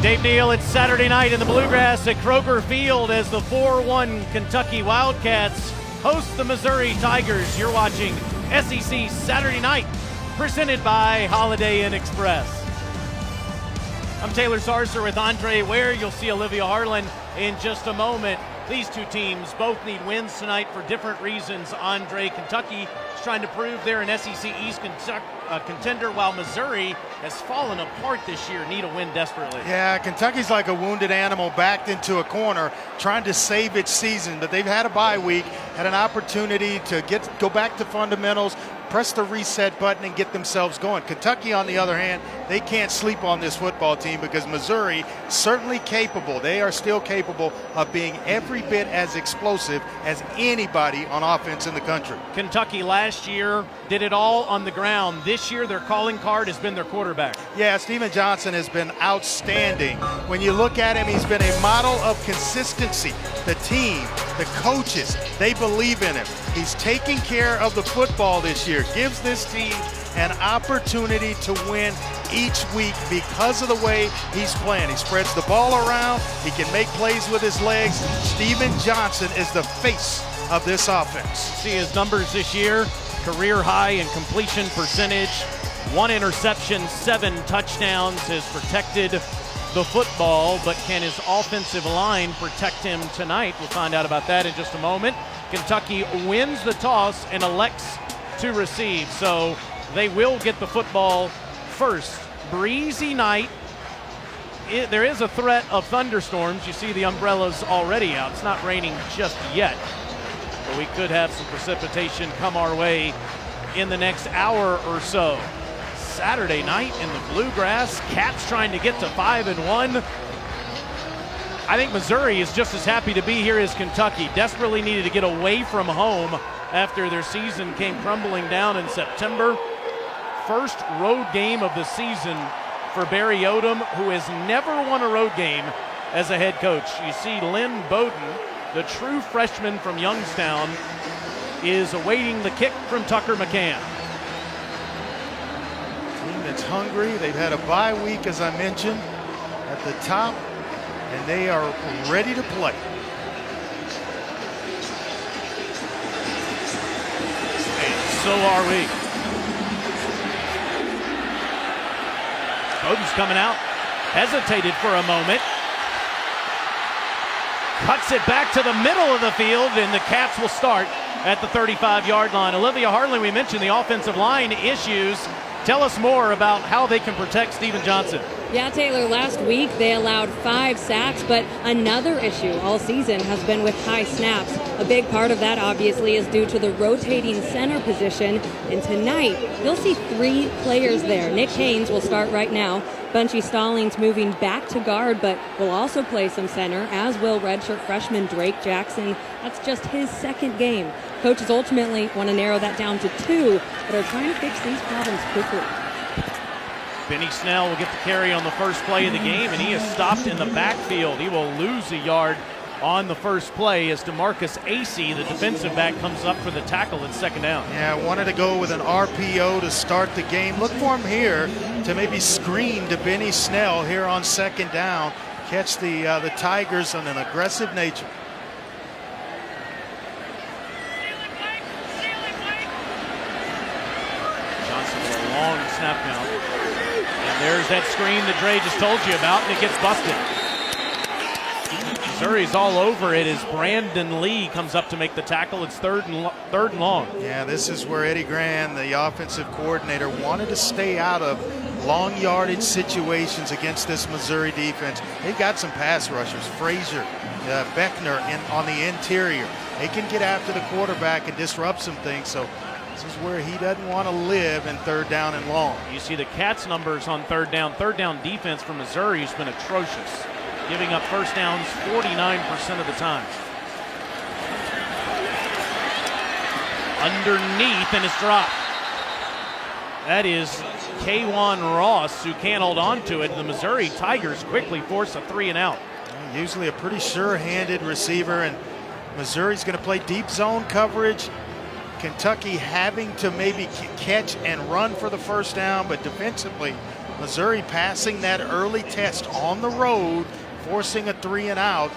Dave Neal, it's Saturday night in the Bluegrass at Kroger Field as the 4-1 Kentucky Wildcats host the Missouri Tigers. You're watching SEC Saturday Night, presented by Holiday Inn Express. I'm Taylor Sarser with Andre Ware. You'll see Olivia Harlan in just a moment. These two teams both need wins tonight for different reasons. Andre, Kentucky is trying to prove they're an SEC East contender, while Missouri has fallen apart this year, need a win desperately. Yeah, Kentucky's like a wounded animal backed into a corner trying to save its season, but they've had a bye week, had an opportunity to go back to fundamentals, press the reset button and get themselves going. Kentucky, on the other hand, they can't sleep on this football team because Missouri certainly capable. They are still capable of being every bit as explosive as anybody on offense in the country. Kentucky last year did it all on the ground. This year, their calling card has been their quarterback. Yeah, Steven Johnson has been outstanding. When you look at him, he's been a model of consistency. The team, the coaches, they believe in him. He's taking care of the football this year, gives this team an opportunity to win each week because of the way he's playing. He spreads the ball around. He can make plays with his legs. Steven Johnson is the face of this offense. See his numbers this year, career high in completion percentage, 1 interception, 7 touchdowns, has protected the football, but can his offensive line protect him tonight? We'll find out about that in just a moment. Kentucky wins the toss and elects to receive, so they will get the football first. Breezy night. There is a threat of thunderstorms. You see the umbrellas already out. It's not raining just yet, but we could have some precipitation come our way in the next hour or so. Saturday night in the Bluegrass, Cats trying to get to 5-1. I think Missouri is just as happy to be here as Kentucky. Desperately needed to get away from home after their season came crumbling down in September. First road game of the season for Barry Odom, who has never won a road game as a head coach. You see Lynn Bowden, the true freshman from Youngstown, is awaiting the kick from Tucker McCann. Team that's hungry. They've had a bye week, as I mentioned, at the top, and they are ready to play. And so are we. Bowden's coming out, hesitated for a moment, cuts it back to the middle of the field, and the Cats will start at the 35-yard line. Olivia Harlan, we mentioned the offensive line issues. Tell us more about how they can protect Steven Johnson. Yeah, Taylor, last week they allowed 5 sacks, but another issue all season has been with high snaps. A big part of that, obviously, is due to the rotating center position. And tonight, you'll see 3 players there. Nick Haynes will start right now. Bunchy Stallings moving back to guard, but will also play some center, as will redshirt freshman Drake Jackson. That's just his 2nd game. Coaches ultimately want to narrow that down to 2, but are trying to fix these problems quickly. Benny Snell will get the carry on the first play of the game, and he is stopped in the backfield. He will lose a yard on the first play as DeMarcus Acey, the defensive back, comes up for the tackle at 2nd down. Yeah, wanted to go with an RPO to start the game. Look for him here to maybe screen to Benny Snell here on 2nd down. Catch the Tigers on an aggressive nature. Johnson with a long snap count. And there's that screen that Dre just told you about, and it gets busted. Missouri's all over it as Brandon Lee comes up to make the tackle. It's third and long. Yeah, this is where Eddie Gran, the offensive coordinator, wanted to stay out of long yardage situations against this Missouri defense. They've got some pass rushers, Frazier, Beckner on the interior. They can get after the quarterback and disrupt some things, so this is where he doesn't want to live in 3rd down and long. You see the Cats numbers on 3rd down. 3rd down defense for Missouri has been atrocious, giving up first downs 49% of the time. Underneath, and it's dropped. That is K'Wan Ross, who can't hold on to it. The Missouri Tigers quickly force a 3-and-out. Usually a pretty sure-handed receiver, and Missouri's going to play deep zone coverage. Kentucky having to maybe catch and run for the first down, but defensively Missouri passing that early test on the road, forcing a 3-and-out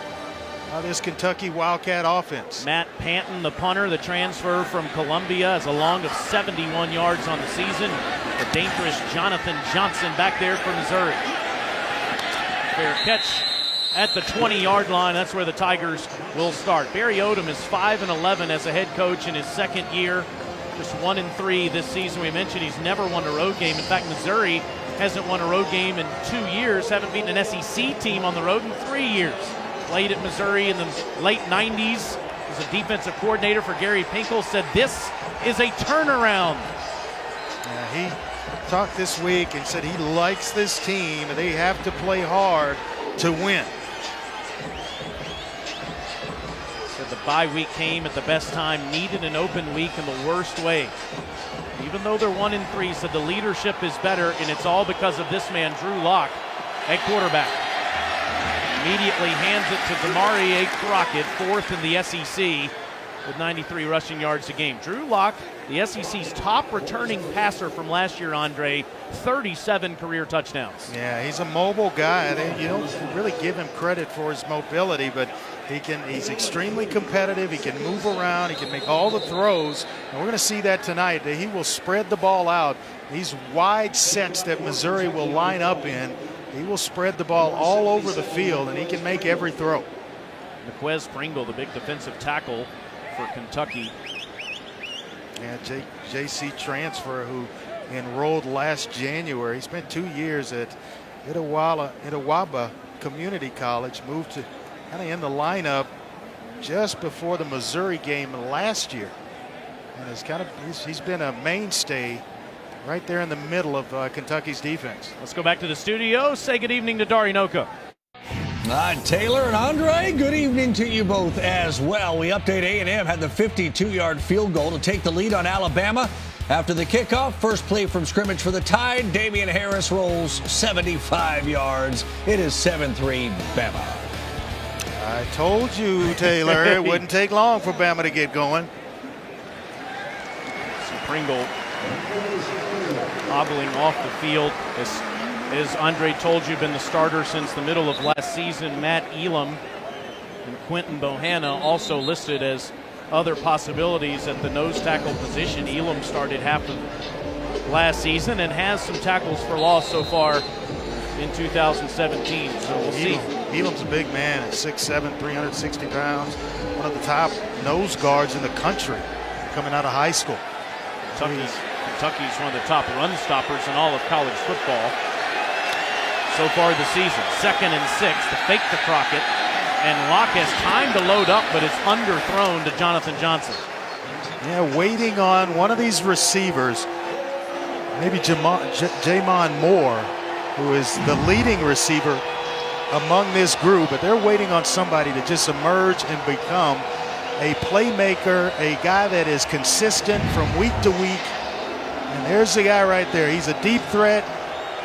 of this Kentucky Wildcat offense. Matt Panton, the punter, the transfer from Columbia, has a long of 71 yards on the season. The dangerous Jonathan Johnson back there for Missouri. Fair catch at the 20-yard line. That's where the Tigers will start. Barry Odom is 5-11 as a head coach in his second year. Just 1-3 this season. We mentioned he's never won a road game. In fact, Missouri hasn't won a road game in 2 years, haven't beaten an SEC team on the road in 3 years. Played at Missouri in the late 90s. Was a defensive coordinator for Gary Pinkel. Said this is a turnaround. Yeah, he talked this week and said he likes this team and they have to play hard to win. Said the bye week came at the best time, needed an open week in the worst way. Even though they're 1-3, said the leadership is better, and it's all because of this man, Drew Lock, at quarterback. Immediately hands it to Demarie Crockett, fourth in the SEC with 93 rushing yards a game. Drew Lock, the SEC's top returning passer from last year, Andre, 37 career touchdowns. Yeah, he's a mobile guy. You don't really give him credit for his mobility, but he's extremely competitive. He can move around. He can make all the throws. And we're going to see that tonight. He will spread the ball out. These wide sets that Missouri will line up in, he will spread the ball all over the field, and he can make every throw. Niquez Pringle, the big defensive tackle for Kentucky. Yeah, JC transfer who enrolled last January. He spent 2 years at Itawamba Community College, moved to kind of in the lineup just before the Missouri game last year. And he's been a mainstay right there in the middle of Kentucky's defense. Let's go back to the studio. Say good evening to Dari Noka. Taylor and Andre, good evening to you both as well. We update A&M had the 52-yard field goal to take the lead on Alabama. After the kickoff, first play from scrimmage for the Tide, Damian Harris rolls 75 yards. It is 7-3 Bama. I told you, Taylor, it wouldn't take long for Bama to get going. So Pringle hobbling off the field. As Andre told you, been the starter since the middle of last season. Matt Elam and Quentin Bohanna also listed as other possibilities at the nose tackle position. Elam started half of last season and has some tackles for loss so far in 2017. So we'll see. Elam's a big man at 6'7", 360 pounds. One of the top nose guards in the country coming out of high school. Kentucky's one of the top run stoppers in all of college football so far this season. 2nd and 6 to fake to Crockett. And Locke has time to load up, but it's underthrown to Jonathan Johnson. Yeah, waiting on one of these receivers, maybe Jamon Moore, who is the leading receiver among this group, but they're waiting on somebody to just emerge and become a playmaker, a guy that is consistent from week to week. And there's the guy right there. He's a deep threat.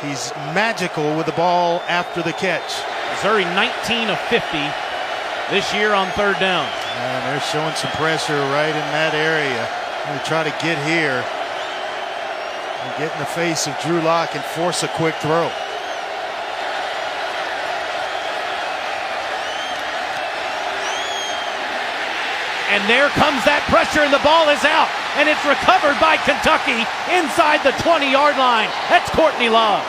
He's magical with the ball after the catch. Missouri 19 of 50 this year on third down. And they're showing some pressure right in that area. They try to get here and get in the face of Drew Lock and force a quick throw. And there comes that pressure, and the ball is out. And it's recovered by Kentucky inside the 20-yard line. That's Courtney Love.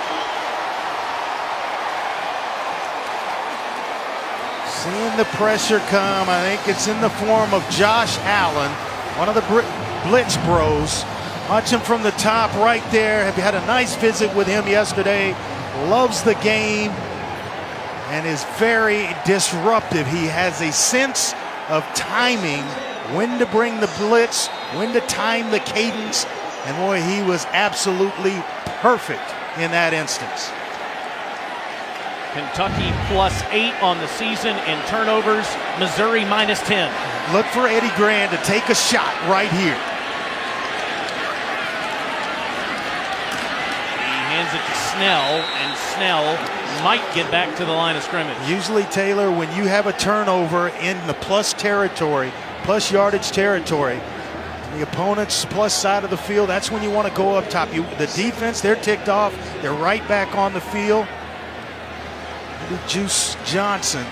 Seeing the pressure come, I think it's in the form of Josh Allen, one of the blitz bros. Watch him from the top right there. Have had a nice visit with him yesterday. Loves the game and is very disruptive. He has a sense of timing, when to bring the blitz, when to time the cadence, and boy, he was absolutely perfect in that instance. Kentucky +8 on the season in turnovers, Missouri -10. Look for Eddie Grand to take a shot right here. He hands it to Snell, and Snell might get back to the line of scrimmage. Usually, Taylor, when you have a turnover in the plus territory, plus yardage territory, The opponent's plus side of the field, that's when you want to go up top. The defense, they're ticked off. They're right back on the field. Maybe Juice Johnson,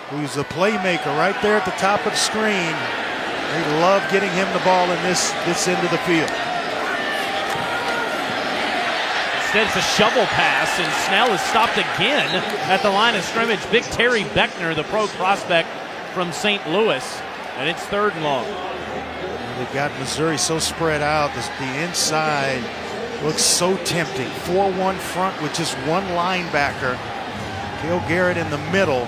who's a playmaker right there at the top of the screen. They love getting him the ball in this end of the field. Instead, it's a shovel pass, and Snell is stopped again at the line of scrimmage. Big Terry Beckner, the pro prospect from St. Louis, and it's 3rd and long. They've got Missouri so spread out. The inside looks so tempting. 4-1 front with just one linebacker. Cale Garrett in the middle.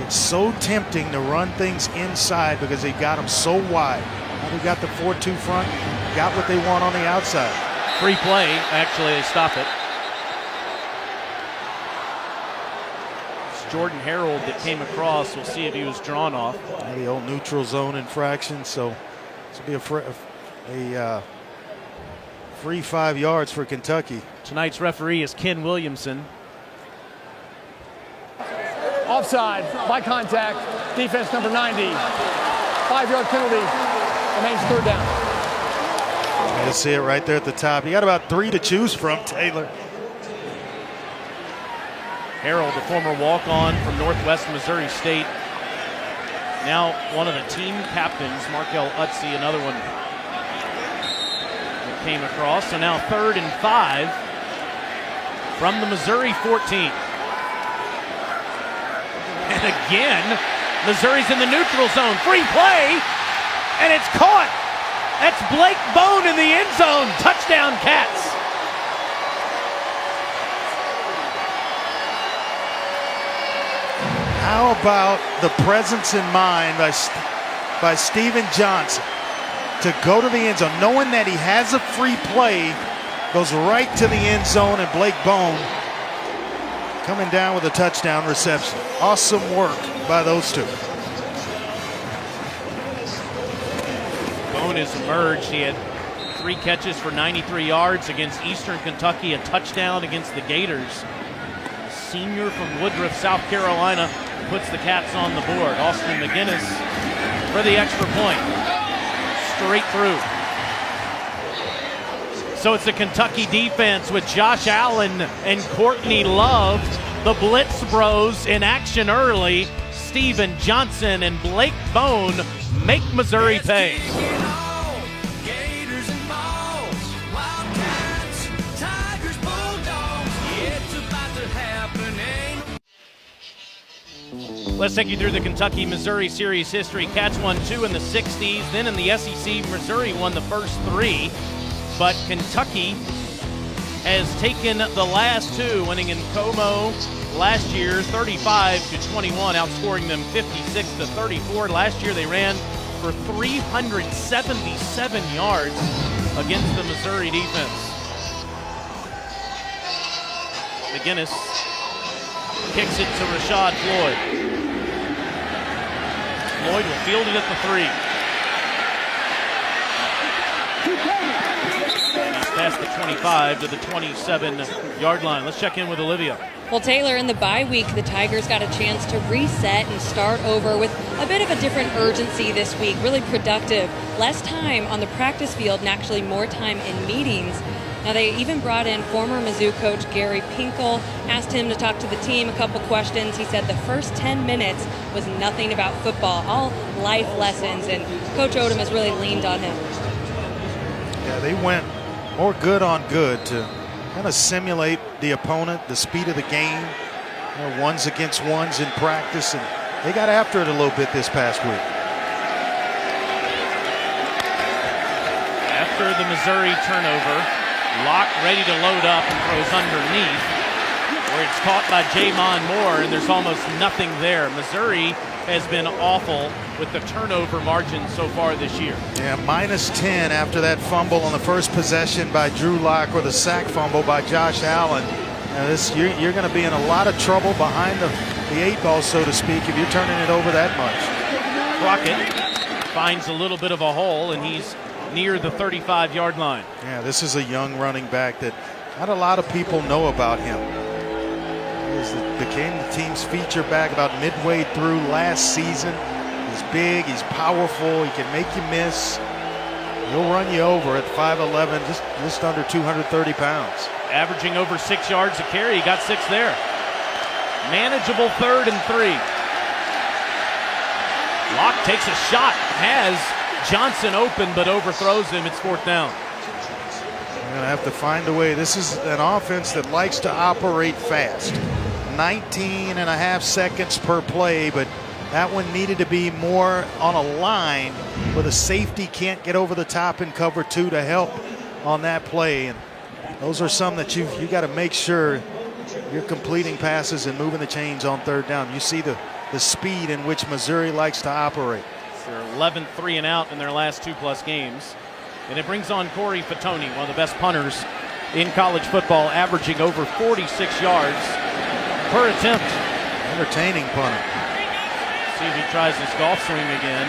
It's so tempting to run things inside because they got them so wide. Now they got the 4-2 front, got what they want on the outside. Free play, actually, they stop it. It's Jordan Harold that came across. We'll see if he was drawn off. The old neutral zone infraction, so this will be a free 5 yards for Kentucky. Tonight's referee is Ken Williamson. Offside, by contact, defense number 90. 5-yard penalty, remains 3rd down. You'll see it right there at the top. You got about 3 to choose from, Taylor. Harold, the former walk-on from Northwest Missouri State. Now one of the team captains, Markel Utze, another one that came across. So now 3rd and 5 from the Missouri 14. And again, Missouri's in the neutral zone. Free play, and it's caught. That's Blake Bone in the end zone. Touchdown, Cats. How about the presence in mind by Steven Johnson to go to the end zone, knowing that he has a free play, goes right to the end zone, and Blake Bone coming down with a touchdown reception. Awesome work by those two. Bone has emerged. He had 3 catches for 93 yards against Eastern Kentucky, a touchdown against the Gators. Senior from Woodruff, South Carolina, puts the Cats on the board. Austin McGinnis for the extra point. Straight through. So it's the Kentucky defense with Josh Allen and Courtney Love. The Blitz Bros in action early. Steven Johnson and Blake Bone make Missouri pay. Let's take you through the Kentucky-Missouri series history. Cats won 2 in the 60s. Then in the SEC, Missouri won the first 3. But Kentucky has taken the last 2, winning in Como last year 35-21, outscoring them 56-34. Last year they ran for 377 yards against the Missouri defense. McGinnis kicks it to Rashad Floyd. Floyd will field it at the 3. And he's past the 25 to the 27-yard line. Let's check in with Olivia. Well, Taylor, in the bye week, the Tigers got a chance to reset and start over with a bit of a different urgency this week. Really productive. Less time on the practice field and actually more time in meetings. Now, they even brought in former Mizzou coach Gary Pinkel, asked him to talk to the team a couple questions. He said the first 10 minutes was nothing about football, all life lessons, and Coach Odom has really leaned on him. Yeah, they went more good on good to kind of simulate the opponent, the speed of the game, ones against ones in practice, and they got after it a little bit this past week. After the Missouri turnover, Locke ready to load up and throws underneath, where it's caught by Jamon Moore, and there's almost nothing there. Missouri has been awful with the turnover margin so far this year. Yeah, -10 after that fumble on the first possession by Drew Locke, or the sack fumble by Josh Allen. Now you're going to be in a lot of trouble behind the 8 ball, so to speak, if you're turning it over that much. Crockett finds a little bit of a hole, and he's near the 35-yard line. Yeah, this is a young running back that not a lot of people know about him. He became the team's feature back about midway through last season. He's big, he's powerful, he can make you miss. He'll run you over at 5'11", just under 230 pounds. Averaging over 6 yards a carry. He got 6 there. Manageable 3rd and 3. Locke takes a shot, has Johnson open, but overthrows him. It's 4th down. They're going to have to find a way. This is an offense that likes to operate fast. 19.5 seconds per play, but that one needed to be more on a line where the safety can't get over the top in cover 2 to help on that play. And those are some that you got to make sure you're completing passes and moving the chains on 3rd down. You see the speed in which Missouri likes to operate. They're 11th 3 and out in their last 2+ games. And it brings on Corey Fatoni, one of the best punters in college football, averaging over 46 yards per attempt. Entertaining punter. See if he tries his golf swing again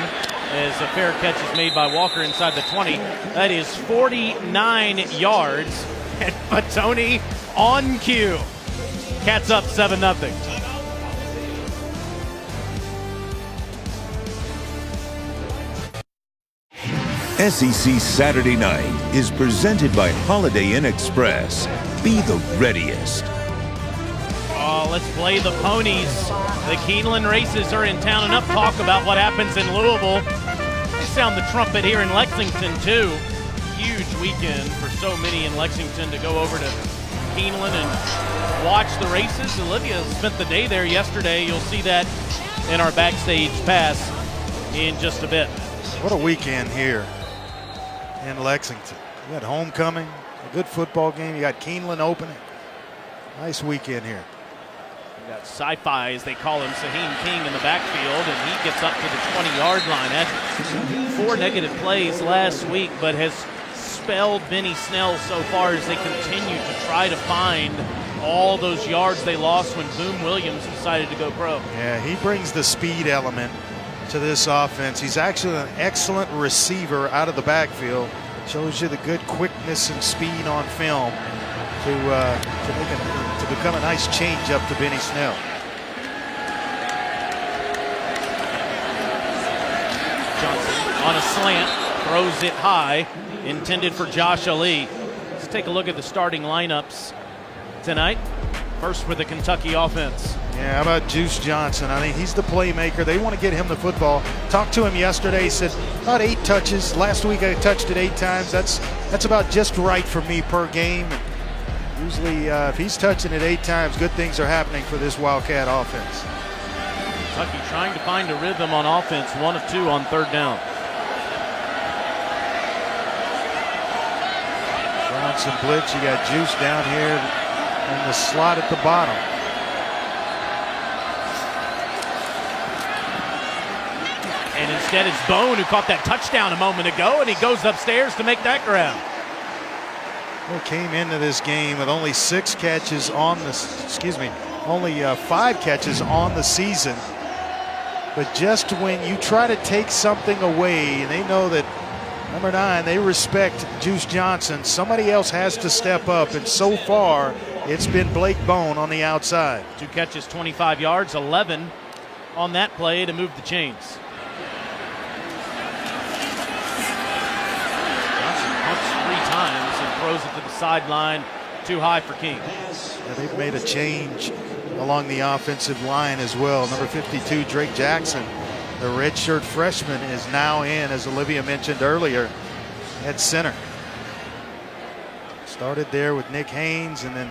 as a fair catch is made by Walker inside the 20. That is 49 yards. And Fatoni on cue. Cats up 7-0. SEC Saturday Night is presented by Holiday Inn Express. Be the readiest. Oh, let's play the ponies. The Keeneland races are in town. Enough talk about what happens in Louisville. They sound the trumpet here in Lexington, too. Huge weekend for so many in Lexington to go over to Keeneland and watch the races. Olivia spent the day there yesterday. You'll see that in our backstage pass in just a bit. What a weekend here in Lexington. You had homecoming, a good football game. You got Keeneland opening. Nice weekend here. You got Sci-Fi, as they call him, Saheem King in the backfield, and he gets up to the 20-yard line. Had 4 negative plays last week, but has spelled Benny Snell so far as they continue to try to find all those yards they lost when Boom Williams decided to go pro. Yeah, he brings the speed element to this offense. He's actually an excellent receiver out of the backfield. Shows you the good quickness and speed on film to become a nice change up to Benny Snell. Johnson on a slant, throws it high, intended for Josh Ali. Let's take a look at the starting lineups tonight. First for the Kentucky offense. Yeah, how about Juice Johnson? I mean, he's the playmaker. They want to get him the football. Talked to him yesterday. He said about 8 touches. Last week I touched it 8 times. That's about just right for me per game. Usually, if he's touching it 8 times, good things are happening for this Wildcat offense. Kentucky trying to find a rhythm on offense. 1 of 2 on 3rd down. Johnson blitz. You got Juice down here in the slot at the bottom. And instead it's Bone who caught that touchdown a moment ago, and he goes upstairs to make that grab. They came into this game with only 6 catches on the, only 5 catches on the season. But just when you try to take something away, and they know that number 9, they respect Juice Johnson, somebody else has to step up, and so far it's been Blake Bone on the outside. 2 catches, 25 yards, 11 on that play to move the chains. Johnson punts 3 times and throws it to the sideline, too high for King. Yeah, they've made a change along the offensive line as well. Number 52, Drake Jackson, the redshirt freshman, is now in, as Olivia mentioned earlier, at center. Started there with Nick Haynes, and then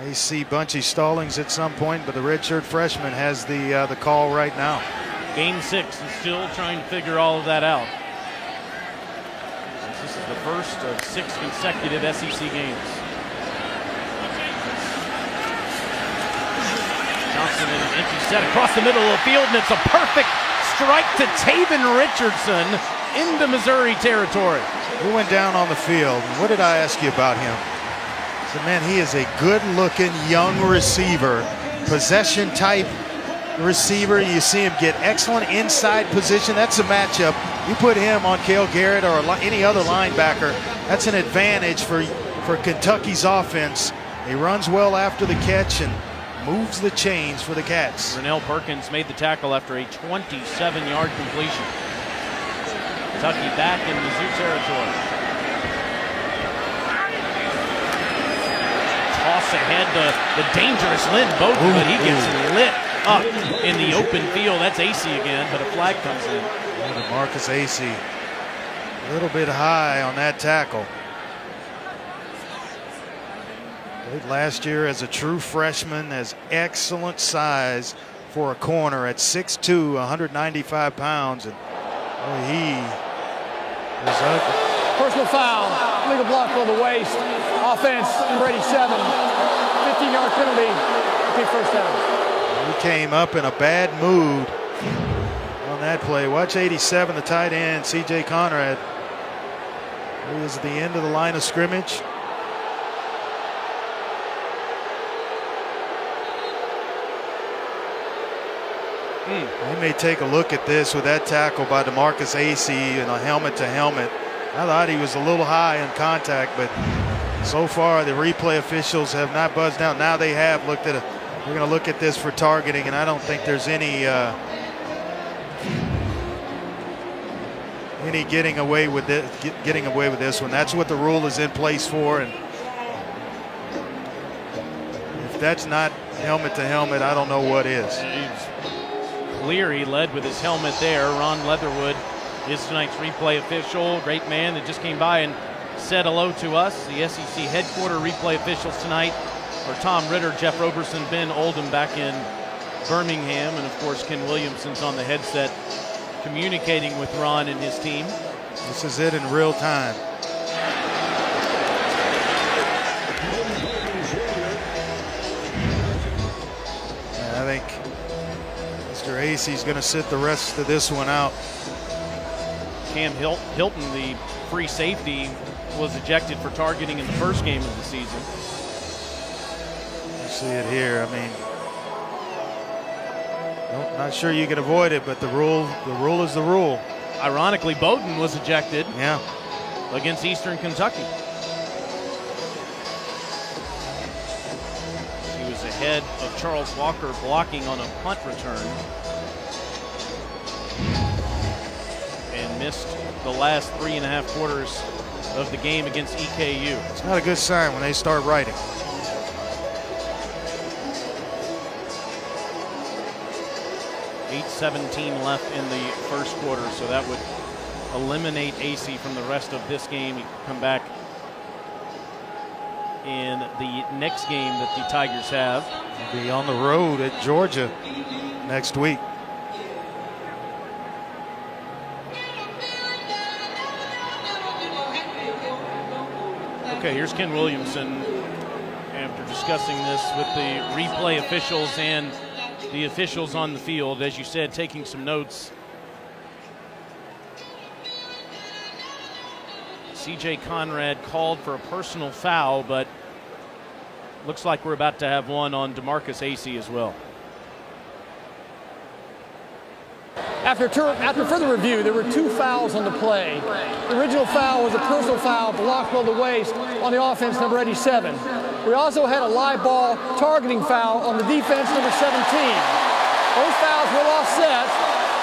may see Bunchy Stallings at some point, but the redshirt freshman has the call right now. Game 6 is still trying to figure all of that out. This is the first of 6 consecutive SEC games. Johnson in an empty set across the middle of the field, and it's a perfect strike to Taven Richardson into Missouri territory. He went down on the field. What did I ask you about him? I said, man, he is a good-looking young receiver, possession-type receiver. You see him get excellent inside position. That's a matchup. You put him on Cale Garrett or any other linebacker, that's an advantage for Kentucky's offense. He runs well after the catch, and moves the chains for the Cats. Rennell Perkins made the tackle after a 27-yard completion. Kentucky back in Mizzou territory. Toss ahead to the dangerous Lynn Bowden, but he gets lit up in the open field. That's Acey again, but a flag comes in. Marcus Acey a little bit high on that tackle. Played last year as a true freshman, has excellent size for a corner at 6'2", 195 pounds, and he is ugly. Personal foul, legal block below the waist, offense, number 87, 15-yard penalty, big first down. He came up in a bad mood on that play. Watch 87, the tight end, C.J. Conrad. He is at the end of the line of scrimmage. He may take a look at this with that tackle by DeMarcus Acey and a helmet-to-helmet. I thought he was a little high in contact, but so far the replay officials have not buzzed out. Now they have looked at it. We're going to look at this for targeting, and I don't think there's any getting away with this one. That's what the rule is in place for, and if that's not helmet-to-helmet, I don't know what is. Cleary led with his helmet there. Ron Leatherwood is tonight's replay official. Great man that just came by and said hello to us. The SEC headquarter replay officials tonight are Tom Ritter, Jeff Roberson, Ben Oldham back in Birmingham, and of course Ken Williamson's on the headset communicating with Ron and his team. This is it in real time. I think Mr. Acey's going to sit the rest of this one out. Cam Hilton, the free safety, was ejected for targeting in the first game of the season. You see it here. I mean, not sure you can avoid it, but the rule is the rule. Ironically, Bowden was ejected against Eastern Kentucky. He was ahead of Charles Walker blocking on a punt return and missed the last 3.5 quarters of the game against EKU. It's not a good sign when they start writing. .17 left in the first quarter, so that would eliminate Acey from the rest of this game. He can come back in the next game that the Tigers have. He'll be on the road at Georgia next week. Okay, here's Ken Williamson after discussing this with the replay officials and the officials on the field, as you said, taking some notes. C.J. Conrad called for a personal foul, but looks like we're about to have one on DeMarcus Acey as well. After further review, there were 2 fouls on the play. The original foul was a personal foul blocked below the waist on the offense, number 87. We also had a live ball targeting foul on the defense, number 17. Those fouls will offset.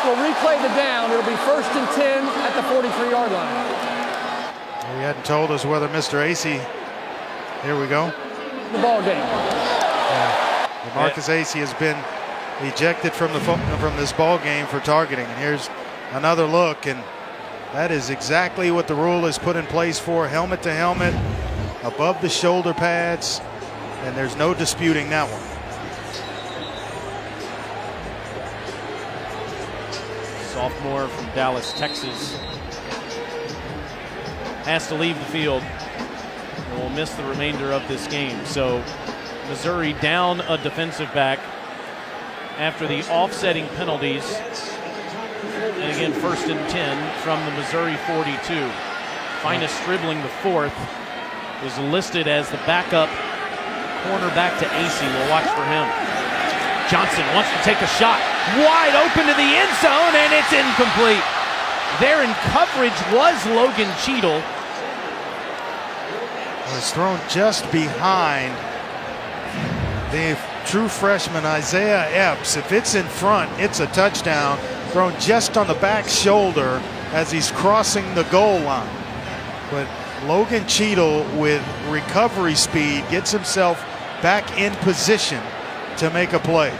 We'll replay the down. It'll be 1st and 10 at the 43-yard line. He hadn't told us whether Mr. Acey. Here we go. The ball game. Marcus Acey has been ejected from this ball game for targeting. And here's another look, and that is exactly what the rule is put in place for. Helmet to helmet, above the shoulder pads, and there's no disputing that one. Sophomore from Dallas, Texas, has to leave the field and will miss the remainder of this game. So Missouri down a defensive back after the offsetting penalties. And again, 1st and 10 from the Missouri 42. Finis Stribling, the 4th, was listed as the backup cornerback to Acey. We'll watch for him. Johnson wants to take a shot. Wide open to the end zone, and it's incomplete. There in coverage was Logan Cheadle. It was thrown just behind The true freshman Isaiah Epps, if it's in front, it's a touchdown, thrown just on the back shoulder as he's crossing the goal line. But Logan Cheadle, with recovery speed, gets himself back in position to make a play.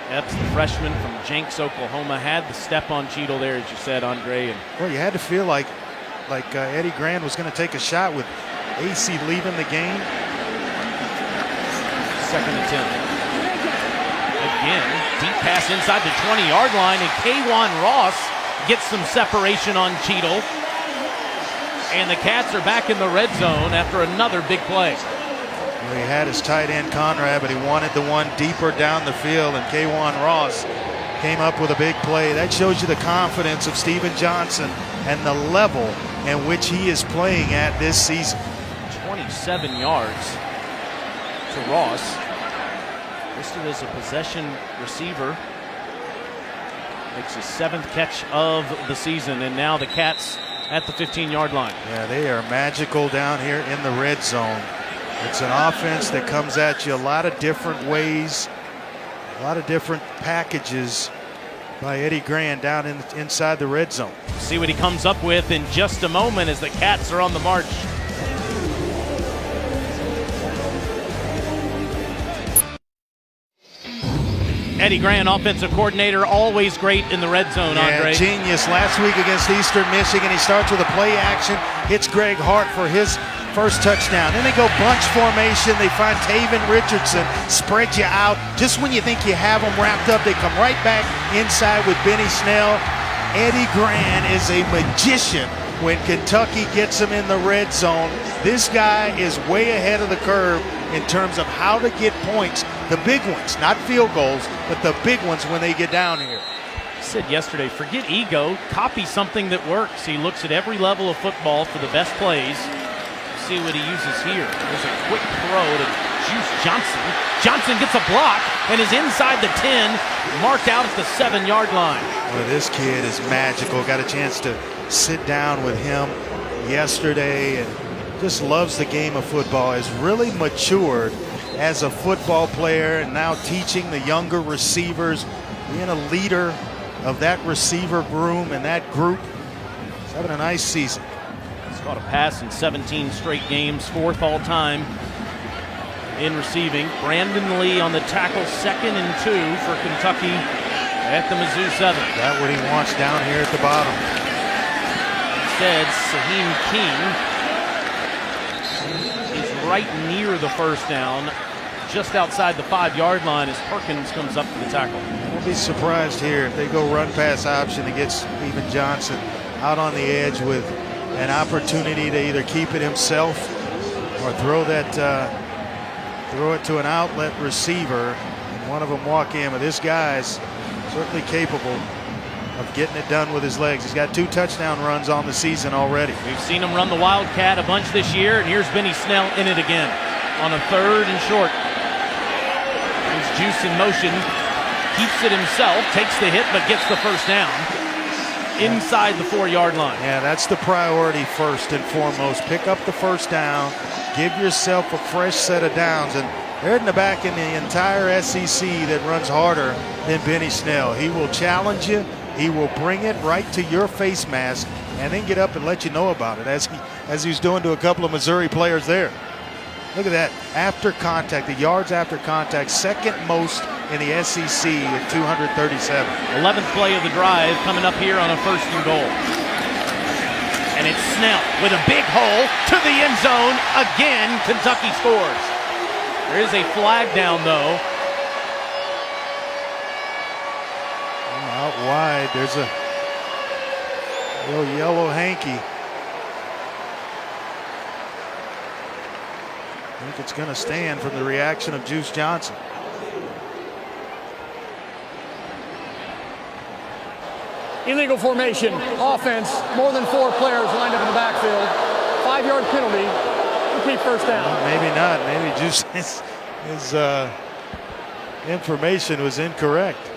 Epps, the freshman from Jenks, Oklahoma, had the step on Cheadle there, as you said, Andre. And well, you had to feel like Eddie Grand was going to take a shot with AC leaving the game. Second attempt. Again, deep pass inside the 20-yard line, and K'Wan Ross gets some separation on Cheadle. And the Cats are back in the red zone after another big play. Well, he had his tight end Conrad, but he wanted the one deeper down the field, and K'Wan Ross came up with a big play. That shows you the confidence of Steven Johnson and the level in which he is playing at this season. 27 yards to Ross, listed as a possession receiver. Makes his 7th catch of the season, and now the Cats at the 15-yard line. Yeah, they are magical down here in the red zone. It's an offense that comes at you a lot of different ways, a lot of different packages by Eddie Grand down inside the red zone. See what he comes up with in just a moment as the Cats are on the march. Eddie Grand, offensive coordinator, always great in the red zone, Andre. Genius. Last week against Eastern Michigan, he starts with a play action, hits Greg Hart for his first touchdown. Then they go bunch formation. They find Taven Richardson, spread you out. Just when you think you have them wrapped up, they come right back inside with Benny Snell. Eddie Grand is a magician when Kentucky gets him in the red zone. This guy is way ahead of the curve in terms of how to get points, the big ones, not field goals, but the big ones when they get down here. I said yesterday, forget ego, copy something that works. He looks at every level of football for the best plays. See what he uses here. There's a quick throw to Juice Johnson. Johnson gets a block and is inside the 10, marked out at the 7-yard line. Well, this kid is magical. Got a chance to sit down with him yesterday and just loves the game of football. Has really matured as a football player and now teaching the younger receivers, being a leader of that receiver room and that group. He's having a nice season. He's caught a pass in 17 straight games, 4th all time in receiving. Brandon Lee on the tackle, 2nd and 2 for Kentucky at the Mizzou 7. That's what he wants down here at the bottom. Instead, Saheem King is right near the first down, just outside the 5-yard line as Perkins comes up to the tackle. I'll be surprised here if they go run pass option against Steven Johnson out on the edge with an opportunity to either keep it himself or throw it to an outlet receiver and one of them walk in. But this guy's certainly capable of getting it done with his legs. He's got 2 touchdown runs on the season already. We've seen him run the Wildcat a bunch this year, and here's Benny Snell in it again on a 3rd and short. He's Juice in motion, keeps it himself, takes the hit, but gets the first down inside the 4-yard line. Yeah, that's the priority first and foremost. Pick up the first down, give yourself a fresh set of downs, and they're in the back in the entire SEC that runs harder than Benny Snell. He will challenge you. He will bring it right to your face mask and then get up and let you know about it, as he's doing to a couple of Missouri players there. Look at that. After contact, the yards after contact, 2nd most in the SEC at 237. 11th play of the drive coming up here on a 1st and goal. And it's Snell with a big hole to the end zone. Again, Kentucky scores. There is a flag down, though. Out wide, there's a little yellow hanky. I think it's going to stand from the reaction of Juice Johnson. Illegal formation, offense, more than 4 players lined up in the backfield. 5-yard penalty, complete first down. Well, maybe not. Maybe Juice, his information was incorrect.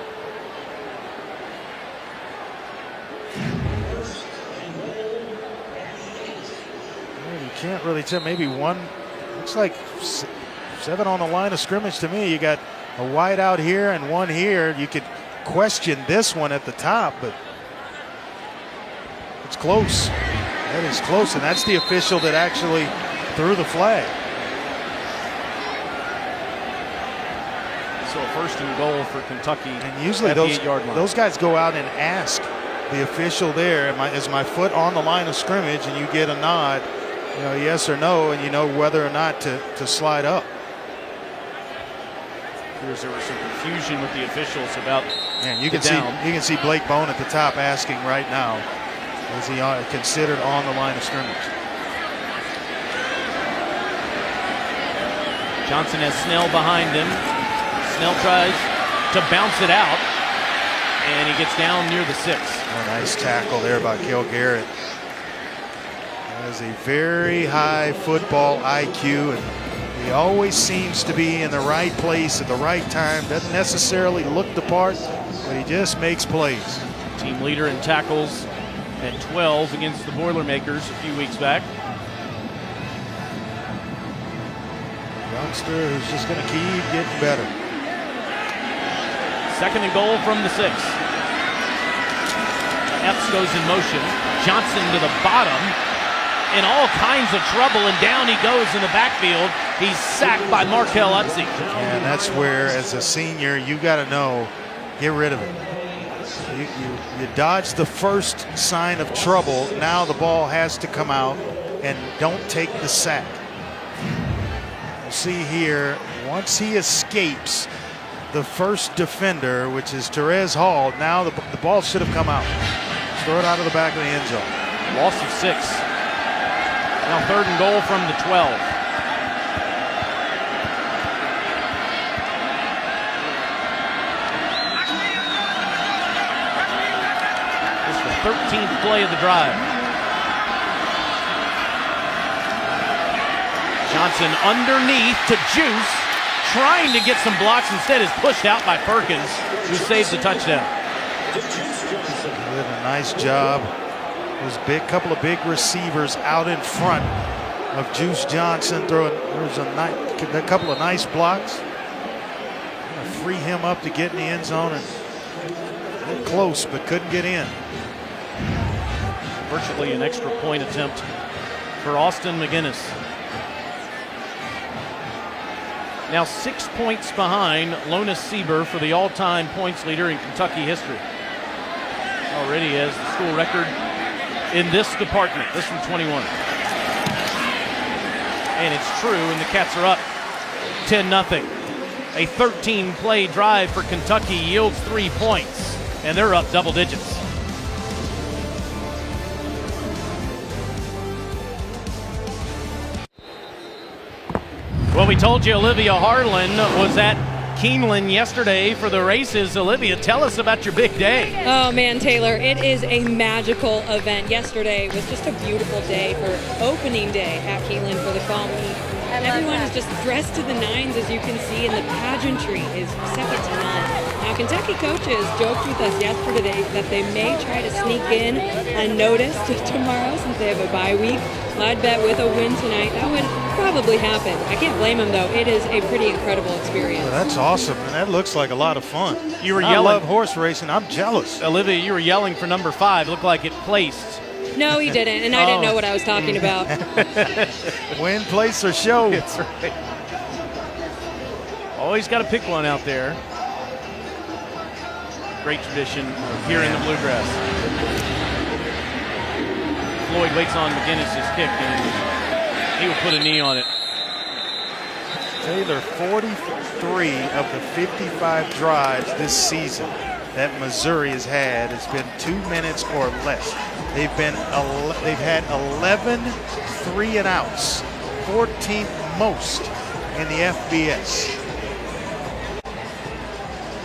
Well, you can't really tell. Maybe one, looks like 7 on the line of scrimmage to me. You got a wide out here and one here. You could question this one at the top, but it's close. That is close, and that's the official that actually threw the flag. So a 1st and goal for Kentucky. And usually at the 8-yard line. those guys go out and ask the official there, is my foot on the line of scrimmage, and you get a nod, yes or no, and you know whether or not to slide up. There was some confusion with the officials about And you can see Blake Bone at the top asking right now, is he considered on the line of scrimmage? Johnson has Snell behind him. Snell tries to bounce it out, and he gets down near the 6. A nice tackle there by Cale Garrett. That is a very high football IQ, and he always seems to be in the right place at the right time. Doesn't necessarily look the part, but he just makes plays. Team leader in tackles at 12 against the Boilermakers a few weeks back. Youngster who's just going to keep getting better. 2nd and goal from the 6. Epps goes in motion. Johnson to the bottom. In all kinds of trouble, and down he goes in the backfield. He's sacked by Markel Utsey. And that's where, as a senior, you got to know, get rid of it. You dodge the first sign of trouble. Now the ball has to come out, and don't take the sack. We'll see here, once he escapes the first defender, which is Terez Hall, now the ball should have come out. Throw it out of the back of the end zone. Loss of 6. Now 3rd and goal from the 12. This is the 13th play of the drive. Johnson underneath to Juice, trying to get some blocks, instead is pushed out by Perkins, who saves the touchdown. Did a nice job. There's a couple of big receivers out in front of Juice Johnson throwing. There's a couple of nice blocks. Free him up to get in the end zone, and get close but couldn't get in. Virtually an extra point attempt for Austin McGinnis. Now 6 points behind Lonas Sieber for the all-time points leader in Kentucky history. Already has the school record in this department. This from 21. And it's true, and the Cats are up 10-0. A 13-play drive for Kentucky yields 3 points, and they're up double digits. Well, we told you Olivia Harlan was at Keeneland yesterday for the races. Olivia, tell us about your big day. Oh man, Taylor, it is a magical event. Yesterday was just a beautiful day for opening day at Keeneland for the fall meet. Everyone is just dressed to the nines, as you can see, and the pageantry is second to none. Now, Kentucky coaches joked with us yesterday that they may try to sneak in unnoticed tomorrow since they have a bye week. I'd bet with a win tonight, that would probably happen. I can't blame them, though. It is a pretty incredible experience. Well, that's awesome, and that looks like a lot of fun. You were I yelling. love horse racing. I'm jealous. Olivia, you were yelling for number 5. Looked like it placed. No, he didn't, and I didn't know what I was talking about. Win, place, or show. That's right. Always got to pick one out there. Great tradition here in the Bluegrass. Floyd waits on McGinnis' kick, and he will put a knee on it. Taylor, 43 of the 55 drives this season that Missouri has had has been 2 minutes or less. They've had 11 3 and outs, 14th most in the FBS.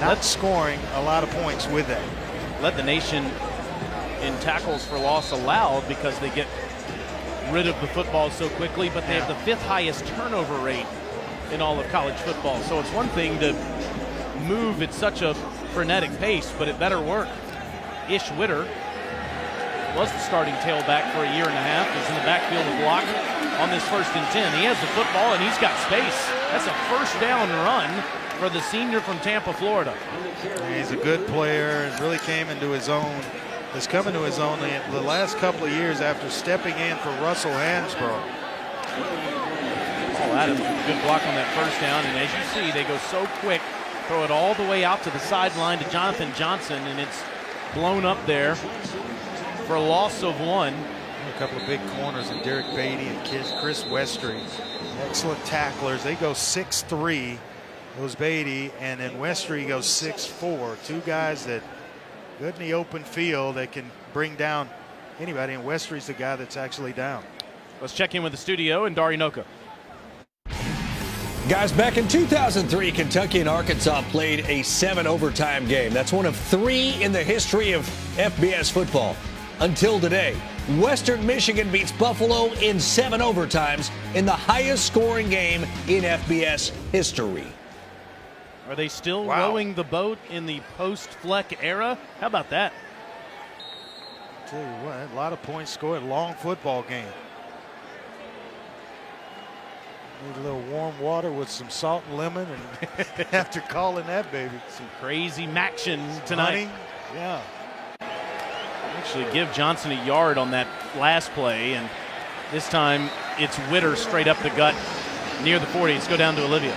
Not scoring a lot of points with that. Led the nation in tackles for loss allowed because they get rid of the football so quickly, but they have the 5th highest turnover rate in all of college football. So it's one thing to move at such a frenetic pace, but it better work. Ish Witter was the starting tailback for a year and a half. Is in the backfield to block on this 1st and 10. He has the football and he's got space. That's a first down run for the senior from Tampa, Florida. He's a good player and really came into his own. Has come into his own the last couple of years after stepping in for Russell Hansbrough. Paul Adams, good block on that first down, and as you see, they go so quick, throw it all the way out to the sideline to Jonathan Johnson, and it's blown up there for a loss of 1. A couple of big corners in Derek Beatty and Chris Westry. Excellent tacklers. They go 6'3", those Beatty, and then Westry goes 6'4". Two guys that good in the open field that can bring down anybody, and Westry's the guy that's actually down. Let's check in with the studio and Dari Noka. Guys, back in 2003, Kentucky and Arkansas played a 7 overtime game. That's one of 3 in the history of FBS football. Until today, Western Michigan beats Buffalo in 7 overtimes in the highest scoring game in FBS history. Are they still rowing the boat in the post-Fleck era? How about that? Tell you what, a lot of points scored, long football game. Need a little warm water with some salt and lemon, and after calling that baby. Some crazy action tonight. Honey? Yeah. Actually give Johnson a yard on that last play, and this time it's Witter straight up the gut near the 40. Let's go down to Olivia.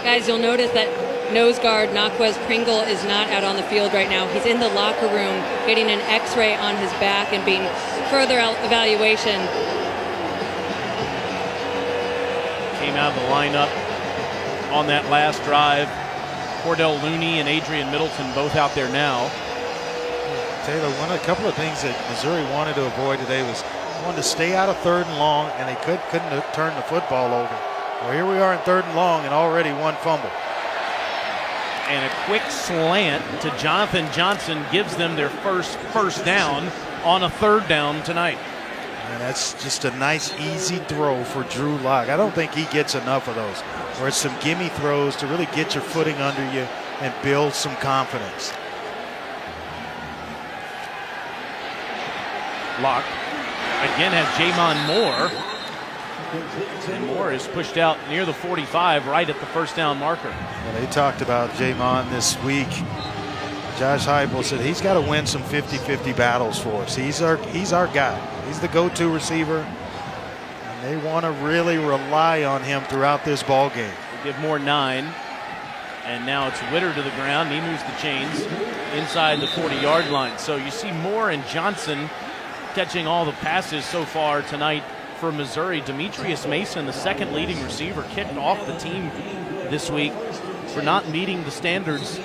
Guys, you'll notice that nose guard Naquez Pringle is not out on the field right now. He's in the locker room getting an x-ray on his back and being further evaluation. Came out of the lineup on that last drive. Cordell Looney and Adrian Middleton both out there now. Taylor, a couple of things that Missouri wanted to avoid today was wanted to stay out of 3rd and long, and they couldn't turn the football over. Well, here we are in 3rd and long, and already 1 fumble. And a quick slant to Jonathan Johnson gives them their first down on a 3rd down tonight. And that's just a nice, easy throw for Drew Lock. I don't think he gets enough of those, where it's some gimme throws to really get your footing under you and build some confidence. Locke again has Jamon Moore. And Moore is pushed out near the 45, right at the first down marker. Well, they talked about Jamon this week. Josh Heupel said he's got to win some 50-50 battles for us. He's our guy. He's the go-to receiver. And they want to really rely on him throughout this ball game. They give Moore 9. And now it's Witter to the ground. He moves the chains inside the 40-yard line. So you see Moore and Johnson catching all the passes so far tonight for Missouri. Demetrius Mason, the second leading receiver, kicked off the team this week for not meeting the standards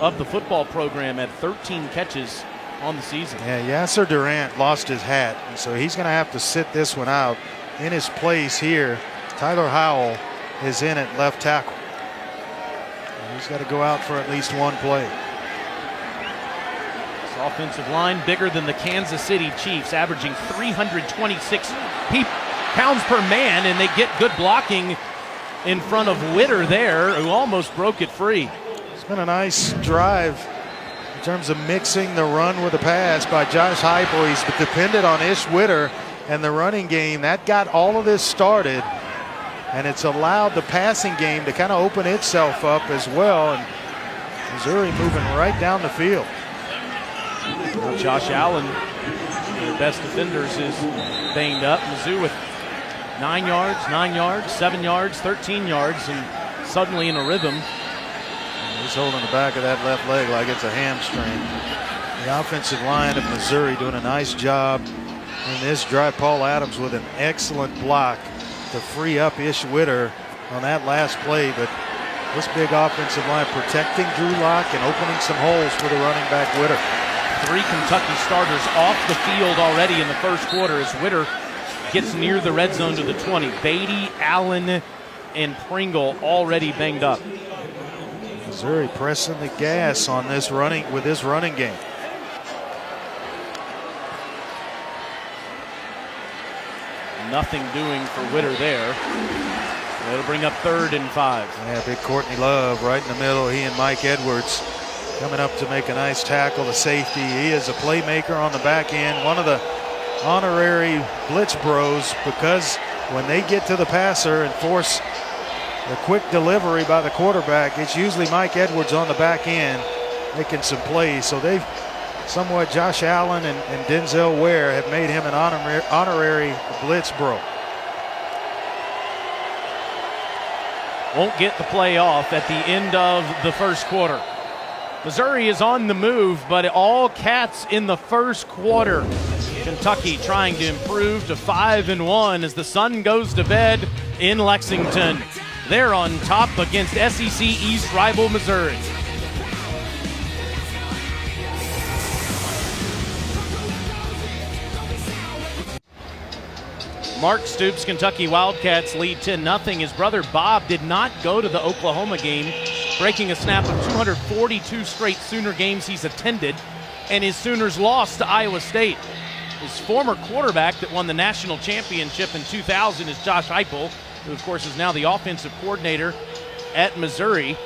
of the football program at 13 catches on the season. Yeah, Yasser Durant lost his hat, and so he's going to have to sit this one out. In his place here, Tyler Howell is in at left tackle. And he's got to go out for at least 1 play. This offensive line bigger than the Kansas City Chiefs, averaging 326 pounds per man, and they get good blocking in front of Witter there, who almost broke it free. It's been a nice drive in terms of mixing the run with the pass by Josh Heupel. He's depended on Ish Witter and the running game. That got all of this started, and it's allowed the passing game to kind of open itself up as well. And Missouri moving right down the field. Well, Josh Allen, one of the best defenders, is banged up. Mizzou with 9 yards, 7 yards, 13 yards, and suddenly in a rhythm. He's holding the back of that left leg like it's a hamstring. The offensive line of Missouri doing a nice job in this drive. Paul Adams with an excellent block to free up Ish Witter on that last play, but this big offensive line protecting Drew Lock and opening some holes for the running back Witter. 3 Kentucky starters off the field already in the first quarter as Witter gets near the red zone to the 20. Beatty, Allen, and Pringle already banged up. Missouri pressing the gas on this running game. Nothing doing for Witter there. It'll bring up 3rd and 5. Yeah, big Courtney Love right in the middle. He and Mike Edwards coming up to make a nice tackle. The safety, he is a playmaker on the back end. One of the honorary blitz bros, because when they get to the passer and force The quick delivery by the quarterback. It's usually Mike Edwards on the back end making some plays. So they've somewhat, Josh Allen and Denzel Ware have made him an honorary blitz bro. Won't get the play off at the end of the first quarter. Missouri is on the move, but all Cats in the first quarter. Kentucky trying to improve to 5-1 as the sun goes to bed in Lexington. They're on top against SEC East rival Missouri. Mark Stoops' Kentucky Wildcats lead 10-0. His brother Bob did not go to the Oklahoma game, breaking a snap of 242 straight Sooner games he's attended, and his Sooners lost to Iowa State. His former quarterback that won the national championship in 2000 is Josh Heupel, who of course is now the offensive coordinator at Missouri.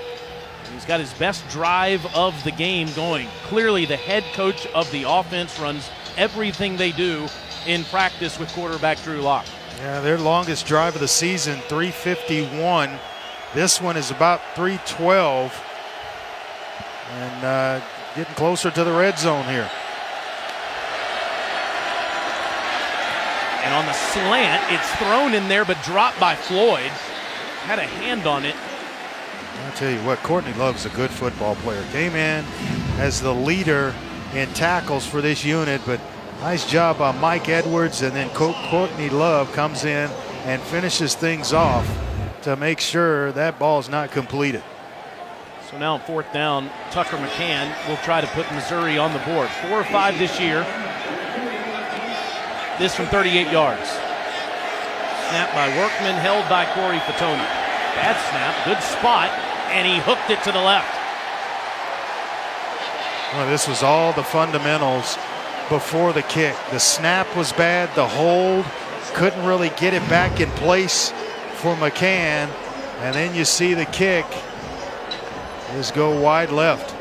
He's got his best drive of the game going. Clearly the head coach of the offense runs everything they do in practice with quarterback Drew Lock. Yeah, their longest drive of the season, 3:51. This one is about 3:12. And getting closer to the red zone here. And on the slant, it's thrown in there but dropped by Floyd. Had a hand on it. I'll tell you what, Courtney Love's a good football player. Came in as the leader in tackles for this unit, but nice job by Mike Edwards, and then Courtney Love comes in and finishes things off to make sure that ball is not completed. So now on fourth down, Tucker McCann will try to put Missouri on the board. 4 or 5 this year. This from 38 yards. Snap by Workman, held by Corey Fatoni. Bad snap, good spot, and he hooked it to the left. Well, this was all the fundamentals before the kick. The snap was bad, the hold, couldn't really get it back in place for McCann, and then you see the kick just go wide left.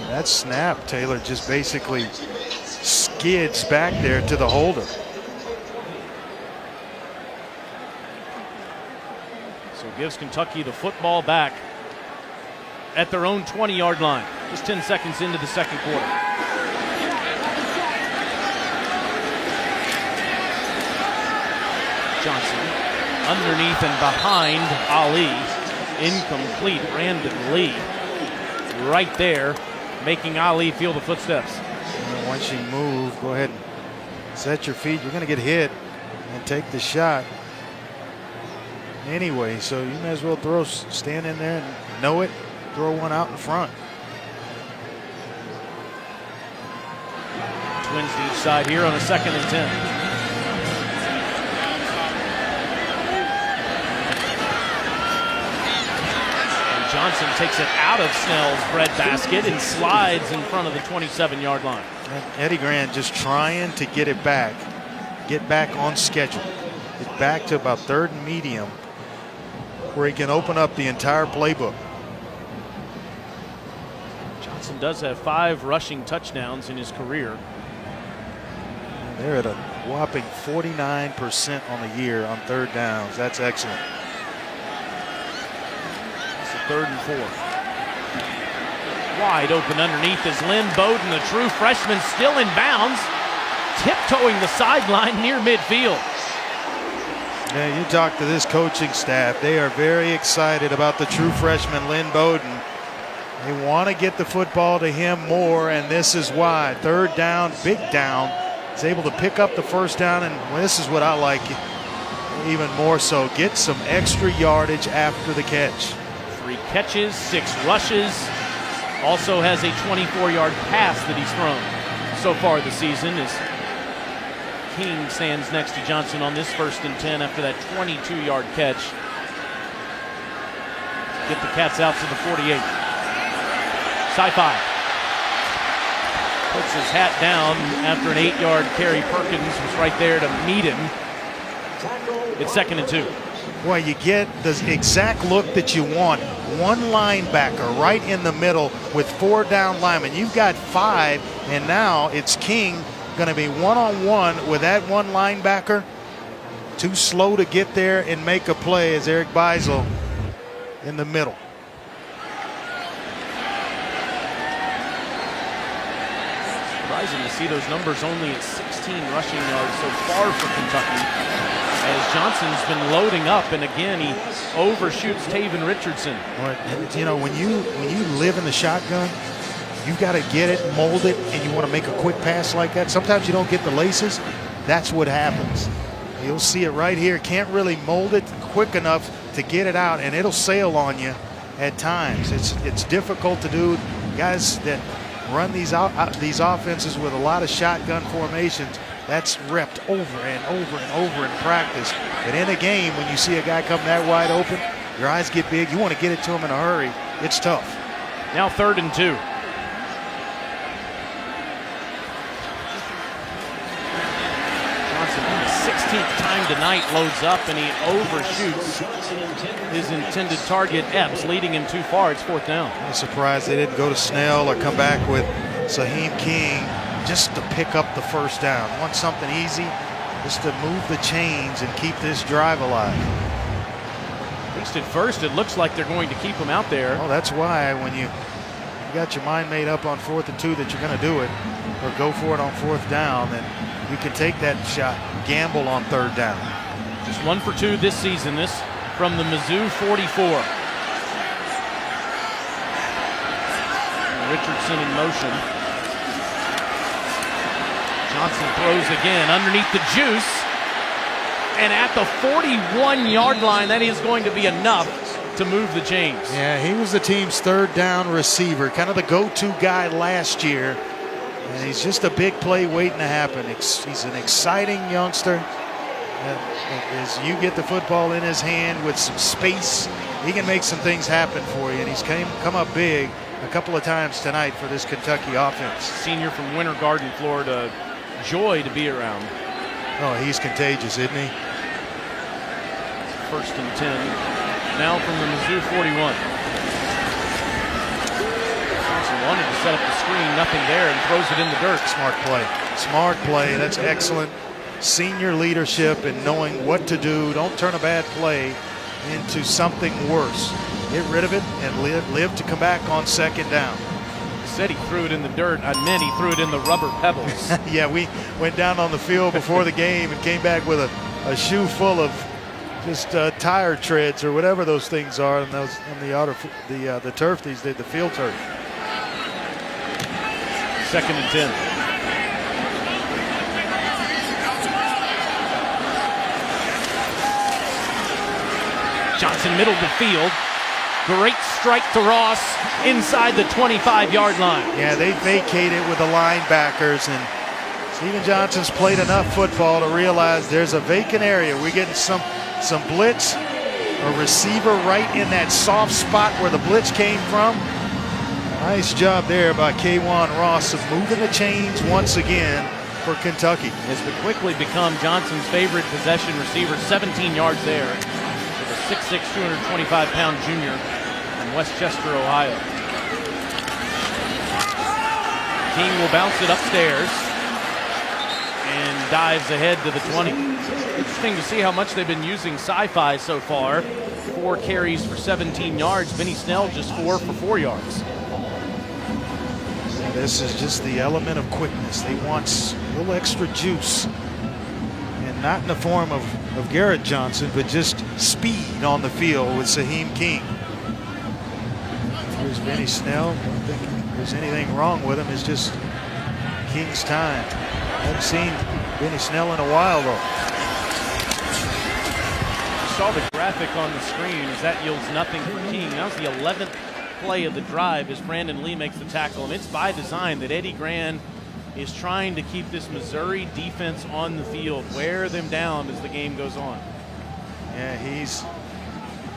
That snap, Taylor, just basically skids back there to the holder. So gives Kentucky the football back at their own 20-yard line. Just 10 seconds into the second quarter. Johnson underneath and behind Ali. Incomplete. Brandon Lee right there, making Ali feel the footsteps. And once you move, go ahead and set your feet. You're going to get hit and take the shot anyway, so you may as well stand in there and know it, throw one out in front. Twins to each side here on a 2nd and 10. Johnson takes it out of Snell's breadbasket and slides in front of the 27-yard line. And Eddie Grant just trying to get it back, get back on schedule, get back to about 3rd and medium where he can open up the entire playbook. Johnson does have 5 rushing touchdowns in his career. And they're at a whopping 49% on the year on 3rd downs. That's excellent. 3rd and 4. Wide open underneath is Lynn Bowden, the true freshman, still in bounds, tiptoeing the sideline near midfield. Yeah, you talk to this coaching staff, they are very excited about the true freshman Lynn Bowden. They want to get the football to him more, and this is why. 3rd down, big down. He's able to pick up the 1st down, and well, this is what I like even more so. Get some extra yardage after the catch. 3 catches, 6 rushes. Also has a 24-yard pass that he's thrown so far this season as King stands next to Johnson on this 1st and 10 after that 22-yard catch. Get the Cats out to the 48. Sci-Fi puts his hat down after an 8-yard carry. Perkins was right there to meet him. It's 2nd and 2. Boy, you get the exact look that you want. One linebacker right in the middle with 4 down linemen. You've got 5, and now it's King going to be one-on-one with that one linebacker. Too slow to get there and make a play as Eric Beisel in the middle. Surprising to see those numbers only at 16 rushing yards so far for Kentucky, as Johnson's been loading up, and again he overshoots Taven Richardson. You know, when you live in the shotgun, you got to get it, mold it, and you want to make a quick pass like that. Sometimes you don't get the laces. That's what happens. You'll see it right here. Can't really mold it quick enough to get it out, and it'll sail on you at times. It's difficult to do. Guys that run these offenses with a lot of shotgun formations, that's repped over and over and over in practice. But in a game, when you see a guy come that wide open, your eyes get big. You want to get it to him in a hurry. It's tough. Now 3rd and 2. Johnson, for the 16th time tonight, loads up and he overshoots his intended target, Epps, leading him too far. It's 4th down. I'm surprised they didn't go to Snell or come back with Saheem King just to pick up the 1st down. Want something easy, just to move the chains and keep this drive alive. At least at first, it looks like they're going to keep him out there. Oh, that's why when you got your mind made up on 4th and 2 that you're going to do it or go for it on 4th down, then you can take that shot, gamble on 3rd down. Just 1 for 2 this season. This from the Mizzou 44. Richardson in motion. Johnson throws again underneath the juice. And at the 41-yard line, that is going to be enough to move the chains. Yeah, he was the team's 3rd down receiver, kind of the go-to guy last year. And he's just a big play waiting to happen. He's an exciting youngster. As you get the football in his hand with some space, he can make some things happen for you. And he's come up big a couple of times tonight for this Kentucky offense. Senior from Winter Garden, Florida. Joy to be around. Oh, he's contagious, isn't he? 1st and 10. Now from the Mizzou 41. Johnson wanted to set up the screen, nothing there, and throws it in the dirt. Smart play. Smart play. That's excellent senior leadership and knowing what to do. Don't turn a bad play into something worse. Get rid of it and live to come back on 2nd down. Said he threw it in the dirt. I meant he threw it in the rubber pebbles. Yeah, we went down on the field before the game and came back with a shoe full of just tire treads or whatever those things are, and those on the turf these days, the field turf. 2nd and 10. Johnson middle of the field. Great strike to Ross inside the 25-yard line. Yeah, they vacated with the linebackers, and Stephen Johnson's played enough football to realize there's a vacant area. We're getting some blitz, a receiver right in that soft spot where the blitz came from. Nice job there by K'Wan Ross of moving the chains once again for Kentucky. Has quickly become Johnson's favorite possession receiver. 17 yards there with a 6'6", 225-pound junior from Westchester, Ohio. King will bounce it upstairs and dives ahead to the 20. Interesting to see how much they've been using sci-fi so far. 4 carries for 17 yards. Benny Snell just 4 for 4 yards. This is just the element of quickness. They want a little extra juice. And not in the form of Garrett Johnson, but just speed on the field with Saheem King. Here's Benny Snell. I don't think there's anything wrong with him. It's just King's time. Haven't seen Benny Snell in a while, though. You saw the graphic on the screen as that yields nothing for King. That was the 11th play of the drive as Brandon Lee makes the tackle, and it's by design that Eddie Gran is trying to keep this Missouri defense on the field, wear them down as the game goes on. Yeah, he's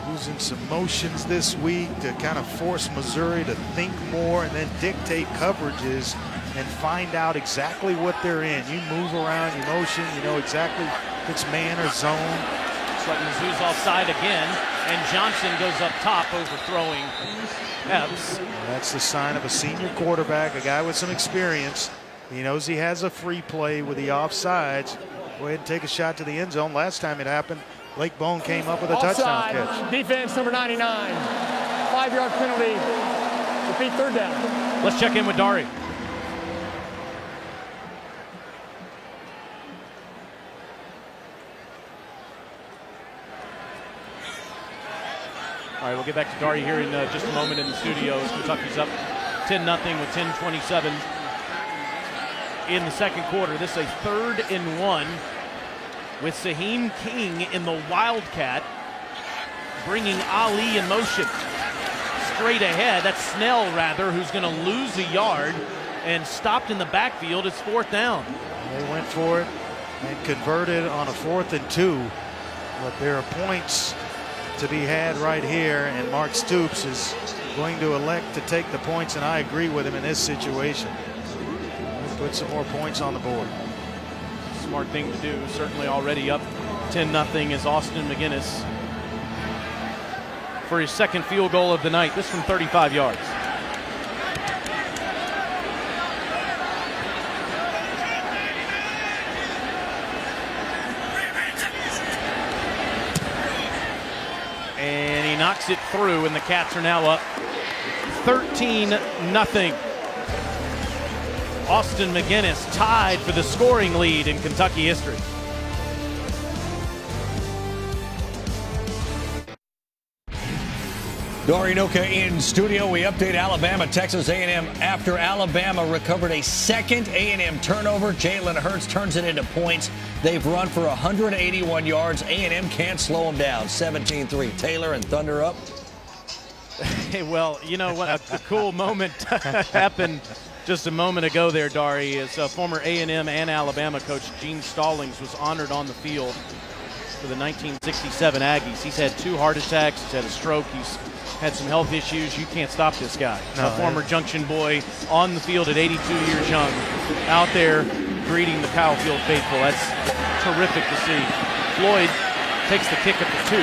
using some motions this week to kind of force Missouri to think more and then dictate coverages and find out exactly what they're in. You move around, you motion, you know exactly if it's man or zone. Looks like Mizzou's offside again, and Johnson goes up top, overthrowing Epps. That's the sign of a senior quarterback, a guy with some experience. He knows he has a free play with the offsides. Go ahead and take a shot to the end zone. Last time it happened, Blake Bone came up with a touchdown catch. Defense number 99. 5-yard penalty. Repeat, third down. Let's check in with Dari. All right, we'll get back to Dari here in just a moment in the studio as Kentucky's up 10-0 with 10:27 in the second quarter. This is a 3rd and 1 with Saheem King in the Wildcat, bringing Ali in motion. Straight ahead, that's Snell rather, who's going to lose a yard and stopped in the backfield. It's 4th down. They went for it and converted on a 4th and 2, but there are points to be had right here, and Mark Stoops is going to elect to take the points, and I agree with him in this situation. Let's put some more points on the board. Smart thing to do. Certainly already up 10-0 is Austin McGinnis for his second field goal of the night. This from 35 yards. And he knocks it through, and the Cats are now up 13-0. Austin McGinnis tied for the scoring lead in Kentucky history. Dari Nowkhah in studio. We update Alabama, Texas A&M after Alabama recovered a second A&M turnover. Jalen Hurts turns it into points. They've run for 181 yards. A&M can't slow them down. 17-3. Taylor and Thunder up. Hey, well, you know what? A cool moment happened just a moment ago there, Dari, is former A&M and Alabama coach Gene Stallings was honored on the field for the 1967 Aggies. He's had 2 heart attacks. He's had a stroke. He's had some health issues. You can't stop this guy. No, a former Junction boy on the field at 82 years young, out there greeting the Kyle Field faithful. That's terrific to see. Floyd takes the kick at the 2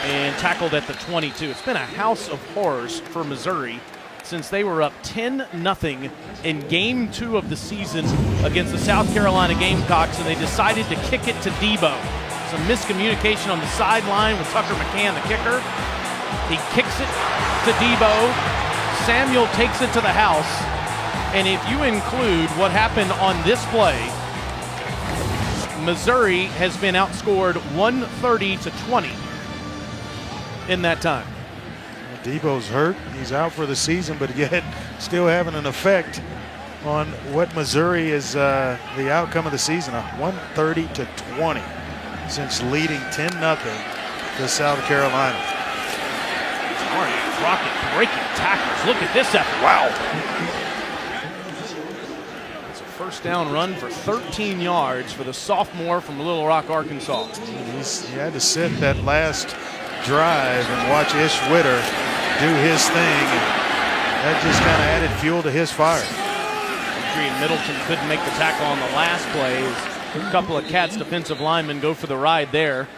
and tackled at the 22. It's been a house of horrors for Missouri since they were up 10-0 in Game 2 of the season against the South Carolina Gamecocks, and they decided to kick it to Debo. Some miscommunication on the sideline with Tucker McCann, the kicker. He kicks it to Debo. Samuel takes it to the house. And if you include what happened on this play, Missouri has been outscored 130-20 in that time. Debo's hurt. He's out for the season, but yet still having an effect on what Missouri is the outcome of the season. 130-20 since leading 10-0 to South Carolina. Arnie Crockett breaking tackles. Look at this effort. Wow. It's a first down run for 13 yards for the sophomore from Little Rock, Arkansas. He had to sit that last drive and watch Ish Witter do his thing, and that just kind of added fuel to his fire. Green Middleton couldn't make the tackle on the last play. A couple of Cats defensive linemen go for the ride there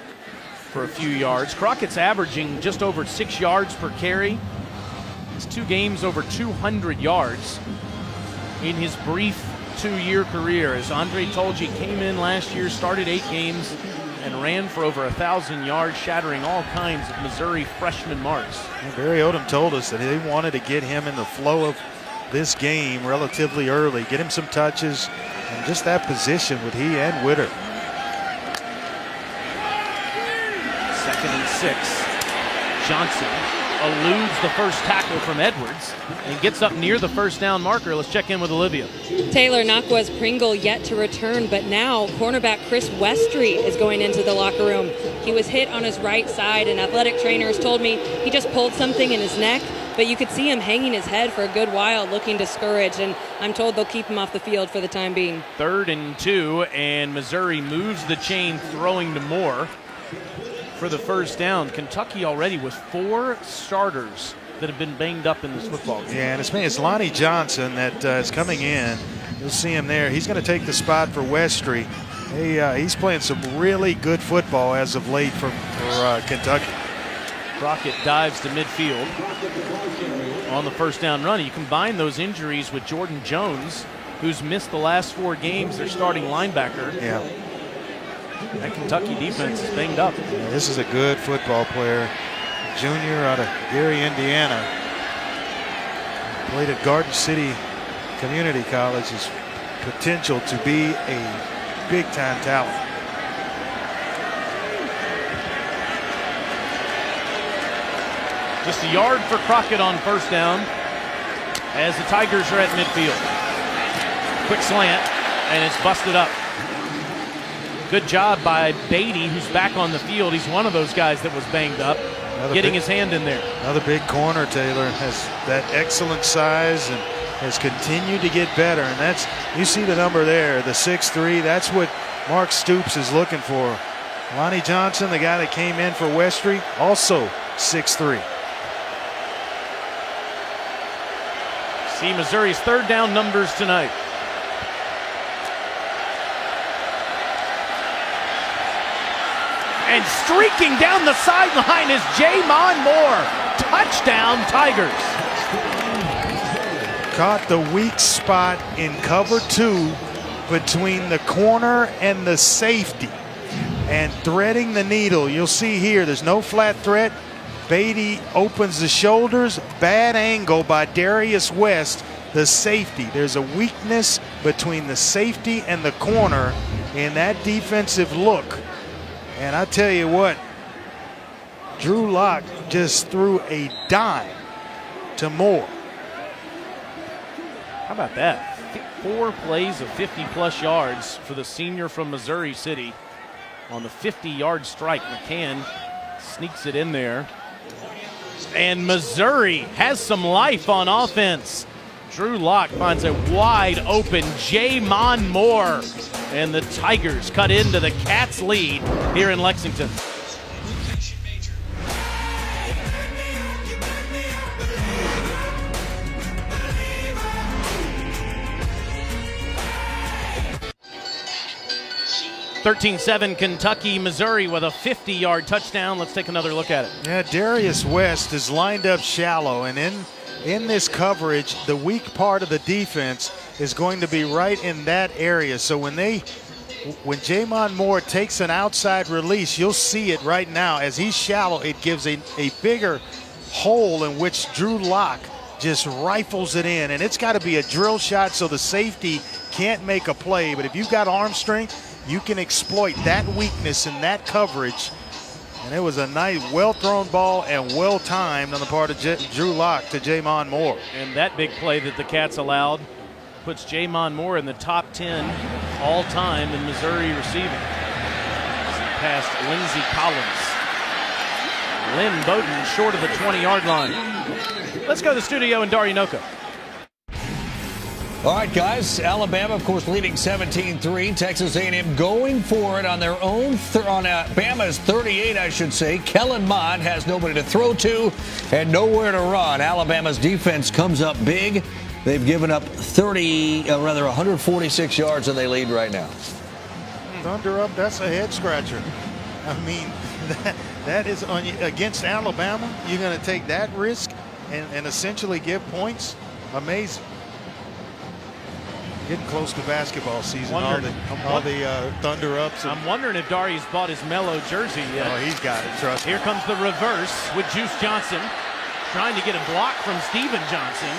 for a few yards. Crockett's averaging just over 6 yards per carry. It's 2 games over 200 yards in his brief 2-year career. As Andre told you, came in last year, started 8 games, and ran for over 1,000 yards, shattering all kinds of Missouri freshman marks. And Barry Odom told us that they wanted to get him in the flow of this game relatively early, get him some touches, and just that position with he and Witter. 2nd and 6. Johnson eludes the first tackle from Edwards and gets up near the first down marker. Let's check in with Olivia. Taylor Naquez Pringle yet to return, but now cornerback Chris Westry is going into the locker room. He was hit on his right side, and athletic trainers told me he just pulled something in his neck, but you could see him hanging his head for a good while, looking discouraged, and I'm told they'll keep him off the field for the time being. 3rd and 2, and Missouri moves the chain, throwing to Moore for the first down. Kentucky already with 4 starters that have been banged up in this football game. Yeah, and it's Lonnie Johnson that is coming in. You'll see him there. He's going to take the spot for Westry. He's playing some really good football as of late for Kentucky. Crockett dives to midfield on the first down run. You combine those injuries with Jordan Jones, who's missed the last 4 games, their starting linebacker. Yeah. That Kentucky defense is banged up. Yeah, this is a good football player. Junior out of Gary, Indiana. Played at Garden City Community College. His potential to be a big-time talent. Just a yard for Crockett on first down as the Tigers are at midfield. Quick slant, and it's busted up. Good job by Beatty, who's back on the field. He's one of those guys that was banged up, getting his hand in there. Another big corner. Taylor has that excellent size and has continued to get better. And that's, you see the number there, the 6'3". That's what Mark Stoops is looking for. Lonnie Johnson, the guy that came in for Westry, also 6'3". See Missouri's third down numbers tonight. And streaking down the sideline is J'Mon Moore. Touchdown, Tigers. Caught the weak spot in cover 2 between the corner and the safety and threading the needle. You'll see here, there's no flat threat. Beatty opens the shoulders. Bad angle by Darius West, the safety. There's a weakness between the safety and the corner in that defensive look. And I tell you what, Drew Lock just threw a dime to Moore. How about that? 4 plays of 50-plus yards for the senior from Missouri City. On the 50-yard strike, McCann sneaks it in there. And Missouri has some life on offense. Drew Lock finds a wide open J'Mon Moore. And the Tigers cut into the Cats' lead here in Lexington. (13-7) Kentucky, Missouri with a 50-yard touchdown. Let's take another look at it. Yeah, Darius West is lined up shallow, and in this coverage, the weak part of the defense is going to be right in that area. So when J'Mon Moore takes an outside release, you'll see it right now. As he's shallow, it gives a bigger hole in which Drew Lock just rifles it in. And it's got to be a drill shot so the safety can't make a play. But if you've got arm strength, you can exploit that weakness in that coverage. And it was a nice, well-thrown ball and well-timed on the part of Drew Lock to J'Mon Moore. And that big play that the Cats allowed puts J'Mon Moore in the top 10 all-time in Missouri receiving. Past Lindsey Collins. Lynn Bowden short of the 20-yard line. Let's go to the studio and Dari Noko. All right, guys. Alabama, of course, leading 17-3. Texas A&M going for it on their own, on Bama's 38, I should say. Kellen Mond has nobody to throw to and nowhere to run. Alabama's defense comes up big. They've given up 146 yards, and they lead right now. Thunder up, that's a head scratcher. I mean, that is against Alabama. You're going to take that risk and essentially give points? Amazing. Getting close to basketball season. All the Thunder ups. I'm wondering if Darius bought his Mellow jersey yet. Oh, he's got it. Trust me. Here comes the reverse with Juice Johnson trying to get a block from Steven Johnson.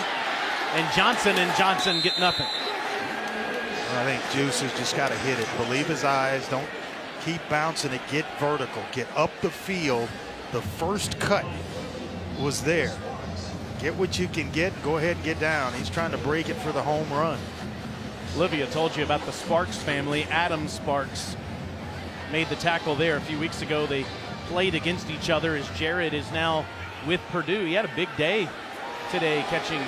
And Johnson get nothing. I think Juice has just got to hit it. Believe his eyes. Don't keep bouncing it. Get vertical. Get up the field. The first cut was there. Get what you can get. Go ahead and get down. He's trying to break it for the home run. Olivia told you about the Sparks family. Adam Sparks made the tackle there a few weeks ago. They played against each other as Jared is now with Purdue. He had a big day today, catching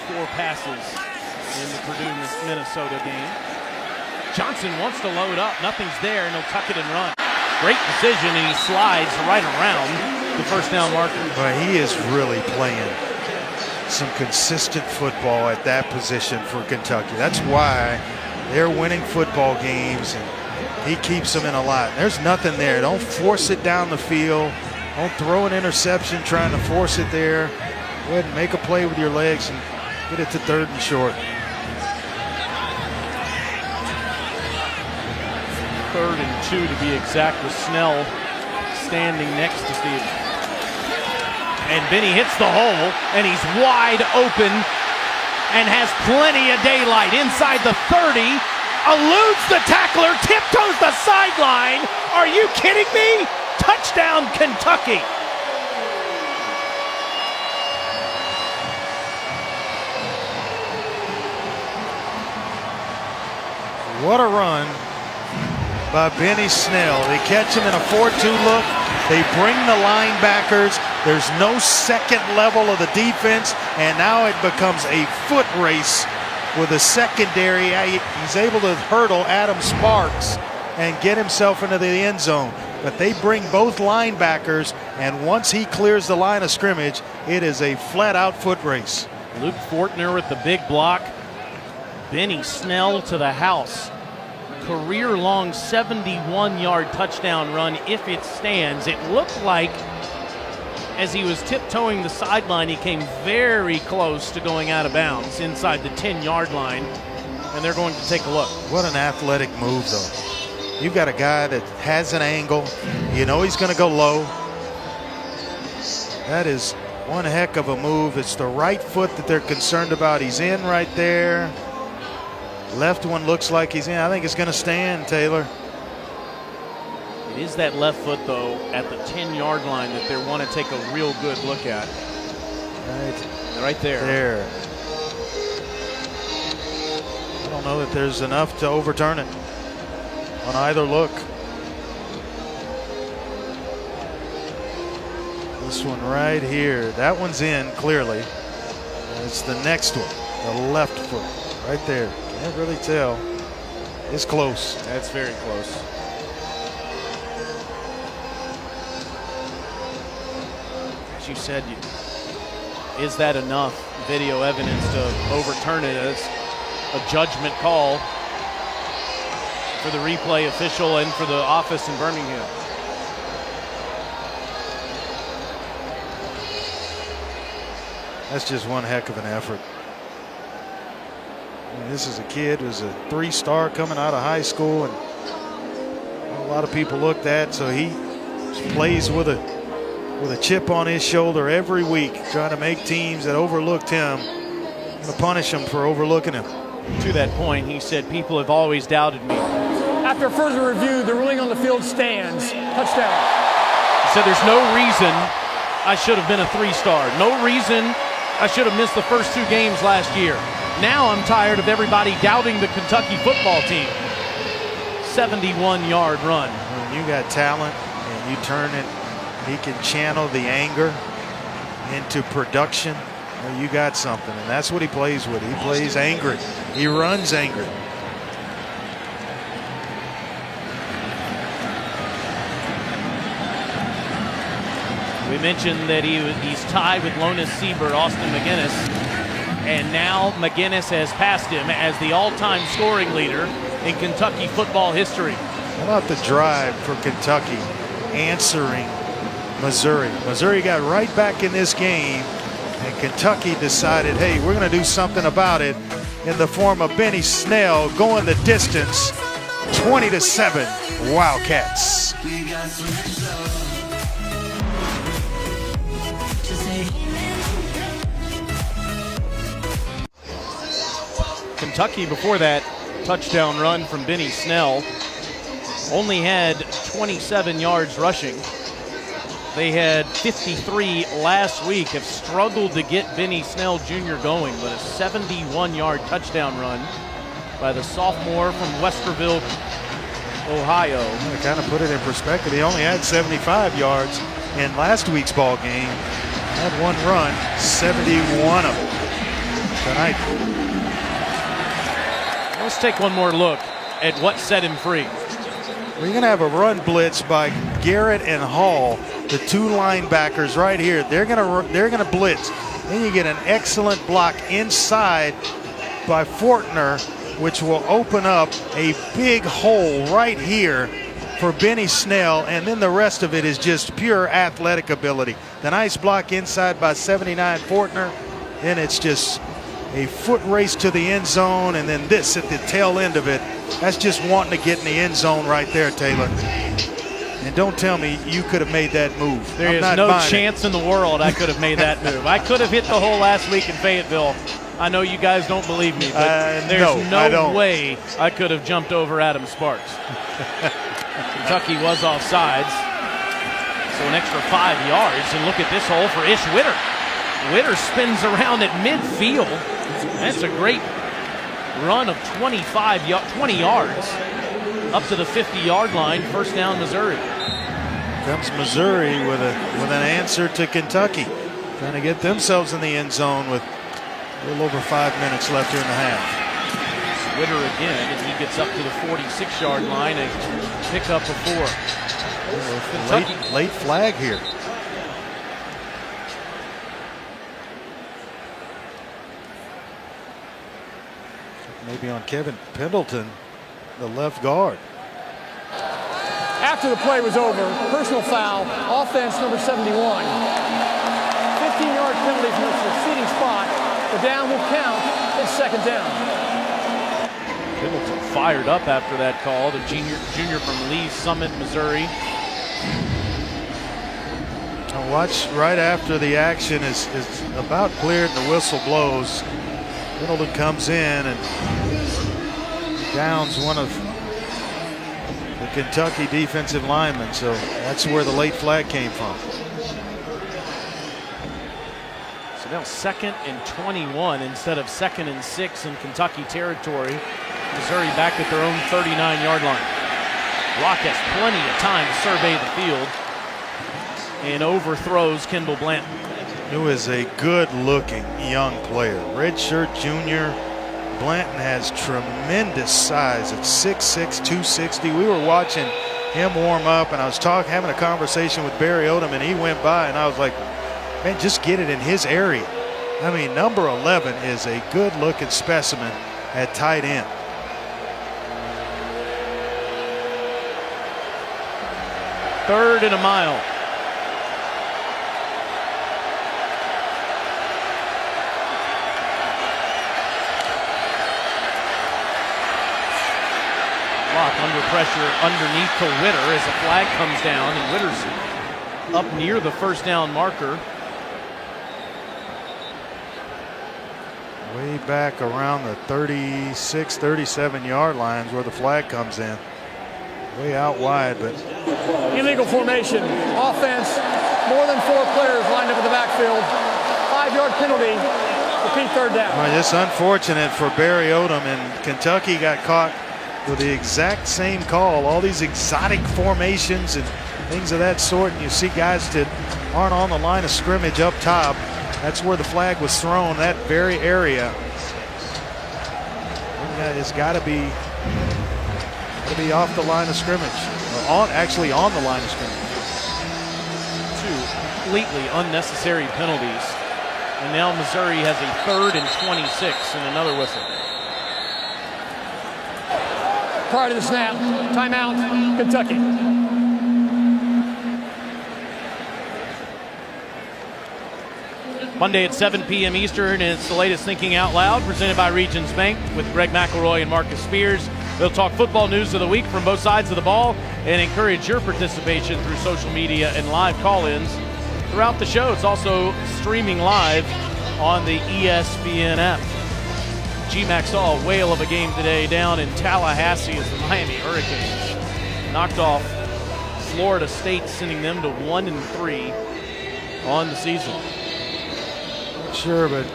4 passes in the Purdue-Minnesota game. Johnson wants to load up. Nothing's there, and he'll tuck it and run. Great decision, and he slides right around the first down marker. But he is really playing some consistent football at that position for Kentucky. That's why they're winning football games, and He keeps them in a lot. There's nothing there. Don't force it down the field. Don't throw an interception trying to force it there. Go ahead and make a play with your legs and get it to 3rd and short. 3rd and 2 to be exact, with Snell standing next to Steve. And Benny hits the hole, and he's wide open and has plenty of daylight inside the 30. Eludes the tackler, tiptoes the sideline. Are you kidding me? Touchdown, Kentucky. What a run by Benny Snell. They catch him in a 4-2 look. They bring the linebackers. There's no second level of the defense, and now it becomes a foot race with a secondary. He's able to hurdle Adam Sparks and get himself into the end zone. But they bring both linebackers, and once he clears the line of scrimmage, it is a flat-out foot race. Luke Fortner with the big block. Benny Snell to the house. Career-long 71-yard touchdown run if it stands. It looked like as he was tiptoeing the sideline, he came very close to going out of bounds inside the 10-yard line, and they're going to take a look. What an athletic move, though. You've got a guy that has an angle. You know he's going to go low. That is one heck of a move. It's the right foot that they're concerned about. He's in right there. Left one looks like he's in. I think it's going to stand, Taylor. It is that left foot, though, at the 10-yard line that they want to take a real good look at. Right there. There. I don't know that there's enough to overturn it on either look. This one right here. That one's in clearly. It's the next one, the left foot, right there. Can't really tell. It's close. That's very close. As you said, is that enough video evidence to overturn it as a judgment call for the replay official and for the office in Birmingham? That's just one heck of an effort. I mean, this is a kid who's a 3-star coming out of high school, and a lot of people looked at, so he plays with a chip on his shoulder every week, trying to make teams that overlooked him going to punish him for overlooking him. To that point, he said, people have always doubted me. After further review, the ruling on the field stands. Touchdown. He said there's no reason I should have been a 3-star. No reason I should have missed the first 2 games last year. Now I'm tired of everybody doubting the Kentucky football team. 71-yard run. When you got talent and you turn it, he can channel the anger into production. Well, you got something, and that's what he plays with. He plays angry. He runs angry. We mentioned that he's tied with Lonas Siebert, Austin McGinnis, and now McGinnis has passed him as the all-time scoring leader in Kentucky football history. How about the drive for Kentucky answering Missouri? Missouri got right back in this game, and Kentucky decided, hey, we're going to do something about it in the form of Benny Snell going the distance. 20-7 Wildcats. Kentucky, before that touchdown run from Benny Snell, only had 27 yards rushing. They had 53 last week, have struggled to get Benny Snell Jr. going, but a 71-yard touchdown run by the sophomore from Westerville, Ohio. To kind of put it in perspective, he only had 75 yards in last week's ball game. Had one run, 71 of them tonight. Let's take one more look at what set him free. Well, you're going to have a run blitz by Garrett and Hall, the 2 linebackers right here. They're going to blitz. Then you get an excellent block inside by Fortner which will open up a big hole right here for Benny Snell, and then the rest of it is just pure athletic ability. The nice block inside by 79 Fortner, then it's just a foot race to the end zone, and then this at the tail end of it. That's just wanting to get in the end zone right there, Taylor. And don't tell me you could have made that move. There is no chance in the world I could have made that move. I could have hit the hole last week in Fayetteville. I know you guys don't believe me, but there's no way I could have jumped over Adam Sparks. Kentucky was offsides, so an extra 5 yards. And look at this hole for Ish Witter. Witter spins around at midfield. That's a great run of 20 yards up to the 50-yard line. First down, Missouri. Comes Missouri with an answer to Kentucky, trying to get themselves in the end zone with a little over 5 minutes left here in the half. Witter again, and he gets up to the 46-yard line, a pickup of 4. Late flag here. Maybe on Kevin Pendleton, the left guard. After the play was over, personal foul, offense number 71. 15-yard penalty from the succeeding spot. The down will count. It's second down. Pendleton fired up after that call. The junior from Lee Summit, Missouri. Now watch right after the action is about cleared and the whistle blows. Pendleton comes in and downs one of the Kentucky defensive linemen. So that's where the late flag came from. So now 2nd and 21 instead of 2nd and 6 in Kentucky territory. Missouri back at their own 39-yard line. Locke has plenty of time to survey the field and overthrows Kendall Blanton. Who is a good-looking young player. Redshirt junior. Blanton has tremendous size at 6'6", 260. We were watching him warm up, and I was having a conversation with Barry Odom, and he went by, and I was like, man, just get it in his area. I mean, number 11 is a good-looking specimen at tight end. Third and a mile. Locke under pressure underneath to Witter as a flag comes down, and Witter's up near the first down marker. Way back around the 36, 37-yard lines where the flag comes in. Way out wide, but illegal formation. Offense, more than 4 players lined up in the backfield. 5-yard penalty. Repeat third down. Well, it's unfortunate for Barry Odom, and Kentucky got caught with the exact same call. All these exotic formations and things of that sort, and you see guys that aren't on the line of scrimmage up top. That's where the flag was thrown, that very area. It's got to be off the line of scrimmage, or actually on the line of scrimmage. 2 completely unnecessary penalties, and now Missouri has a 3rd and 26 and another whistle. Prior to the snap, timeout, Kentucky. Monday at 7 p.m. Eastern, and it's the latest Thinking Out Loud, presented by Regions Bank with Greg McElroy and Marcus Spears. We'll talk football news of the week from both sides of the ball and encourage your participation through social media and live call-ins throughout the show. It's also streaming live on the ESPN app. GMAC saw a whale of a game today down in Tallahassee as the Miami Hurricanes knocked off Florida State, sending them to 1-3 on the season. Sure, but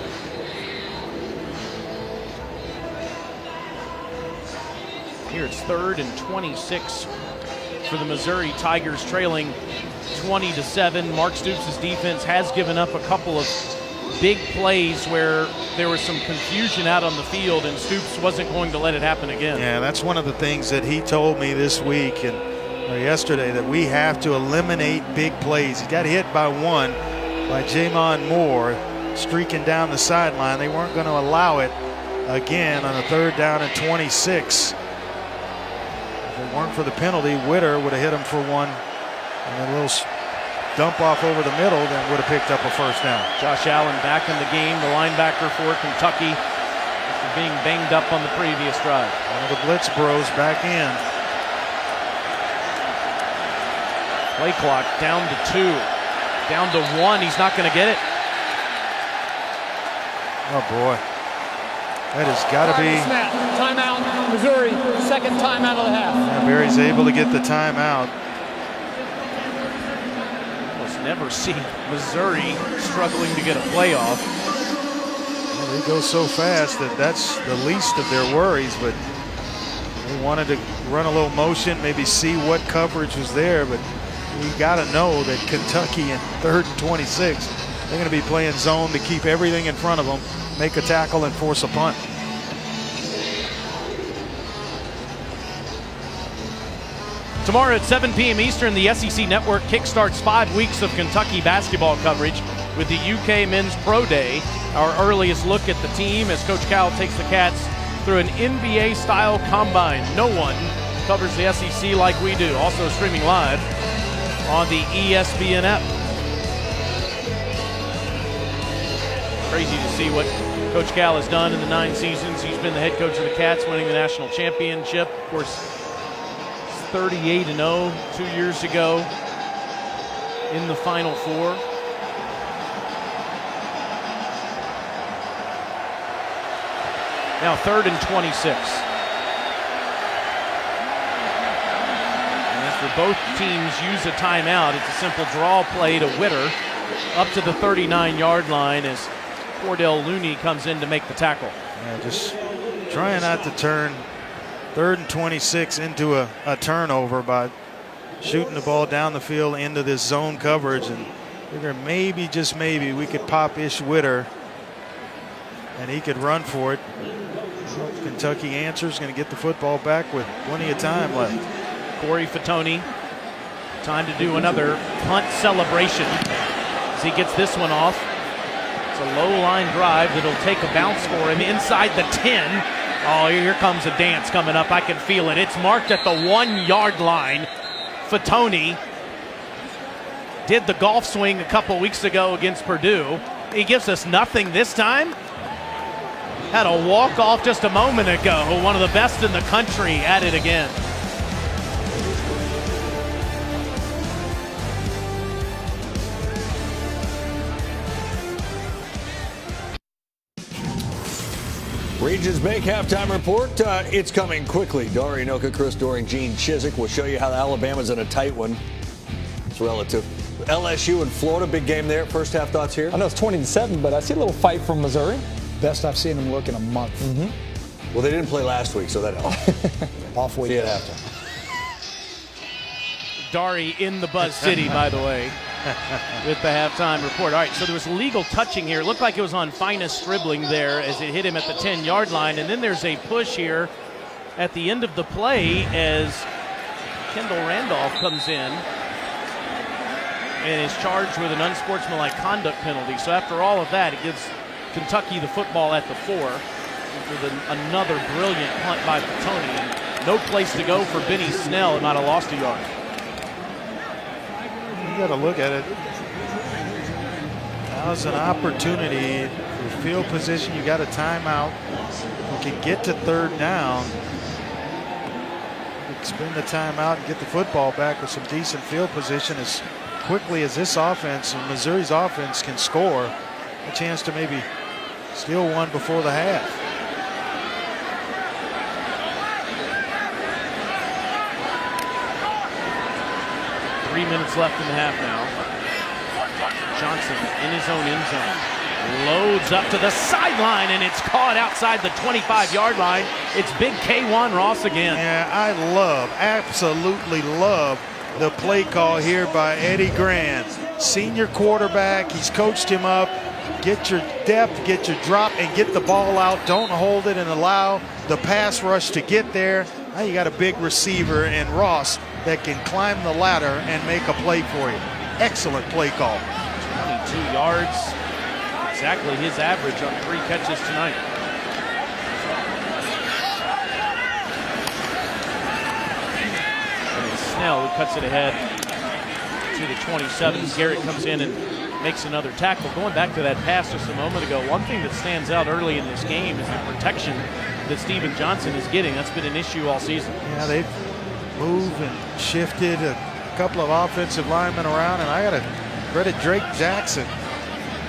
here it's 3rd and 26 for the Missouri Tigers, trailing 20-7. Mark Stoops' defense has given up a couple of big plays where there was some confusion out on the field, and Stoops wasn't going to let it happen again. Yeah, that's one of the things that he told me this week and yesterday, that we have to eliminate big plays. He got hit by one by Jamon Moore streaking down the sideline. They weren't going to allow it again on a 3rd down and 26. If it weren't for the penalty, Witter would have hit him for one. And a little dump off over the middle, then would have picked up a 1st down. Josh Allen back in the game, the linebacker for Kentucky, after being banged up on the previous drive. One of the blitz bros back in. Play clock down to 2, down to 1. He's not going to get it. Oh boy, that has got to be. Snap. Timeout, Missouri. 2nd timeout of the half. Yeah, Barry's able to get the timeout. Almost never seen Missouri struggling to get a playoff. Well, they go so fast that that's the least of their worries, but they wanted to run a little motion, maybe see what coverage was there, but we got to know that Kentucky in 3rd and 26, they're going to be playing zone to keep everything in front of them, make a tackle and force a punt. Tomorrow at 7 p.m. Eastern, the SEC Network kickstarts 5 weeks of Kentucky basketball coverage with the UK Men's Pro Day, our earliest look at the team as Coach Cal takes the Cats through an NBA-style combine. No one covers the SEC like we do. Also streaming live on the ESPN app. Crazy to see what Coach Cal has done in the 9 seasons. He's been the head coach of the Cats, winning the national championship. Of course, 38-0 2 years ago in the Final Four. Now 3rd and 26. And after both teams use a timeout, it's a simple draw play to Witter up to the 39-yard line as Cordell Looney comes in to make the tackle. Yeah, just trying not to turn 3rd and 26 into a turnover by shooting the ball down the field into this zone coverage, and figure maybe, just maybe, we could pop Ish Witter and he could run for it. Kentucky answers, going to get the football back with plenty of time left. Corey Fatoni, time to do another punt celebration as he gets this one off. It's a low line drive that'll take a bounce for him inside the 10. Oh, here comes a dance coming up. I can feel it. It's marked at the 1-yard line. Fatoni did the golf swing a couple weeks ago against Purdue. He gives us nothing this time. Had a walk-off just a moment ago. One of the best in the country at it again. Regions Bank halftime report. It's coming quickly. Dari Inoka, Chris Doering, Gene Chizik will show you how Alabama's in a tight one. It's relative. LSU and Florida, big game there. First half thoughts here? I know it's 20-7, but I see a little fight from Missouri. Best I've seen them look in a month. Mm-hmm. Well, they didn't play last week, so that helped. Off week. See you at halftime. Dari in the Buzz City, by the way, with the halftime report. All right, so there was legal touching here. It looked like it was on Finest dribbling there as it hit him at the 10-yard line. And then there's a push here at the end of the play as Kendall Randolph comes in and is charged with an unsportsmanlike conduct penalty. So after all of that, it gives Kentucky the football at the 4 with another brilliant punt by Fatoni. And no place to go for Benny Snell. It might have lost a yard. You got to look at it. Now's an opportunity for field position. You got a timeout. You can get to 3rd down. Spend the timeout and get the football back with some decent field position as quickly as this offense and Missouri's offense can score. A chance to maybe steal one before the half. Three minutes left in the half now. Johnson in his own end zone. Loads up to the sideline, and it's caught outside the 25-yard line. It's big K1 Ross again. Yeah, I absolutely love the play call here by Eddie Gran. Senior quarterback, he's coached him up. Get your depth, get your drop, and get the ball out. Don't hold it and allow the pass rush to get there. Now you got a big receiver in Ross that can climb the ladder and make a play for you. Excellent play call. 22 yards, exactly his average on 3 catches tonight. Snell, who cuts it ahead to the 27. Garrett comes in and makes another tackle. Going back to that pass just a moment ago, one thing that stands out early in this game is the protection that Steven Johnson is getting. That's been an issue all season. Yeah, they've moved and shifted a couple of offensive linemen around, and I got to credit Drake Jackson,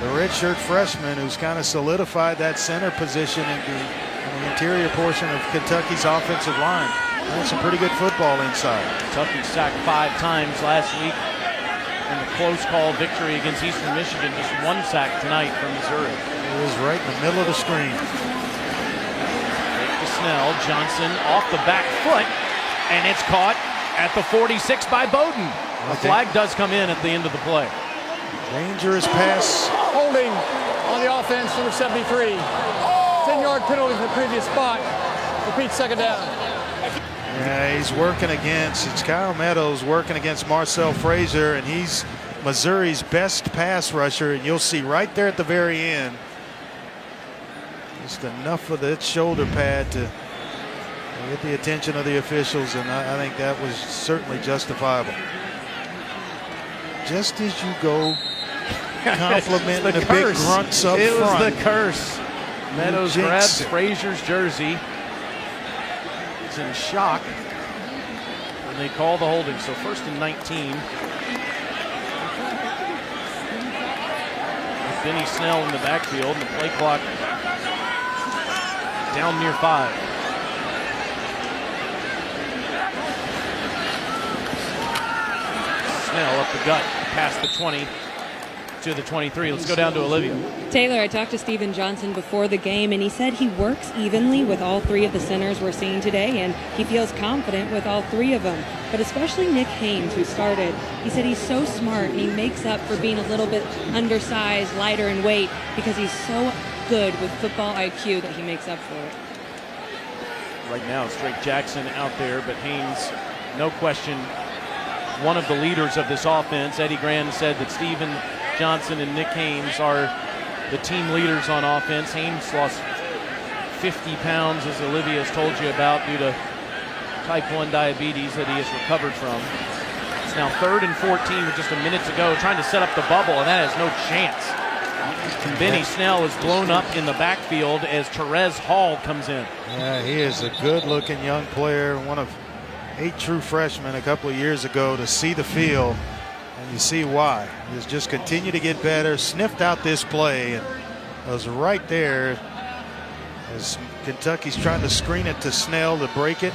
the redshirt freshman, who's kind of solidified that center position in the interior portion of Kentucky's offensive line. Playing some pretty good football inside. Kentucky sacked 5 times last week in the close call victory against Eastern Michigan. Just 1 sack tonight from Missouri. It was right in the middle of the screen. To Snell, Johnson off the back foot, and it's caught at the 46 by Bowden. A flag does come in at the end of the play. Dangerous pass. Holding on the offense, number 73. 10-yard penalty from the previous spot. Repeat, second down. Yeah, he's working against, it's Kyle Meadows working against Marcel Frazier, and he's Missouri's best pass rusher, and you'll see right there at the very end, just enough of that shoulder pad to get the attention of the officials, and I think that was certainly justifiable. Just as you go complimenting the big grunts up front. It was the curse. Meadows grabs Frazier's jersey. He's in shock. And they call the holding. So 1st and 19. With Benny Snell in the backfield, and the play clock down near 5. Snell up the gut, past the 20 to the 23. Let's go down to Olivia. Taylor, I talked to Steven Johnson before the game, and he said he works evenly with all 3 of the centers we're seeing today, and he feels confident with all 3 of them, but especially Nick Haynes, who started. He said he's so smart, and he makes up for being a little bit undersized, lighter in weight, because he's so good with football IQ that he makes up for it. Right now, it's Drake Jackson out there, but Haynes, no question, one of the leaders of this offense. Eddie Gran said that Steven Johnson and Nick Haynes are the team leaders on offense. Haynes lost 50 pounds, as Olivia has told you about, due to type 1 diabetes that he has recovered from. It's now 3rd and 14 with just a minute to go, trying to set up the bubble, and that has no chance. And Benny Snell is blown up in the backfield as Terez Hall comes in. Yeah, he is a good-looking young player, one of 8 true freshmen a couple of years ago to see the field, and you see why. He's just continued to get better, sniffed out this play, and was right there as Kentucky's trying to screen it to Snell to break it,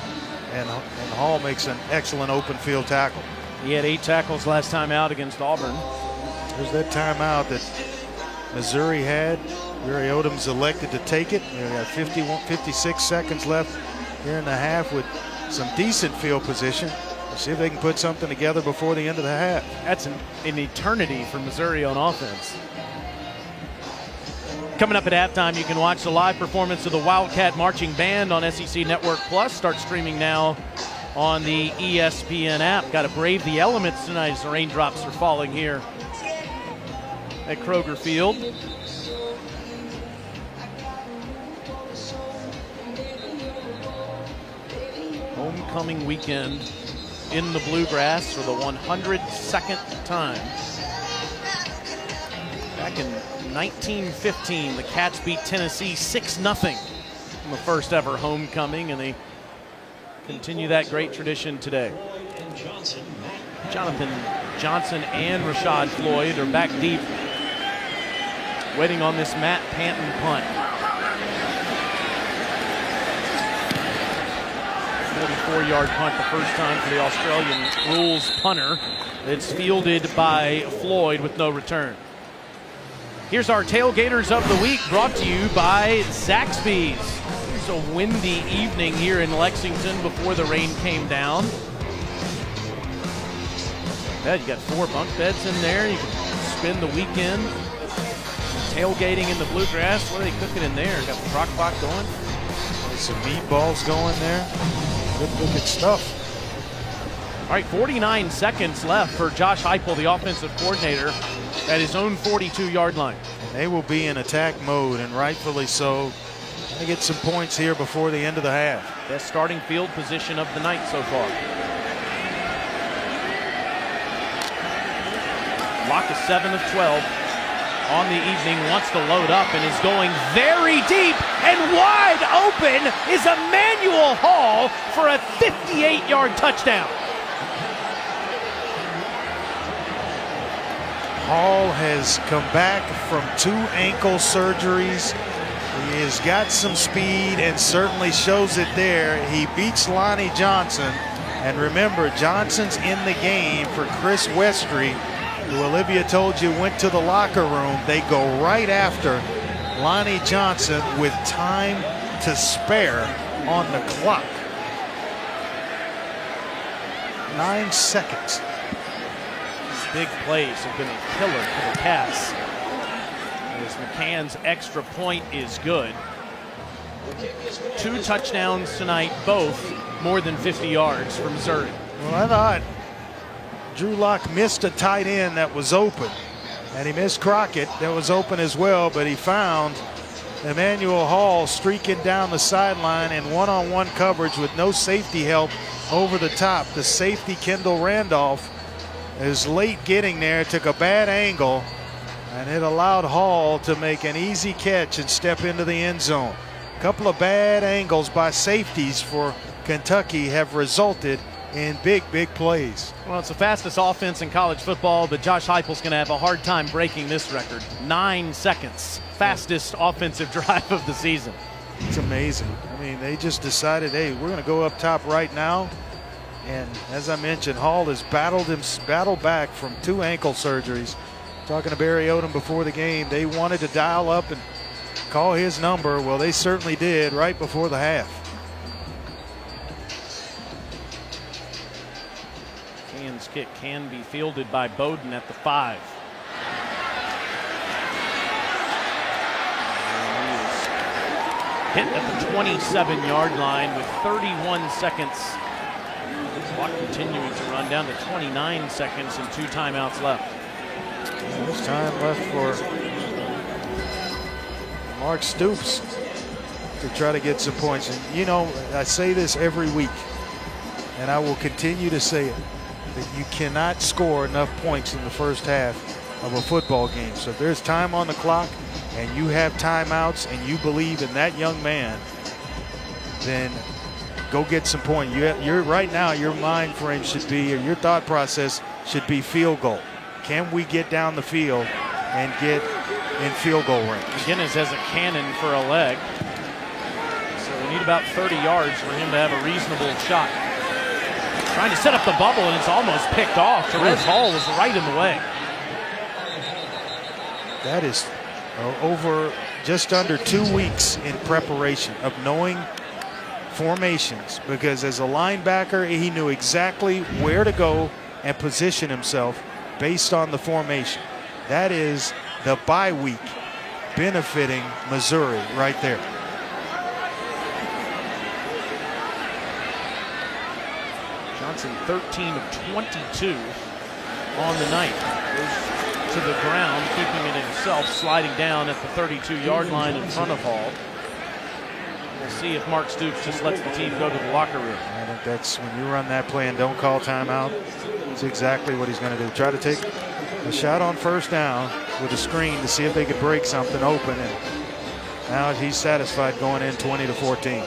and Hall makes an excellent open field tackle. He had 8 tackles last time out against Auburn. There's that timeout that Missouri had. Barry Odom's elected to take it. They got 56 seconds left here in the half with some decent field position. Let's see if they can put something together before the end of the half. That's an eternity for Missouri on offense. Coming up at halftime, you can watch the live performance of the Wildcat Marching Band on SEC Network Plus. Start streaming now on the ESPN app. Got to brave the elements tonight as the raindrops are falling here at Kroger Field. Homecoming weekend in the Bluegrass for the 102nd time. Back in 1915, the Cats beat Tennessee 6-0 in the first ever homecoming, and they continue that great tradition today. Jonathan Johnson and Rashad Floyd are back deep, waiting on this Matt Panton punt. 44-yard punt, the first time for the Australian rules punter. It's fielded by Floyd with no return. Here's our Tailgaters of the Week, brought to you by Zaxby's. It's a windy evening here in Lexington before the rain came down. Yeah, you got 4 bunk beds in there. You can spend the weekend tailgating in the Bluegrass. What are they cooking in there? Got the crock pot going. Some meatballs going there. Good looking stuff. All right, 49 seconds left for Josh Heupel, the offensive coordinator, at his own 42-yard line. And they will be in attack mode, and rightfully so. They get some points here before the end of the half. Best starting field position of the night so far. Locke is 7 of 12 on the evening, wants to load up and is going very deep, and wide open is Emmanuel Hall for a 58-yard touchdown. Hall has come back from 2 ankle surgeries. He has got some speed and certainly shows it there. He beats Lonnie Johnson. And remember, Johnson's in the game for Chris Westry, who Olivia told you went to the locker room. They go right after Lonnie Johnson with time to spare on the clock. 9 seconds. Big plays have been a killer for the Cats, as McCann's extra point is good. 2 touchdowns tonight, both more than 50 yards for Missouri. Well, I thought Drew Lock missed a tight end that was open, and he missed Crockett that was open as well, but he found Emmanuel Hall streaking down the sideline in one-on-one coverage with no safety help over the top. The safety, Kendall Randolph, is late getting there, took a bad angle, and it allowed Hall to make an easy catch and step into the end zone. A couple of bad angles by safeties for Kentucky have resulted in big plays. Well, it's the fastest offense in college football, but Josh Heupel's going to have a hard time breaking this record. 9 seconds, fastest offensive drive of the season. It's amazing. I mean, they just decided, hey, we're going to go up top right now. And as I mentioned, Hall has battled back from 2 ankle surgeries. Talking to Barry Odom before the game, they wanted to dial up and call his number. Well, they certainly did right before the half. Can's kick can be fielded by Bowden at the 5. And he is hit at the 27-yard line with 31 seconds. Clock continuing to run down to 29 seconds and 2 timeouts left. There's time left for Mark Stoops to try to get some points. And you know, I say this every week, and I will continue to say it, that you cannot score enough points in the first half of a football game. So if there's time on the clock and you have timeouts and you believe in that young man, then go get some points. You're right now, your mind frame should be, or your thought process should be field goal. Can we get down the field and get in field goal range? McGinnis has a cannon for a leg, so we need about 30 yards for him to have a reasonable shot. Trying to set up the bubble, and it's almost picked off. Therese Hall was right in the way. That is over just under 2 weeks in preparation of knowing formations, because as a linebacker, he knew exactly where to go and position himself based on the formation. That is the bye week benefiting Missouri right there. Johnson 13 of 22 on the night. Goes to the ground, keeping it himself, sliding down at the 32-yard line in front of Hall. We'll see if Mark Stoops just lets the team go to the locker room. I think that's when you run that play and don't call timeout. It's exactly what he's going to do. Try to take a shot on first down with a screen to see if they could break something open. And now he's satisfied going in 20-14.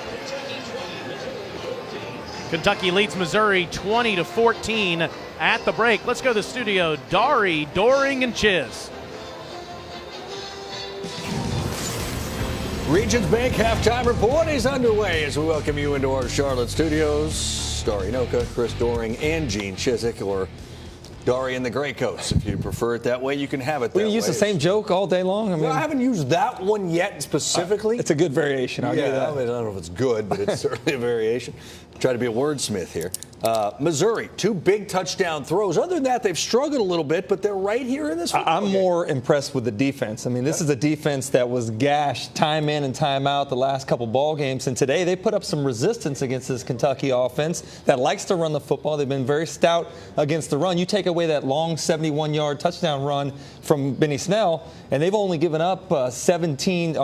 Kentucky leads Missouri 20-14 at the break. Let's go to the studio. Dari, Doring, and Chiz. Regions Bank halftime report is underway as we welcome you into our Charlotte studios. Dari Noka, Chris Doring, and Gene Chizik, or Dari in the gray coats. If you prefer it that way, you can have it that way. We use the same joke all day long. I haven't used that one yet specifically. It's a good variation. I'll give you that. I don't know if it's good, but it's certainly a variation. Try to be a wordsmith here. Missouri, 2 big touchdown throws. Other than that, they've struggled a little bit, but they're right here in this one. I'm more impressed with the defense. I mean, this is a defense that was gashed time in and time out the last couple ball games, and today they put up some resistance against this Kentucky offense that likes to run the football. They've been very stout against the run. You take away that long 71-yard touchdown run from Benny Snell, and they've only given up 17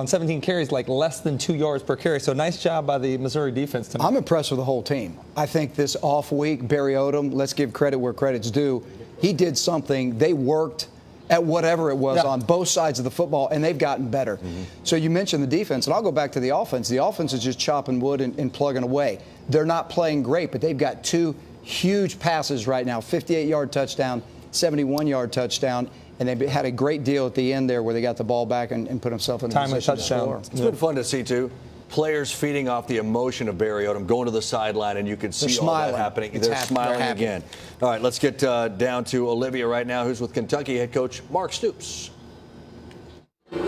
carries, like less than 2 yards per carry. So nice job by the Missouri defense tonight. I'm impressed with the whole team. I think this off week, Barry Odom, let's give credit where credit's due. He did something. They worked at whatever it was on both sides of the football, and they've gotten better. So you mentioned the defense, and I'll go back to the offense. The offense is just chopping wood and plugging away. They're not playing great, but they've got 2 huge passes right now, 58-yard touchdown, 71-yard touchdown, and they had a great deal at the end there where they got the ball back and put themselves in a position to score. It's been fun to see, too. Players feeding off the emotion of Barry Odom, going to the sideline, and you can see all that happening. They're smiling again. All right, let's get down to Olivia right now, who's with Kentucky head coach Mark Stoops.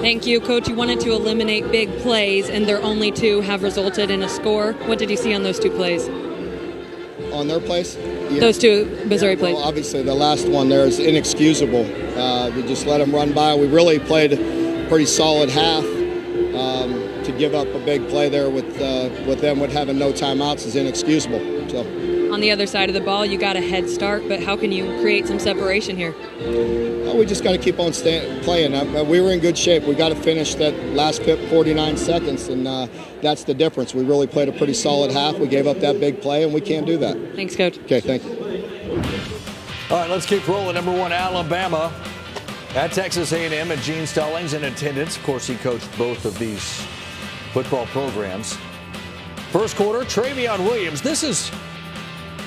Thank you, Coach. You wanted to eliminate big plays, and their only 2 have resulted in a score. What did you see on those 2 plays? On their plays? Yeah. Those 2 Missouri plays. Well, obviously, the last one there is inexcusable. We just let them run by. We really played a pretty solid half. To give up a big play there with them with having no timeouts is inexcusable. So. On the other side of the ball, you got a head start, but how can you create some separation here? We just got to keep on playing. We were in good shape. We got to finish that last 49 seconds, and that's the difference. We really played a pretty solid half. We gave up that big play, and we can't do that. Thanks, Coach. Okay, thank you. All right, let's keep rolling. Number 1, Alabama at Texas A&M, and Gene Stallings in attendance. Of course, he coached both of these football programs. First quarter, Travion Williams. This is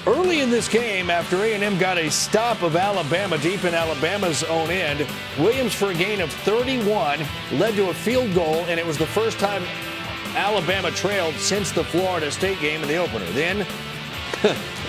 early in this game after A&M got a stop of Alabama deep in Alabama's own end. Williams for a gain of 31 led to a field goal, and it was the first time Alabama trailed since the Florida State game in the opener. Then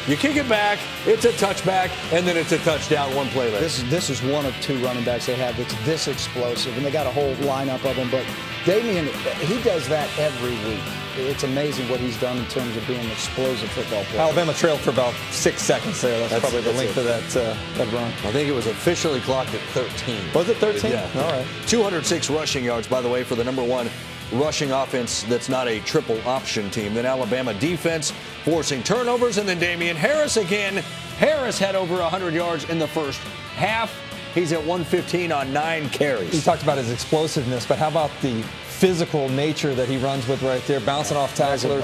you kick it back, it's a touchback, and then it's a touchdown 1 play later. This is one of 2 running backs they have that's this explosive, and they got a whole lineup of them. But Damian, he does that every week. It's amazing what he's done in terms of being an explosive football player. Alabama trailed for about 6 seconds there. That's probably the length of that run. I think it was officially clocked at 13. Was it 13? Yeah. All right. 206 rushing yards, by the way, for the number 1 rushing offense that's not a triple option team. Then Alabama defense forcing turnovers, and then Damian Harris again. Harris had over 100 yards in the first half. He's at 115 on 9 carries. You talked about his explosiveness, but how about the physical nature that he runs with right there, bouncing off tacklers,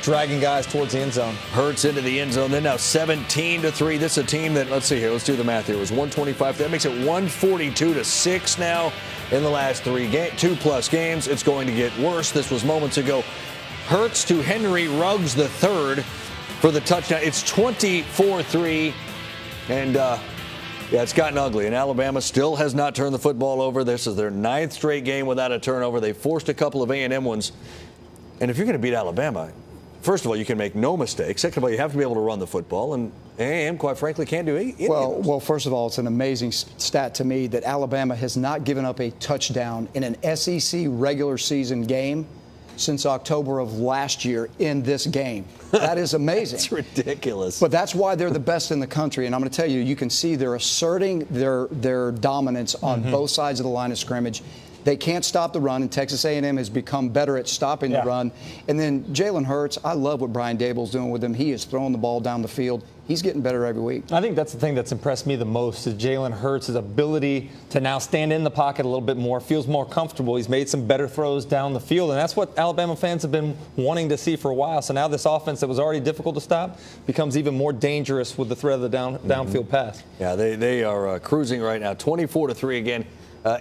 dragging guys towards the end zone. Hurts into the end zone. Then now 17-3. This is a team that, let's see here, let's do the math here. It was 125. That makes it 142-6 now in the last 2+ games. It's going to get worse. This was moments ago. Hurts to Henry Ruggs the third for the touchdown. It's 24-3, and it's gotten ugly. And Alabama still has not turned the football over. This is their 9th straight game without a turnover. They forced a couple of A&M ones. And if you're going to beat Alabama, first of all, you can make no mistakes. Second of all, you have to be able to run the football. And A&M, quite frankly, can't do it. Well, first of all, it's an amazing stat to me that Alabama has not given up a touchdown in an SEC regular season game since October of last year in this game. That is amazing. It's ridiculous. But that's why they're the best in the country. And I'm going to tell you, you can see they're asserting their dominance on both sides of the line of scrimmage. They can't stop the run, and Texas A&M has become better at stopping the run. And then Jalen Hurts, I love what Brian Daboll's doing with him. He is throwing the ball down the field. He's getting better every week. I think that's the thing that's impressed me the most is Jalen Hurts' ability to now stand in the pocket a little bit more, feels more comfortable. He's made some better throws down the field, and that's what Alabama fans have been wanting to see for a while. So now this offense that was already difficult to stop becomes even more dangerous with the threat of the downfield pass. Yeah, they are cruising right now, 24-3 again.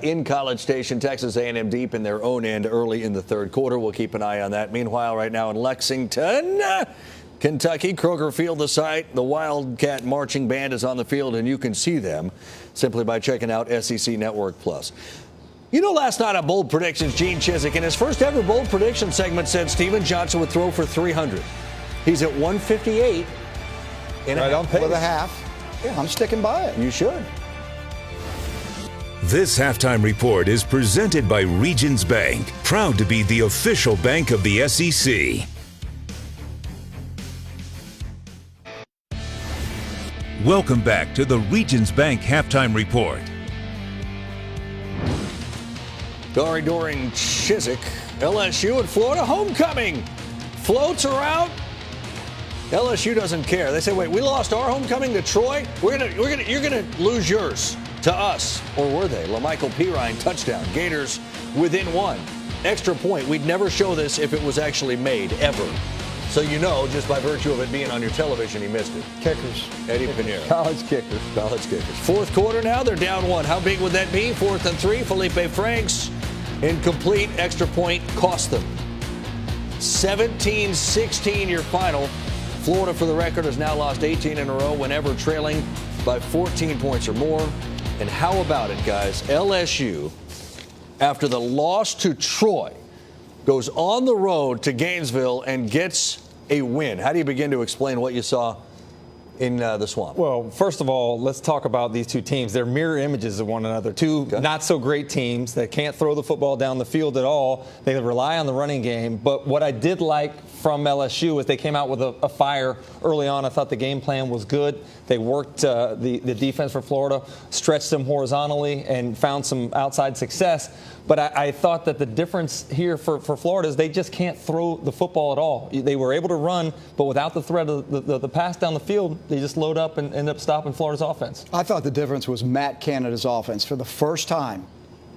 In College Station, Texas A&M deep in their own end early in the third quarter. We'll keep an eye on that. Meanwhile, right now in Lexington, Kentucky, Kroger Field, the site. The Wildcat Marching Band is on the field, and you can see them simply by checking out SEC Network Plus. You know, last night on Bold Predictions, Gene Chizik, in his first ever Bold Prediction segment, said Steven Johnson would throw for 300. He's at 158 in right on pace. With a half. Yeah, I'm sticking by it. You should. This halftime report is presented by Regions Bank, proud to be the official bank of the SEC. Welcome back to the Regions Bank halftime report. Doring Chizik, LSU and Florida homecoming. Floats are out. LSU doesn't care. They say, wait, we lost our homecoming to Troy. You're gonna lose yours to us, or were they? LaMichael Pirine touchdown. Gators within one. Extra point. We'd never show this if it was actually made, ever. So you know, just by virtue of it being on your television, he missed it. Kickers. Eddie Pinheiro. College kickers. College kickers. Fourth quarter now, they're down 1. How big would that be? 4th and 3. Felipe Franks, incomplete, extra point, cost them. 17-16 your final. Florida, for the record, has now lost 18 in a row whenever trailing by 14 points or more. And how about it, guys? LSU, after the loss to Troy, goes on the road to Gainesville and gets a win. How do you begin to explain what you saw in the Swamp? Well, first of all, let's talk about these two teams. They're mirror images of one another. Two not so great teams that can't throw the football down the field at all. They rely on the running game. But what I did like from LSU is they came out with a fire early on. I thought the game plan was good. They worked the defense for Florida, stretched them horizontally, and found some outside success. But I thought that the difference here for Florida is they just can't throw the football at all. They were able to run, but without the threat of the pass down the field, they just load up and end up stopping Florida's offense. I thought the difference was Matt Canada's offense. For the first time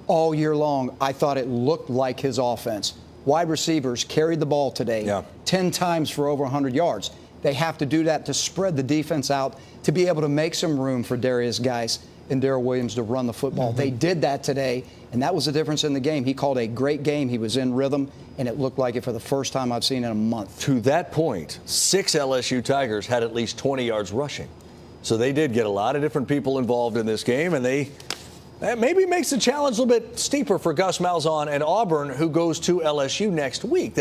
all year long, I thought it looked like his offense. Wide receivers carried the ball today 10 times for over 100 yards. They have to do that to spread the defense out, to be able to make some room for Darius Geis and Darrell Williams to run the football. They did that today, and that was the difference in the game. He called a great game. He was in rhythm, and it looked like it for the first time I've seen in a month. To that point, 6 LSU Tigers had at least 20 yards rushing. So they did get a lot of different people involved in this game, and that maybe makes the challenge a little bit steeper for Gus Malzahn and Auburn, who goes to LSU next week.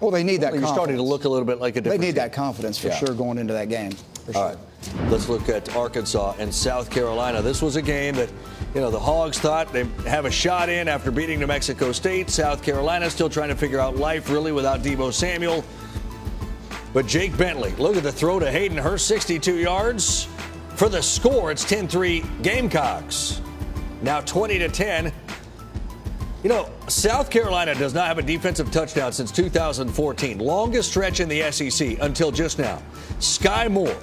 Well, they need that confidence. You're starting to look a little bit like a different They need team. that confidence for sure going into that game. All right, let's look at Arkansas and South Carolina. This was a game that, the Hogs thought they'd have a shot in after beating New Mexico State. South Carolina still trying to figure out life, really, without Deebo Samuel. But Jake Bentley, look at the throw to Hayden Hurst, 62 yards. For the score, it's 10-3 Gamecocks. Now 20-10. South Carolina does not have a defensive touchdown since 2014. Longest stretch in the SEC until just now. Sky Moore,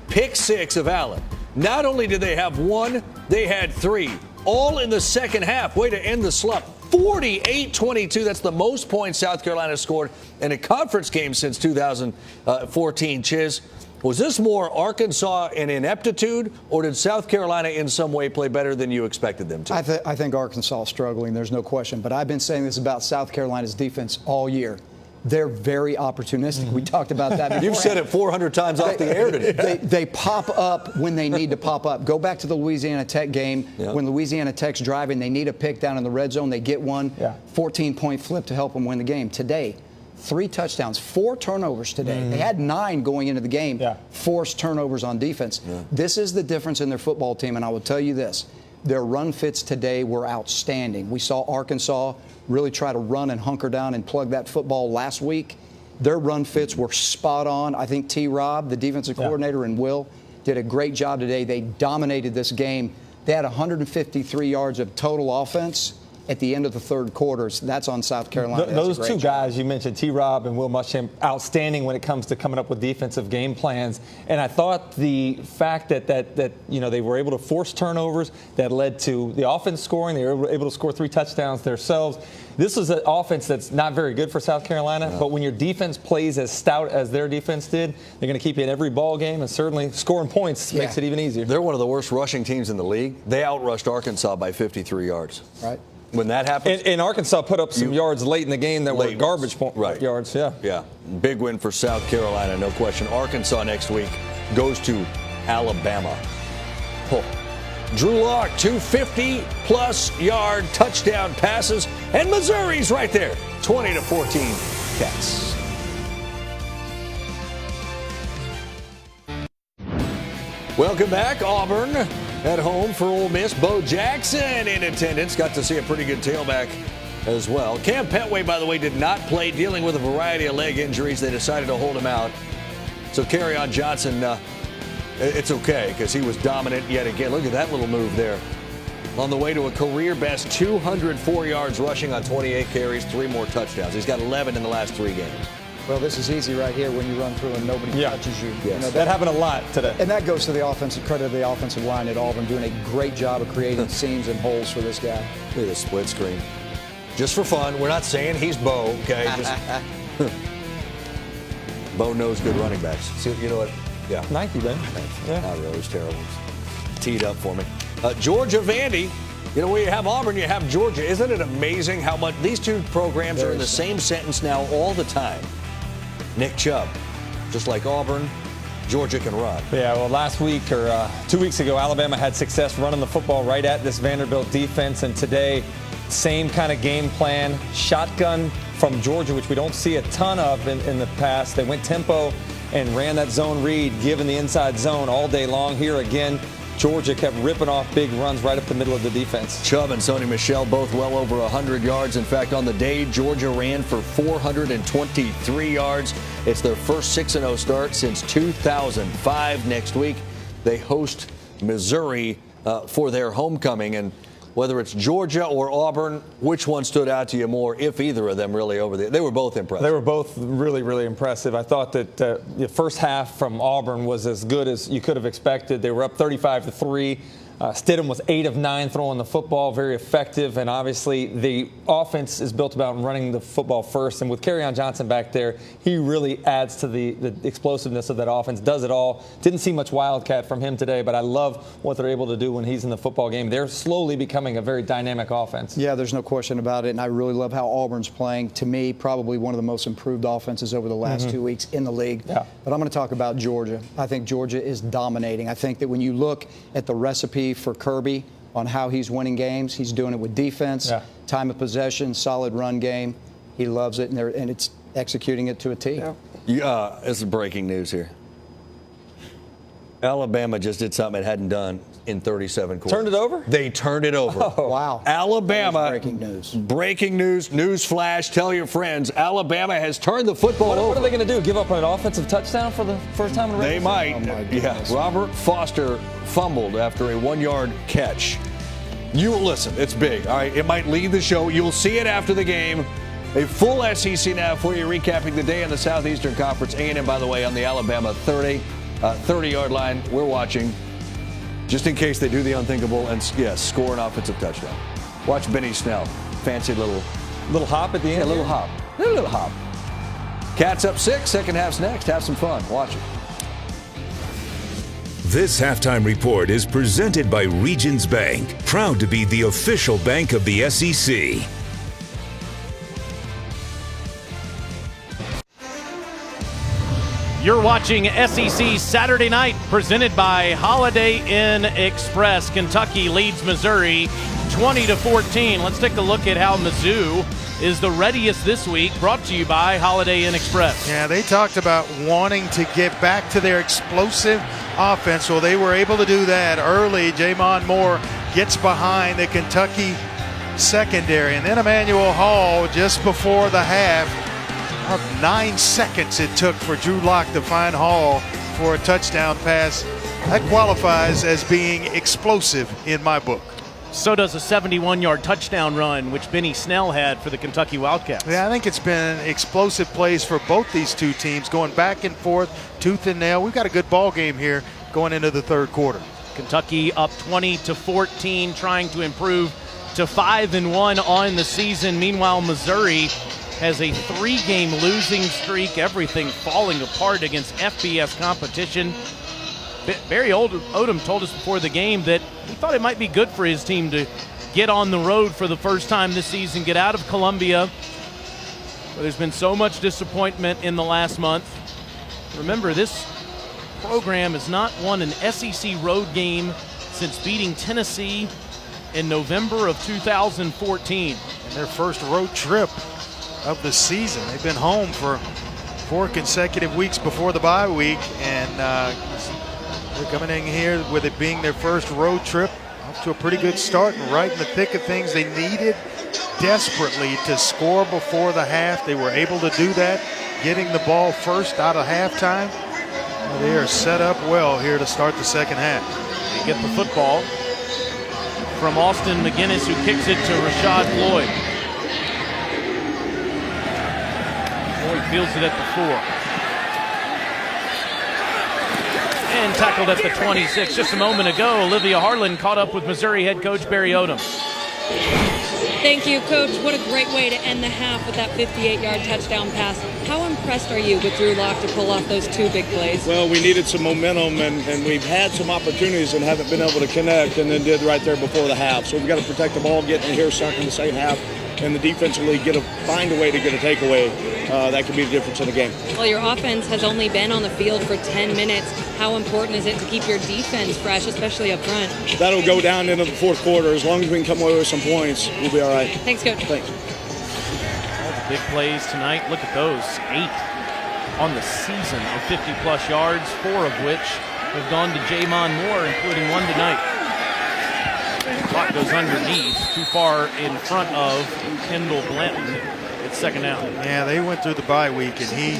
pick 6 of Allen. Not only did they have 1, they had 3. All in the second half. Way to end the slump. 48-22. That's the most points South Carolina scored in a conference game since 2014. Chiz, was this more Arkansas in ineptitude, or did South Carolina in some way play better than you expected them to? I think Arkansas is struggling, there's no question. But I've been saying this about South Carolina's defense all year. They're very opportunistic. We talked about that before. You've said it 400 times off the air today. They pop up when they need to pop up. Go back to the Louisiana Tech game. When Louisiana Tech's driving, they need a pick down in the red zone. They get one. 14-point flip to help them win the game. Today, 3 touchdowns, 4 turnovers today. They had 9 going into the game, forced turnovers on defense. This is the difference in their football team, and I will tell you this. Their run fits today were outstanding. We saw Arkansas really try to run and hunker down and plug that football last week. Their run fits were spot on. I think T-Rob, the defensive coordinator, and Will did a great job today. They dominated this game. They had 153 yards of total offense at the end of the third quarter. So that's on South Carolina. Those two guys you mentioned, T-Rob and Will Muschamp, outstanding when it comes to coming up with defensive game plans. And I thought the fact that they were able to force turnovers that led to the offense scoring. They were able to score 3 touchdowns themselves. This is an offense that's not very good for South Carolina, but when your defense plays as stout as their defense did, they're going to keep you in every ball game, and certainly scoring points makes it even easier. They're one of the worst rushing teams in the league. They outrushed Arkansas by 53 yards. Right. When that happens. And Arkansas put up some yards late in the game that were garbage yards. Yeah. Big win for South Carolina, no question. Arkansas next week goes to Alabama. Drew Lock, 250-plus yard touchdown passes, and Missouri's right there, 20-14 Cats. Welcome back, Auburn. At home for Ole Miss, Bo Jackson in attendance. Got to see a pretty good tailback as well. Cam Petway, by the way, did not play, dealing with a variety of leg injuries. They decided to hold him out. So Kerryon Johnson, it's okay because he was dominant yet again. Look at that little move there. On the way to a career best 204 yards rushing on 28 carries, 3 more touchdowns. He's got 11 in the last 3 games. Well, this is easy right here when you run through and nobody touches you. Yes. That happened a lot today. And that goes to the offensive credit of the offensive line at Auburn, doing a great job of creating seams and holes for this guy. Look at the split screen. Just for fun. We're not saying he's Bo, okay? Bo knows good running backs. See, you know what? Yeah. Nike, Ben. Yeah. Not really. It's terrible. Teed up for me. Georgia, Vandy. You know, where you have Auburn, you have Georgia. Isn't it amazing how much these two programs are in the same sentence now all the time? Nick Chubb, just like Auburn, Georgia can run. Yeah, well, last week or 2 weeks ago, Alabama had success running the football right at this Vanderbilt defense, and today, same kind of game plan. Shotgun from Georgia, which we don't see a ton of in the past. They went tempo and ran that zone read, giving the inside zone all day long. Here again, Georgia kept ripping off big runs right up the middle of the defense. Chubb and Sony Michel both well over 100 yards. In fact, on the day, Georgia ran for 423 yards. It's their first 6-0 start since 2005. Next week, they host Missouri for their homecoming. And whether it's Georgia or Auburn, which one stood out to you more, if either of them really over there? They were both impressive. They were both really, really impressive. I thought that the first half from Auburn was as good as you could have expected. They were up 35-3. Stidham was 8 of 9 throwing the football, very effective. And obviously the offense is built about running the football first. And with Kerryon Johnson back there, he really adds to the explosiveness of that offense, does it all. Didn't see much wildcat from him today, but I love what they're able to do when he's in the football game. They're slowly becoming a very dynamic offense. Yeah, there's no question about it. And I really love how Auburn's playing. To me, probably one of the most improved offenses over the last 2 weeks in the league. Yeah. But I'm going to talk about Georgia. I think Georgia is dominating. I think that when you look at the recipe for Kirby on how he's winning games, he's doing it with defense, time of possession, solid run game. He loves it, and it's executing it to a T. This is breaking news here. Alabama just did something it hadn't done in 37 quarters. Turned it over? They turned it over. Oh, wow. Alabama. Breaking news. Breaking news. News flash. Tell your friends. Alabama has turned the football over. What are they going to do? Give up an offensive touchdown for the first time in a regular season? They might. Yeah. Robert Foster fumbled after a 1-yard catch. You listen. It's big. All right. It might lead the show. You'll see it after the game. A full SEC now for you, recapping the day in the Southeastern Conference. A&M, by the way, on the Alabama 30-yard line. We're watching, just in case they do the unthinkable and, score an offensive touchdown. Watch Benny Snell. Fancy little hop at the end. Yeah, little hop. A little hop. Cats up 6. Second half's next. Have some fun. Watch it. This halftime report is presented by Regions Bank, proud to be the official bank of the SEC. You're watching SEC Saturday Night, presented by Holiday Inn Express. Kentucky leads Missouri 20-14. Let's take a look at how Mizzou is the readiest this week, brought to you by Holiday Inn Express. Yeah, they talked about wanting to get back to their explosive offense. Well, they were able to do that early. Jamon Moore gets behind the Kentucky secondary. And then Emmanuel Hall, just before the half, 9 seconds it took for Drew Lock to find Hall for a touchdown pass. That qualifies as being explosive in my book. So does a 71-yard touchdown run, which Benny Snell had for the Kentucky Wildcats. Yeah, I think it's been explosive plays for both these two teams, going back and forth, tooth and nail. We've got a good ball game here going into the third quarter. Kentucky up 20-14, trying to improve to 5-1 on the season. Meanwhile, Missouri has a 3-game losing streak, everything falling apart against FBS competition. Barry Odom told us before the game that he thought it might be good for his team to get on the road for the first time this season, get out of Columbia. But there's been so much disappointment in the last month. Remember, this program has not won an SEC road game since beating Tennessee in November of 2014. And their first road trip of the season. They've been home for 4 consecutive weeks before the bye week, and they're coming in here with it being their first road trip. Off to a pretty good start and right in the thick of things. They needed desperately to score before the half. They were able to do that, getting the ball first out of halftime. They are set up well here to start the second half. They get the football from Austin McGinnis, who kicks it to Rashad Floyd. Floyd fields it at the 4. And tackled at the 26. Just a moment ago, Olivia Harlan caught up with Missouri head coach Barry Odom. Thank you, Coach. What a great way to end the half with that 58-yard touchdown pass. How impressed are you with Drew Lock to pull off those 2 big plays? Well, we needed some momentum, and we've had some opportunities and haven't been able to connect, and then did right there before the half. So we've got to protect the ball, get in here, second in the second half, and the defensively find a way to get a takeaway. That could be the difference in the game. Well, your offense has only been on the field for 10 minutes. How important is it to keep your defense fresh, especially up front? That'll go down into the fourth quarter. As long as we can come away with some points, we'll be all right. Thanks, Coach. Thanks. All the big plays tonight. Look at those. 8 on the season of 50-plus yards, 4 of which have gone to J'Mon Moore, including 1 tonight. Clock goes underneath, too far in front of Kendall Blanton. It's second down. Yeah, they went through the bye week, and he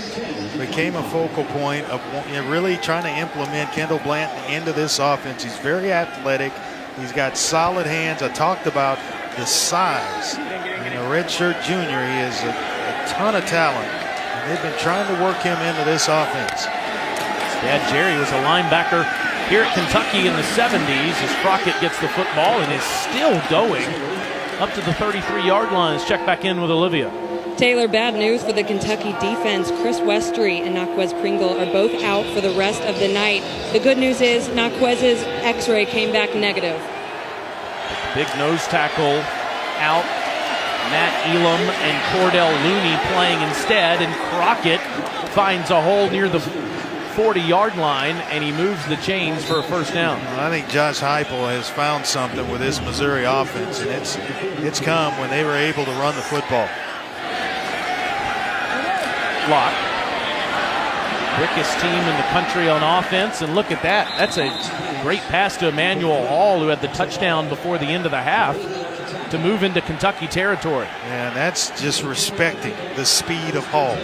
became a focal point of really trying to implement Kendall Blanton into this offense. He's very athletic. He's got solid hands. I talked about the size. In a redshirt junior, he has a ton of talent. And they've been trying to work him into this offense. Dad Jerry was a linebacker here at Kentucky in the 70s as Crockett gets the football and is still going up to the 33-yard line. Let's check back in with Olivia. Taylor, bad news for the Kentucky defense. Chris Westry and Naquez Pringle are both out for the rest of the night. The good news is Naquez's x-ray came back negative. Big nose tackle out. Matt Elam and Cordell Looney playing instead, and Crockett finds a hole near the 40-yard line, and he moves the chains for a first down. Well, I think Josh Heupel has found something with this Missouri offense, and it's come when they were able to run the football. Lock. Quickest team in the country on offense, and look at that. That's a great pass to Emmanuel Hall, who had the touchdown before the end of the half to move into Kentucky territory. And that's just respecting the speed of Hall.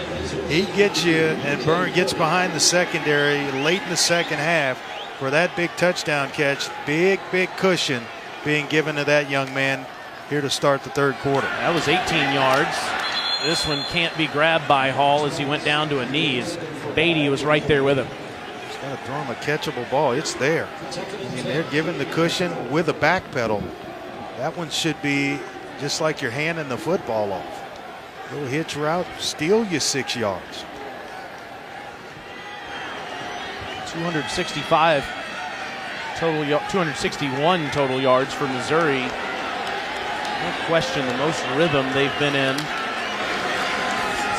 He gets you and gets behind the secondary late in the second half for that big touchdown catch. Big cushion being given to that young man here to start the third quarter. That was 18 yards. This one can't be grabbed by Hall as he went down to a knees. Beatty was right there with him. Just got to throw him a catchable ball. It's there. I mean, they're giving the cushion with a back pedal. That one should be just like you're handing the football off. Little hitch route, steal you 6 yards. 265 total, 261 total yards for Missouri. No question, the most rhythm they've been in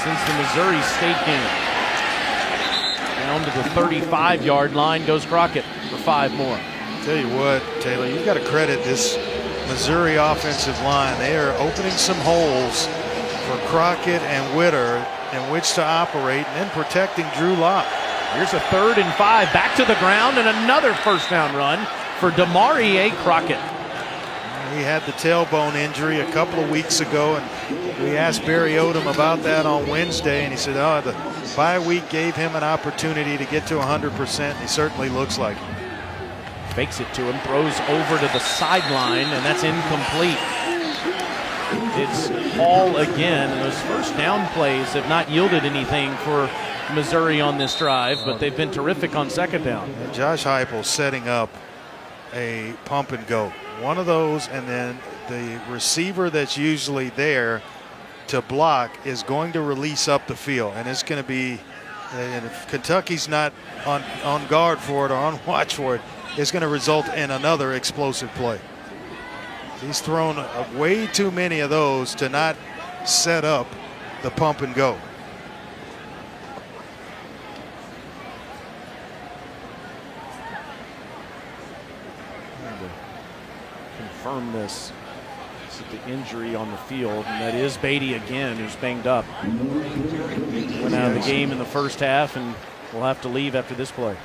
since the Missouri State game. Down to the 35-yard line goes Crockett for 5 more. Tell you what, Taylor, you've got to credit this Missouri offensive line. They are opening some holes for Crockett and Witter in which to operate, and then protecting Drew Lock. Here's a 3rd and 5, back to the ground, and another first down run for Demarie Crockett. He had the tailbone injury a couple of weeks ago, and we asked Barry Odom about that on Wednesday, and he said, the bye week gave him an opportunity to get to 100%, and he certainly looks like it. Fakes it to him, throws over to the sideline, and that's incomplete. It's Hall again, and those first down plays have not yielded anything for Missouri on this drive, but they've been terrific on second down. And Josh Heupel setting up a pump and go. One of those, and then the receiver that's usually there to block is going to release up the field, and it's going to be, and if Kentucky's not on guard for it or on watch for it, it's going to result in another explosive play. He's thrown way too many of those to not set up the pump and go. Confirm this. This is the injury on the field, and that is Beatty again, who's banged up. Went out of the game in the first half, and will have to leave after this play.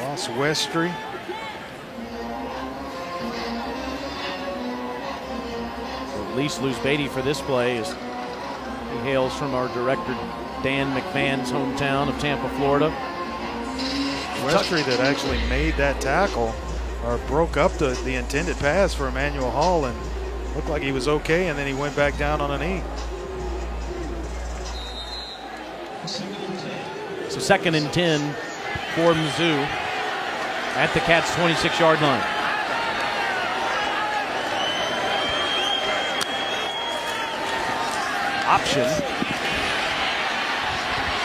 Lost Westry. So at least lose Beatty for this play, as he hails from our director Dan McMahon's hometown of Tampa, Florida. Westry that actually made that tackle or broke up the intended pass for Emmanuel Hall and looked like he was okay, and then he went back down on a knee. So 2nd and 10 for Mizzou at the Cats' 26-yard line. option.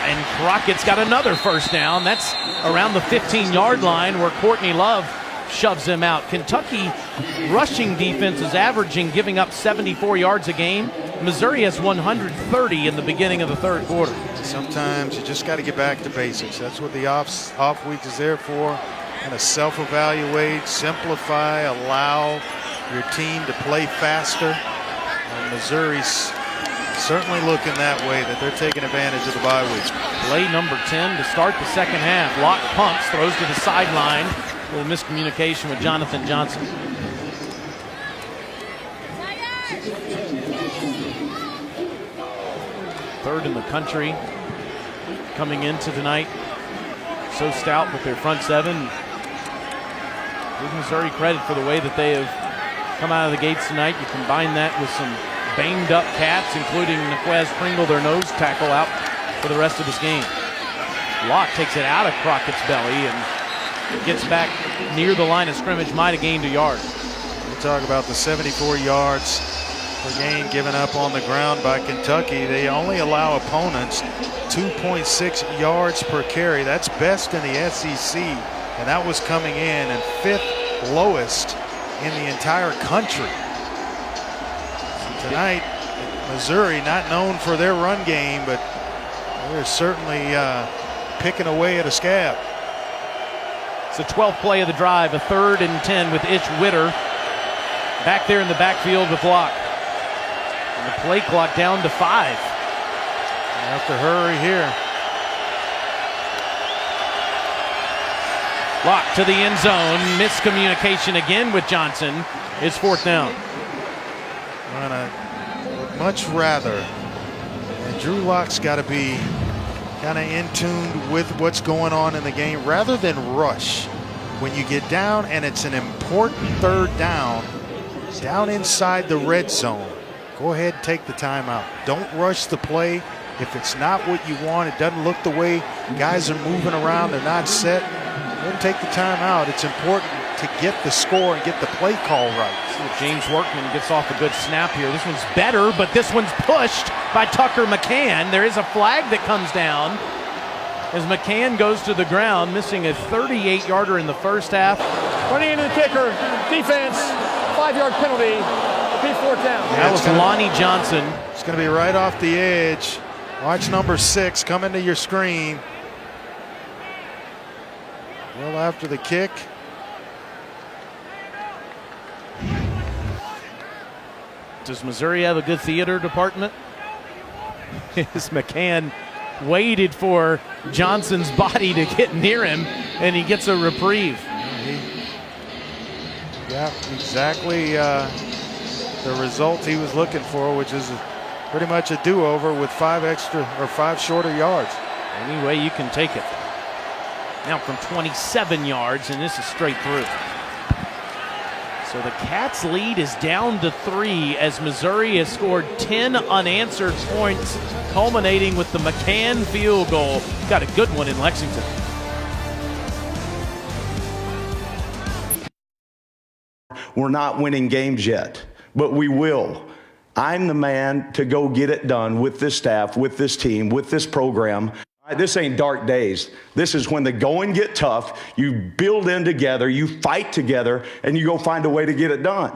And Crockett's got another first down. That's around the 15-yard line where Courtney Love shoves him out. Kentucky rushing defense is averaging giving up 74 yards a game. Missouri has 130 in the beginning of the third quarter. Sometimes you just got to get back to basics. That's what the off week is there for. Kind of self-evaluate, simplify, allow your team to play faster. And Missouri's certainly looking that way, that they're taking advantage of the bye week. Play number 10 to start the second half. Locke pumps, throws to the sideline. A little miscommunication with Jonathan Johnson. Third in the country coming into tonight. So stout with their front seven. Give Missouri credit for the way that they have come out of the gates tonight. You combine that with some banged up cats, including Naquez Pringle, their nose tackle, out for the rest of this game. Locke takes it out of Crockett's belly and gets back near the line of scrimmage, might have gained a yard. We talk about the 74 yards per game given up on the ground by Kentucky. They only allow opponents 2.6 yards per carry. That's best in the SEC, and that was coming in and 5th lowest in the entire country. Tonight, Missouri, not known for their run game, but they're certainly picking away at a scab. It's the 12th play of the drive, a 3rd and 10 with Itch Witter back there in the backfield with Locke. And the play clock down to 5. They have to hurry here. Locke to the end zone. Miscommunication again with Johnson. It's 4th down. I would much rather, and Drew Locke's got to be kind of in tune with what's going on in the game rather than rush. When you get down and it's an important 3rd down inside the red zone, go ahead and take the timeout. Don't rush the play. If it's not what you want, it doesn't look the way guys are moving around, they're not set, then take the timeout. It's important to get the score and get the play call right. James Workman gets off a good snap here. This one's better, but this one's pushed by Tucker McCann. There is a flag that comes down as McCann goes to the ground, missing a 38-yarder in the first half. Running into the kicker, defense, 5-yard penalty, repeat 4th down. That was Lonnie Johnson. It's going to be right off the edge. Watch number 6 come into your screen. Well, after the kick. Does Missouri have a good theater department? As McCann waited for Johnson's body to get near him, and he gets a reprieve. Yeah, exactly the result he was looking for, which is pretty much a do-over with 5 shorter yards. Any way you can take it. Now from 27 yards, and this is straight through. So the Cats' lead is down to 3 as Missouri has scored 10 unanswered points, culminating with the McCann field goal. Got a good one in Lexington. We're not winning games yet, but we will. I'm the man to go get it done with this staff, with this team, with this program. This ain't dark days. This is when the going get tough, you build in together, you fight together, and you go find a way to get it done.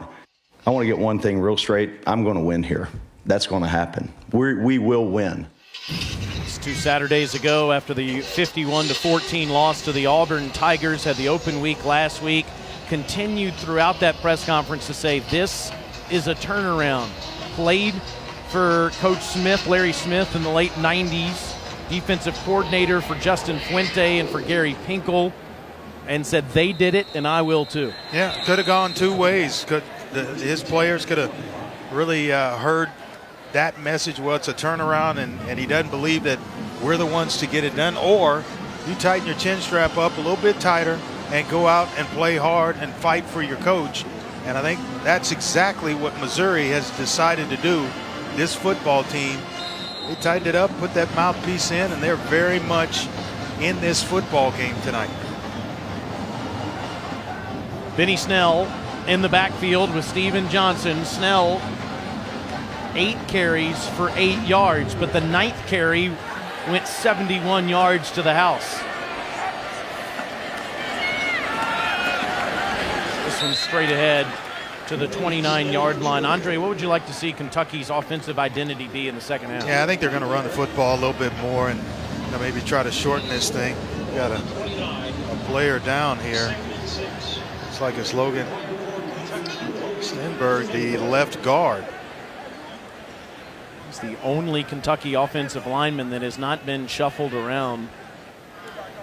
I want to get one thing real straight. I'm going to win here. That's going to happen. We will win. It's 2 Saturdays ago after the 51-14 loss to the Auburn Tigers, had the open week last week, continued throughout that press conference to say this is a turnaround. Played for Coach Smith, Larry Smith, in the late 90s. Defensive coordinator for Justin Fuente and for Gary Pinkel, and said they did it and I will too. Yeah, could have gone 2 ways. His players could have really heard that message, well, it's a turnaround, and he doesn't believe that we're the ones to get it done, or you tighten your chin strap up a little bit tighter and go out and play hard and fight for your coach. And I think that's exactly what Missouri has decided to do. This football team, they tightened it up, put that mouthpiece in, and they're very much in this football game tonight. Benny Snell in the backfield with Steven Johnson. Snell 8 carries for 8 yards, but the 9th carry went 71 yards to the house. This one's straight ahead to the 29-yard line. Andre, what would you like to see Kentucky's offensive identity be in the second half? Yeah, I think they're going to run the football a little bit more and maybe try to shorten this thing. We got a player down here. Looks like it's Logan Stenberg, the left guard. He's the only Kentucky offensive lineman that has not been shuffled around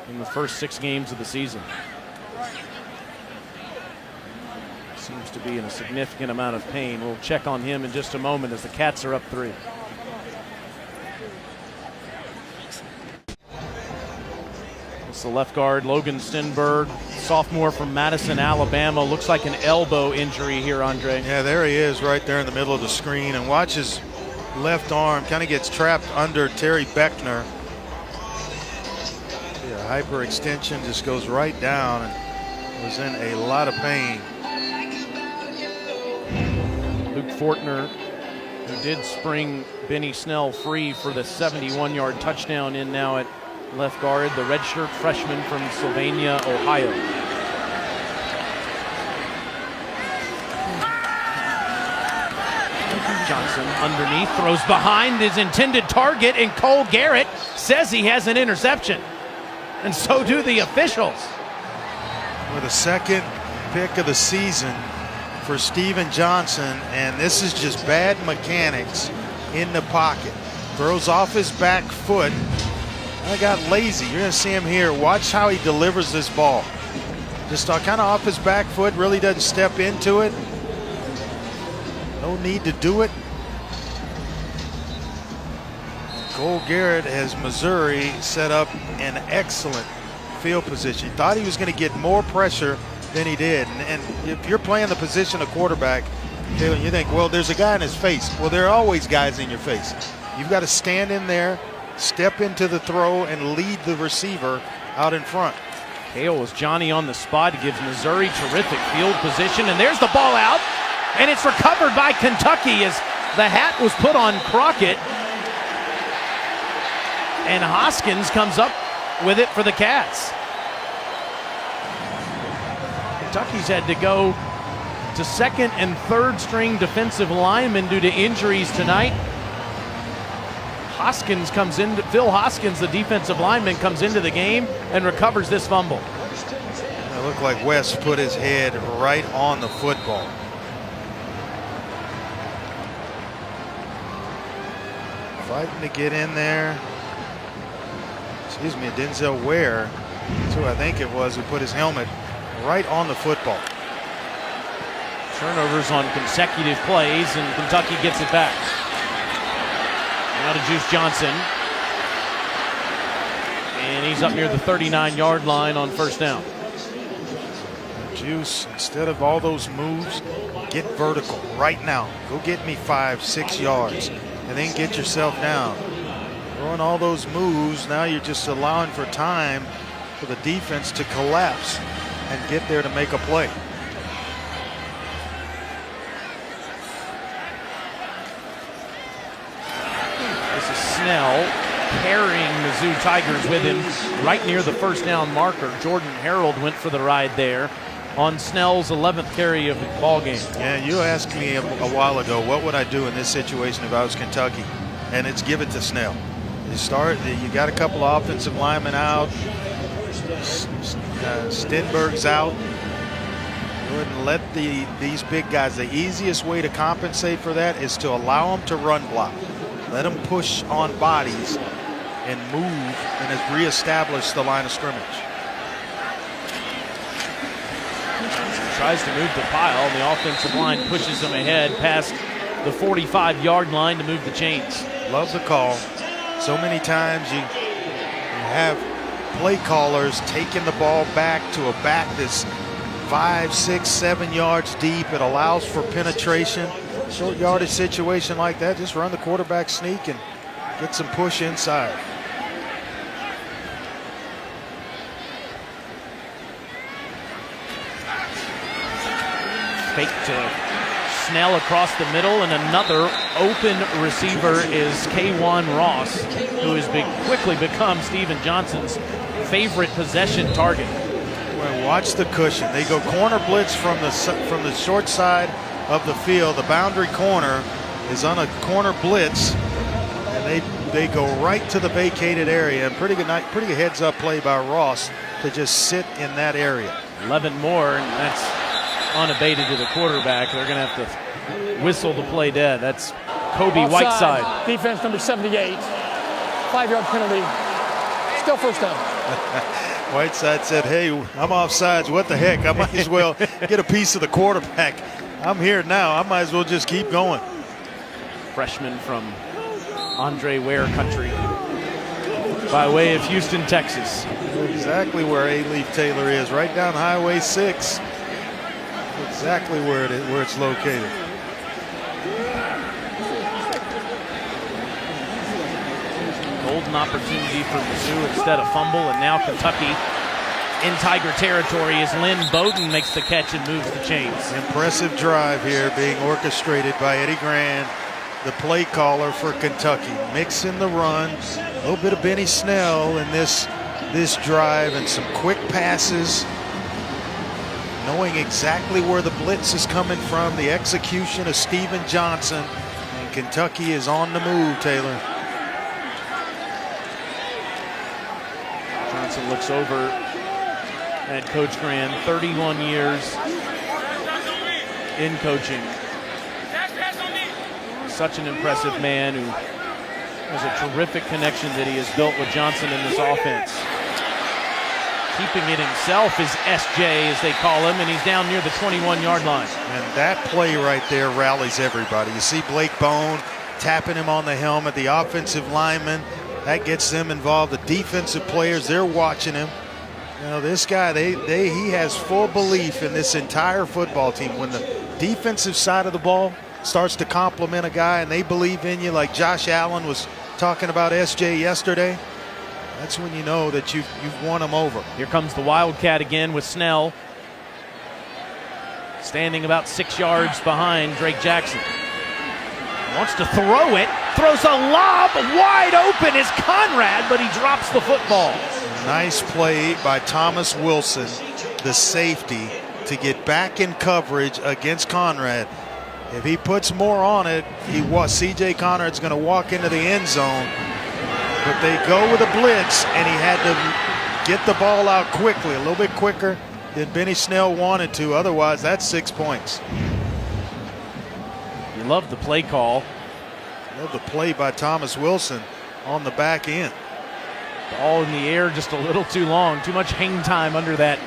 in the first 6 games of the season. Seems to be in a significant amount of pain. We'll check on him in just a moment as the Cats are up 3. It's the left guard, Logan Stenberg, sophomore from Madison, Alabama. Looks like an elbow injury here, Andre. Yeah, there he is right there in the middle of the screen. And watch his left arm kind of gets trapped under Terry Beckner. Yeah, hyperextension just goes right down and was in a lot of pain. Luke Fortner, who did spring Benny Snell free for the 71-yard touchdown, in now at left guard, the redshirt freshman from Sylvania, Ohio. Johnson underneath, throws behind his intended target, and Cole Garrett says he has an interception. And so do the officials. With a second pick of the season for Steven Johnson, and this is just bad mechanics in the pocket. Throws off his back foot. I got lazy. You're going to see him here. Watch how he delivers this ball. Just kind of off his back foot, really doesn't step into it. No need to do it. Cole Garrett has Missouri set up an excellent field position. He thought he was going to get more pressure than he did. And if you're playing the position of quarterback, you think, well, there's a guy in his face. Well, there are always guys in your face. You've got to stand in there, step into the throw, and lead the receiver out in front. Hale was Johnny on the spot. It gives Missouri terrific field position. And there's the ball out. And it's recovered by Kentucky as the hat was put on Crockett. And Hoskins comes up with it for the Cats. Kentucky's had to go to second and third string defensive linemen due to injuries tonight. Hoskins comes in. Phil Hoskins, the defensive lineman, comes into the game and recovers this fumble. It looked like West put his head right on the football. Fighting to get in there. Excuse me, Denzel Ware, that's who I think it was, who put his helmet right on the football. Turnovers on consecutive plays, and Kentucky gets it back. Now to Juice Johnson. And he's up near the 39-yard line on first down. Juice, instead of all those moves, get vertical right now. Go get me 5-6 yards and then get yourself down. Throwing all those moves, now you're just allowing for time for the defense to collapse and get there to make a play. This is Snell carrying Mizzou Tigers with him right near the first down marker. Jordan Harold went for the ride there on Snell's 11th carry of the ball game. Yeah, you asked me a while ago, what would I do in this situation if I was Kentucky? And it's give it to Snell. You got a couple of offensive linemen out. Stenberg's out. Go ahead and let these big guys, the easiest way to compensate for that is to allow them to run block. Let them push on bodies and move and reestablish the line of scrimmage. Tries to move the pile, and the offensive line pushes him ahead past the 45-yard line to move the chains. Love the call. So many times you have play callers taking the ball back to a back that's 5, 6, 7 yards deep. It allows for penetration. Short yardage situation like that, just run the quarterback sneak and get some push inside. Fake to Snell across the middle, and another open receiver is K'Wan Ross, who has quickly become Steven Johnson's favorite possession target. Well, watch the cushion. They go corner blitz from the short side of the field. The boundary corner is on a corner blitz, and they go right to the vacated area. And pretty good heads up play by Ross to just sit in that area. 11 more, and that's unabated to the quarterback. They're going to have to whistle the play dead. That's Kobe Offside. Whiteside. Defense number 78. 5-yard penalty. Still first down. Whiteside said, hey, I'm offsides. What the heck? I might as well get a piece of the quarterback. I'm here now. I might as well just keep going. Freshman from Andre Ware country by way of Houston, Texas. Exactly where A-Leaf Taylor is, right down Highway 6. Exactly where it's located. Golden opportunity for Mizzou instead of fumble, and now Kentucky in Tiger territory as Lynn Bowden makes the catch and moves the chains. Impressive drive here being orchestrated by Eddie Grand, the play caller for Kentucky. Mixing the run, a little bit of Benny Snell in this drive, and some quick passes. Knowing exactly where the blitz is coming from, the execution of Steven Johnson, and Kentucky is on the move, Taylor. Johnson looks over at Coach Grand, 31 years in coaching. Such an impressive man who has a terrific connection that he has built with Johnson in this offense. Keeping it himself is SJ, as they call him, and he's down near the 21-yard line. And that play right there rallies everybody. You see Blake Bone tapping him on the helmet, the offensive lineman. That gets them involved. The defensive players, they're watching him. You know, this guy, he has full belief in this entire football team. When the defensive side of the ball starts to compliment a guy and they believe in you, like Josh Allen was talking about SJ yesterday, that's when you know that you've won them over. Here comes the Wildcat again with Snell, standing about 6 yards behind Drake Jackson. Wants to throw it, throws a lob, wide open is Conrad, but he drops the football. Nice play by Thomas Wilson, the safety, to get back in coverage against Conrad. If he puts more on it, C.J. Conrad's going to walk into the end zone. But they go with a blitz, and he had to get the ball out quickly, a little bit quicker than Benny Snell wanted to. Otherwise, that's 6 points. You love the play call. Love the play by Thomas Wilson on the back end. Ball in the air just a little too long. Too much hang time under that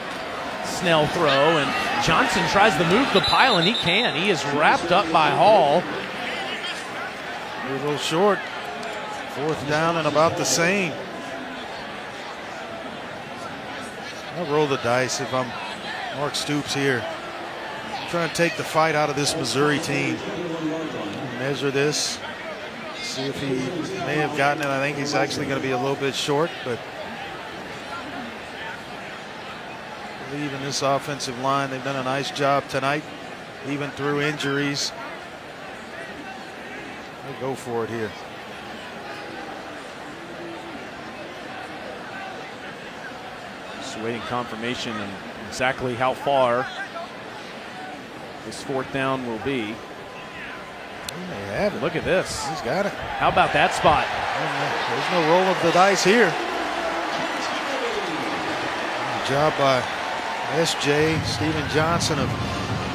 Snell throw. And Johnson tries to move the pile, and he can. He is wrapped up by Hall. A little short. 4th down and about the same. I'll roll the dice if I'm Mark Stoops here. I'm trying to take the fight out of this Missouri team. Measure this. See if he may have gotten it. I think he's actually going to be a little bit short, but I believe in this offensive line. They've done a nice job tonight, even through injuries. They'll go for it here. Just waiting confirmation on exactly how far this 4th down will be. He may have it. Look at this. He's got it. How about that spot? There's no roll of the dice here. Good job by SJ, Steven Johnson, of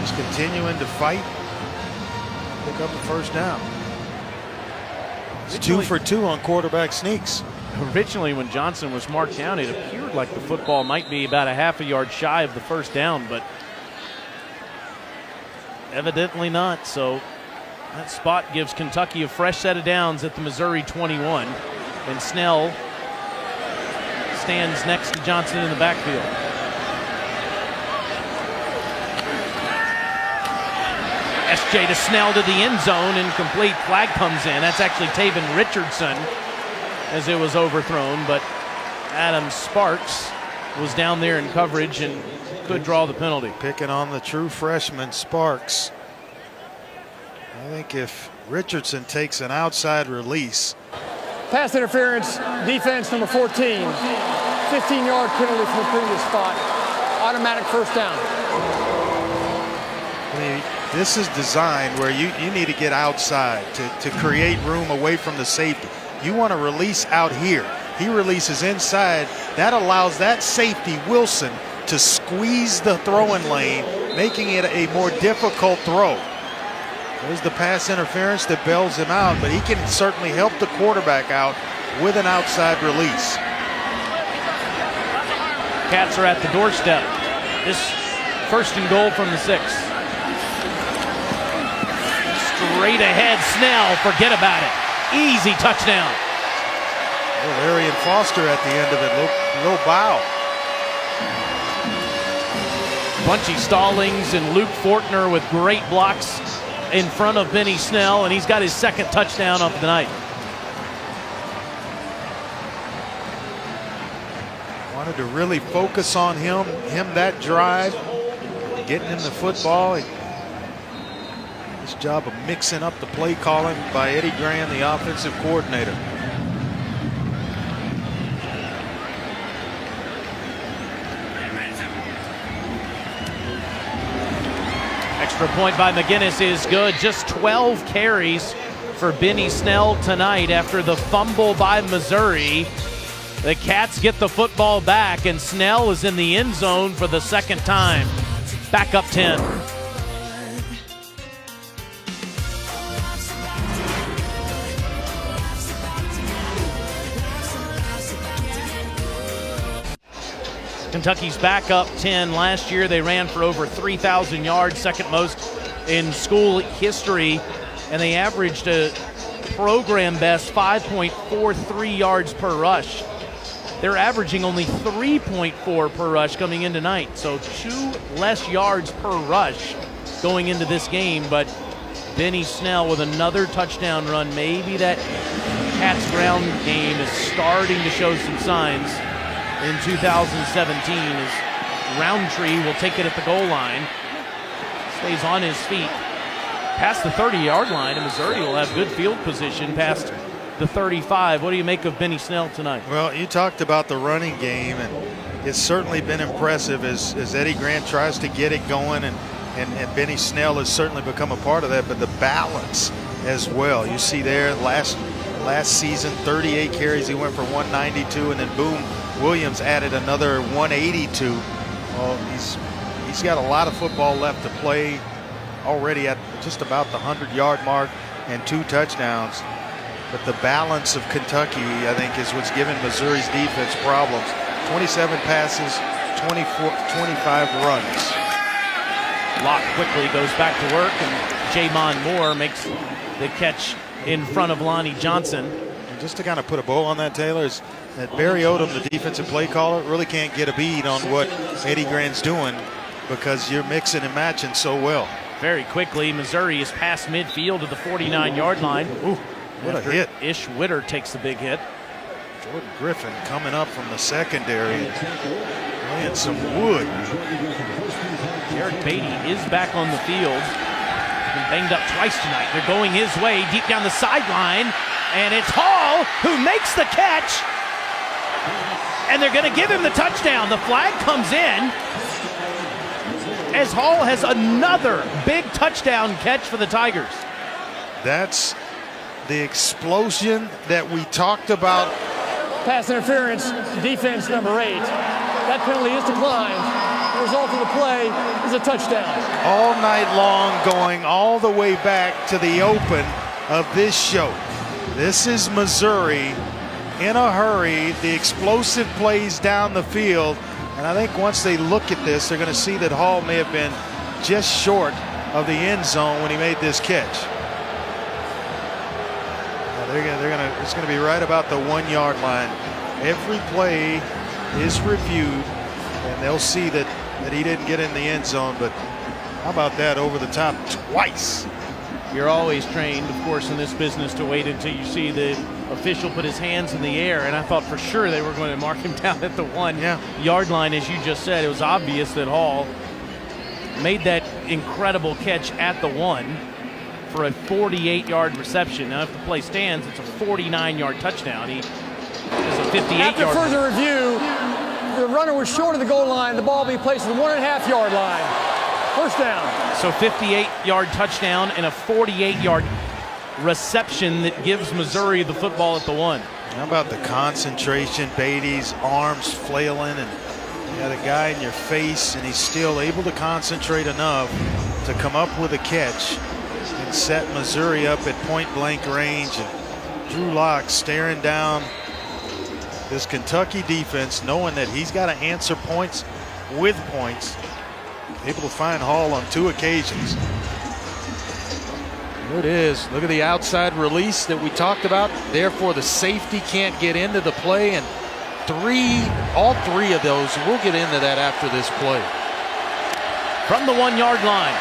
just continuing to fight, pick up the 1st down. It's 2 for 2 on quarterback sneaks. Originally, when Johnson was marked down, it appeared like the football might be about a half a yard shy of the 1st down, but evidently not. So that spot gives Kentucky a fresh set of downs at the Missouri 21, and Snell stands next to Johnson in the backfield. SJ to Snell to the end zone, incomplete. Flag comes in. That's actually Taven Richardson, as it was overthrown, but Adam Sparks was down there in coverage and could draw the penalty. Picking on the true freshman, Sparks. I think if Richardson takes an outside release. Pass interference, defense number 14. 15-yard penalty from the previous spot. Automatic first down. I mean, this is designed where you need to get outside to create room away from the safety. You want to release out here. He releases inside. That allows that safety, Wilson, to squeeze the throwing lane, making it a more difficult throw. There's the pass interference that bails him out, but he can certainly help the quarterback out with an outside release. Cats are at the doorstep. This first and goal from the 6. Straight ahead, Snell, forget about it. Easy touchdown. Oh, Arian Foster at the end of it, little bow. Bunchy Stallings and Luke Fortner with great blocks in front of Benny Snell, and he's got his second touchdown of the night. Wanted to really focus on him that drive, getting him the football. This job of mixing up the play calling by Eddie Gran, the offensive coordinator. Extra point by McGinnis is good. Just 12 carries for Benny Snell tonight after the fumble by Missouri. The Cats get the football back, and Snell is in the end zone for the second time. Back up 10. Kentucky's back up 10. Last year they ran for over 3,000 yards, second most in school history, and they averaged a program best 5.43 yards per rush. They're averaging only 3.4 per rush coming in tonight, so 2 less yards per rush going into this game, but Benny Snell with another touchdown run. Maybe that Cats ground game is starting to show some signs in 2017 as Roundtree will take it at the goal line. Stays on his feet past the 30-yard line, and Missouri will have good field position past the 35. What do you make of Benny Snell tonight? Well, you talked about the running game, and it's certainly been impressive as Eddie Grant tries to get it going, and Benny Snell has certainly become a part of that, but the balance as well. You see there last season, 38 carries, he went for 192, and then boom, Williams added another 182. Well, he's got a lot of football left to play, already at just about the 100-yard mark and 2 touchdowns. But the balance of Kentucky, I think, is what's given Missouri's defense problems. 27 passes, 25 runs. Locke quickly goes back to work, and Jamon Moore makes the catch in front of Lonnie Johnson. And just to kind of put a bow on that, Taylor, is that Barry Odom, the defensive play caller, really can't get a bead on what Eddie Grant's doing because you're mixing and matching so well. Very quickly, Missouri is past midfield to the 49-yard line. Ooh, what a hit. Ish Witter takes the big hit. Jordan Griffin coming up from the secondary, laying some wood. Jared Beatty is back on the field. Been banged up twice tonight. They're going his way deep down the sideline, and it's Hall who makes the catch. And they're going to give him the touchdown. The flag comes in as Hall has another big touchdown catch for the Tigers. That's the explosion that we talked about. Pass interference, defense number 8. That penalty is declined. The result of the play is a touchdown. All night long, going all the way back to the open of this show. This is Missouri in a hurry, the explosive plays down the field. And I think once they look at this, they're going to see that Hall may have been just short of the end zone when he made this catch. It's going to be right about the 1-yard line. Every play is reviewed, and they'll see that he didn't get in the end zone. But how about that, over the top twice? You're always trained, of course, in this business to wait until you see the official put his hands in the air, and I thought for sure they were going to mark him down at the 1-yard line, as you just said. It was obvious that Hall made that incredible catch at the 1. for a 48-yard reception. Now, if the play stands, it's a 49-yard touchdown. He is a 58-yard. After further review, the runner was short of the goal line. The ball be placed at the 1.5-yard line. First down. So 58-yard touchdown and a 48-yard reception that gives Missouri the football at the 1. How about the concentration? Beatty's arms flailing, and you got a guy in your face, and he's still able to concentrate enough to come up with a catch and set Missouri up at point-blank range. And Drew Lock staring down this Kentucky defense, knowing that he's got to answer points with points. Able to find Hall on 2 occasions. There it is. Look at the outside release that we talked about. Therefore, the safety can't get into the play, and all three of those, we'll get into that after this play. From the 1-yard line,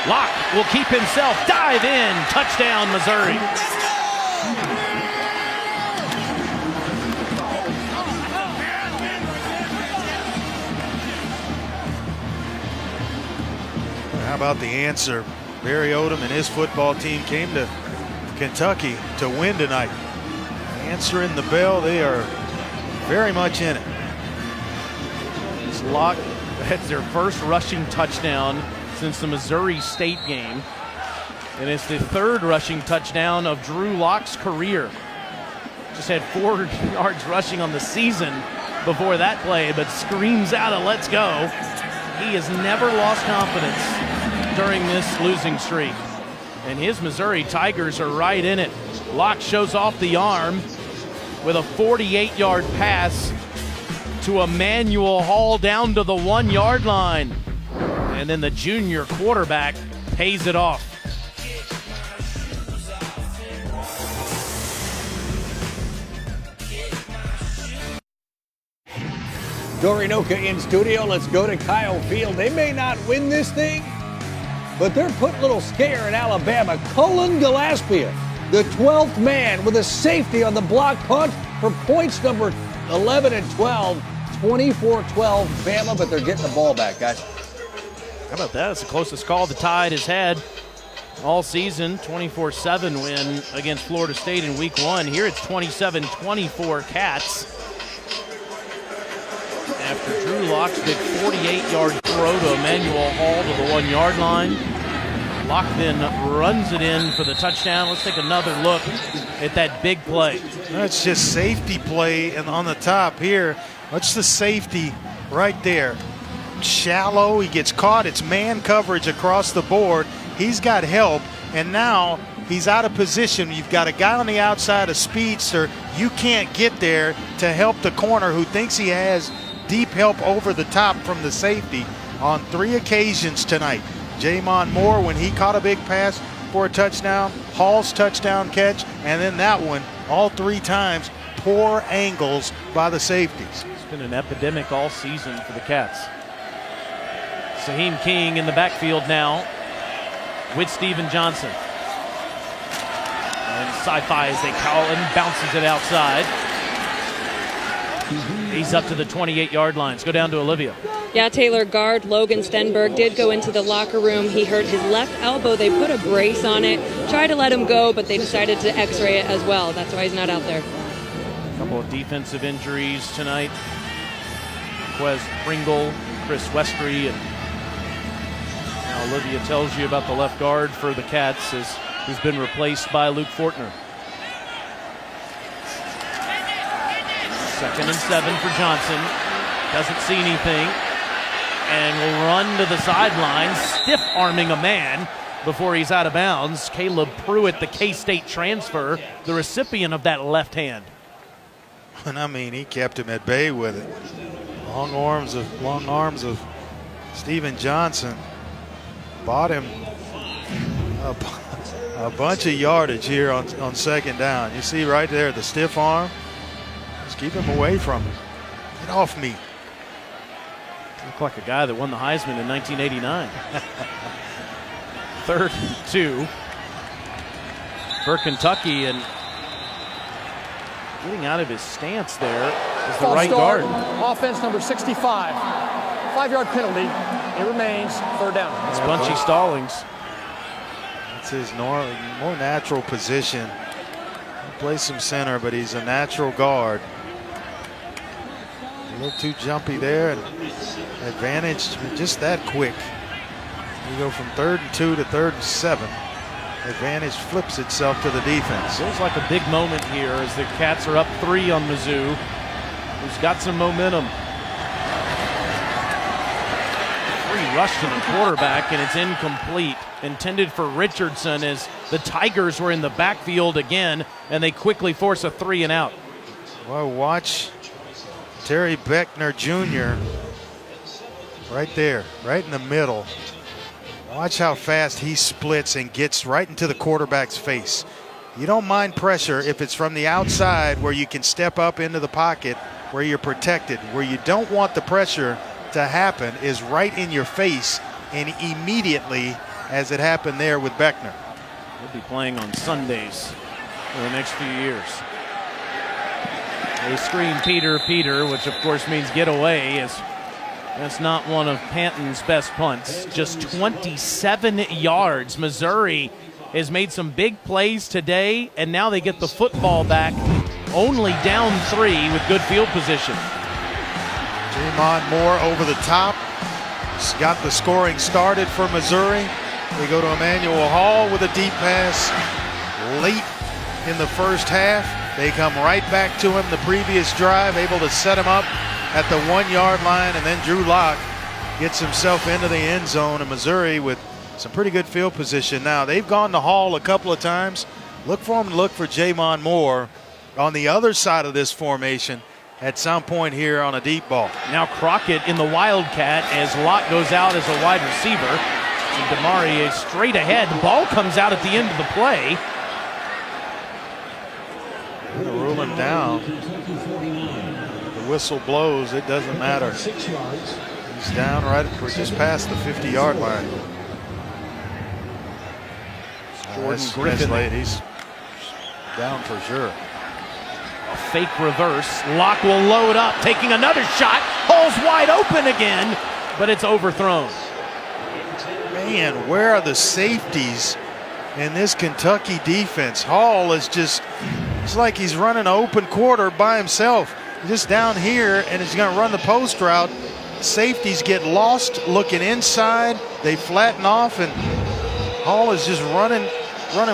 Locke will keep himself, dive in, touchdown Missouri. How about the answer? Barry Odom and his football team came to Kentucky to win tonight. Answering the bell, they are very much in it. It's Locke. That's their first rushing touchdown since the Missouri State game. And it's the 3rd rushing touchdown of Drew Lock's career. Just had 4 yards rushing on the season before that play, but screams out a let's go. He has never lost confidence during this losing streak. And his Missouri Tigers are right in it. Locke shows off the arm with a 48-yard pass to Emmanuel Hall down to the 1-yard line. And then the junior quarterback pays it off. Dory Noka in studio. Let's go to Kyle Field. They may not win this thing, but they're putting a little scare in Alabama. Cullen Gillespie, the 12th man with a safety on the block punt for points number 11 and 12. 24-12 Bama, but they're getting the ball back, guys. How about that? It's the closest call the Tide has had all season. 24-7 win against Florida State in week 1. Here it's 27-24 Cats. After Drew Lock's big 48-yard throw to Emmanuel Hall to the 1-yard line. Locke then runs it in for the touchdown. Let's take another look at that big play. That's just safety play, and on the top here, watch the safety right there. Shallow, he gets caught. It's man coverage across the board. He's got help, and now he's out of position. You've got a guy on the outside, a speedster. You can't get there to help the corner who thinks he has deep help over the top from the safety on 3 occasions tonight. Jamon Moore, when he caught a big pass for a touchdown, Hall's touchdown catch, and then that one, all 3 times, poor angles by the safeties. It's been an epidemic all season for the Cats. Saheem King in the backfield now with Steven Johnson. And sci-fi as they call it, and bounces it outside. He's up to the 28-yard line. Let's go down to Olivia. Yeah, Taylor, guard Logan Stenberg did go into the locker room. He hurt his left elbow. They put a brace on it, tried to let him go, but they decided to x-ray it as well. That's why he's not out there. A couple of defensive injuries tonight. Quez Pringle, Chris Westry, and now Olivia tells you about the left guard for the Cats, who's been replaced by Luke Fortner. 2nd and 7 for Johnson. Doesn't see anything. And will run to the sideline, stiff-arming a man before he's out of bounds. Caleb Pruitt, the K-State transfer, the recipient of that left hand. And I mean, he kept him at bay with it. Long arms of Steven Johnson bought him a bunch of yardage here on 2nd down. You see right there the stiff arm. Just keep him away from him. Get off me. Looked like a guy that won the Heisman in 1989. 3rd and 2 for Kentucky, and getting out of his stance there is the right guard. Offense number 65. 5-yard penalty. It remains 3rd down. It's Bunchy Stallings. It's his more natural position. He plays some center, but he's a natural guard. A little too jumpy there, and advantage just that quick. We go from 3rd and 2 to 3rd and 7. Advantage flips itself to the defense. Feels like a big moment here as the Cats are up 3 on Mizzou, who's got some momentum. Free rush to the quarterback, and it's incomplete. Intended for Richardson as the Tigers were in the backfield again, and they quickly force a 3 and out. Well, watch Terry Beckner Jr. right there, right in the middle. Watch how fast he splits and gets right into the quarterback's face. You don't mind pressure if it's from the outside where you can step up into the pocket where you're protected. Where you don't want the pressure to happen is right in your face and immediately, as it happened there with Beckner. He'll be playing on Sundays for the next few years. They scream Peter, Peter, which of course means get away, as that's not one of Panton's best punts. Just 27 yards. Missouri has made some big plays today, and now they get the football back, only down 3 with good field position. Jamon Moore over the top. He's got the scoring started for Missouri. We go to Emmanuel Hall with a deep pass late in the first half. They come right back to him the previous drive, able to set him up at the 1-yard line, and then Drew Lock gets himself into the end zone, and Missouri with some pretty good field position. Now, they've gone to Hall a couple of times. Look for him to look for Jamon Moore on the other side of this formation at some point here on a deep ball. Now Crockett in the Wildcat as Locke goes out as a wide receiver. And Damari is straight ahead. The ball comes out at the end of the play. Going to rule him down. The whistle blows, it doesn't matter. He's down right, we're just past the 50-yard line. Jordan Griffin. Late. He's down for sure. A fake reverse. Locke will load up, taking another shot. Hall's wide open again, but it's overthrown. Man, where are the safeties in this Kentucky defense? Hall is just, it's like he's running an open quarter by himself. Just down here, and he's going to run the post route. Safeties get lost looking inside. They flatten off, and Hall is just running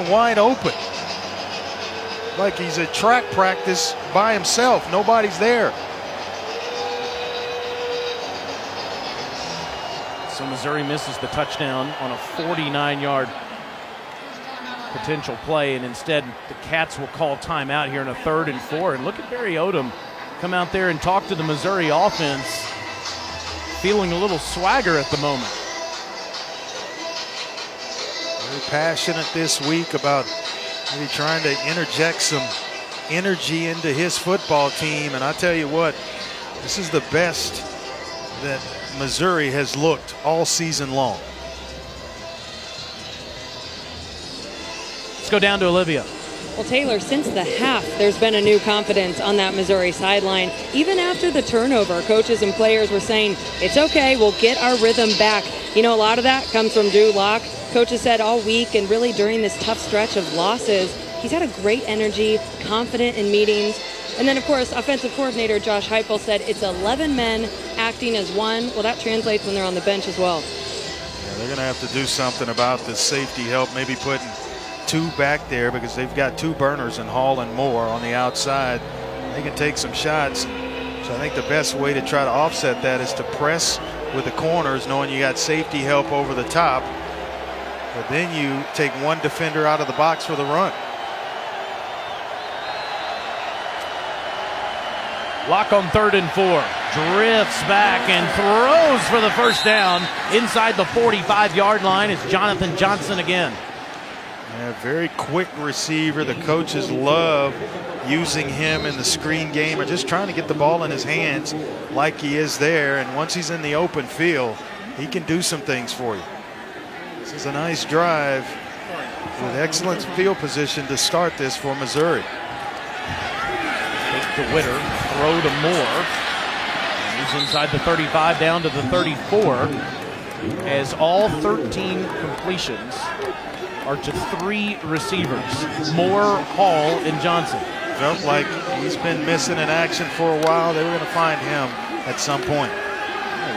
wide open. Like he's at track practice by himself. Nobody's there. So Missouri misses the touchdown on a 49-yard potential play, and instead the Cats will call timeout here in a 3rd and 4. And look at Barry Odom come out there and talk to the Missouri offense, feeling a little swagger at the moment. Very passionate this week about maybe trying to interject some energy into his football team. And I tell you what, this is the best that Missouri has looked all season long. Let's go down to Olivia. Well, Taylor, since the half, there's been a new confidence on that Missouri sideline. Even after the turnover, coaches and players were saying, it's okay, we'll get our rhythm back. You know, a lot of that comes from Drew Lock. Coaches said all week and really during this tough stretch of losses, he's had a great energy, confident in meetings. And then, of course, offensive coordinator Josh Heupel said it's 11 men acting as one. Well, that translates when they're on the bench as well. Yeah, they're going to have to do something about the safety help, maybe putting 2 back there because they've got 2 burners in Hall and Moore on the outside. They can take some shots. So I think the best way to try to offset that is to press with the corners, knowing you got safety help over the top. But then you take 1 defender out of the box for the run. Lock on 3rd and 4. Drifts back and throws for the first down inside the 45-yard line. It's Jonathan Johnson again. Yeah, very quick receiver. The coaches love using him in the screen game or just trying to get the ball in his hands like he is there. And once he's in the open field, he can do some things for you. This is a nice drive with excellent field position to start this for Missouri. Take to Witter, throw to Moore. He's inside the 35 down to the 34 as all 13 completions are to 3 receivers, Moore, Hall, and Johnson. Felt like he's been missing in action for a while. They were going to find him at some point.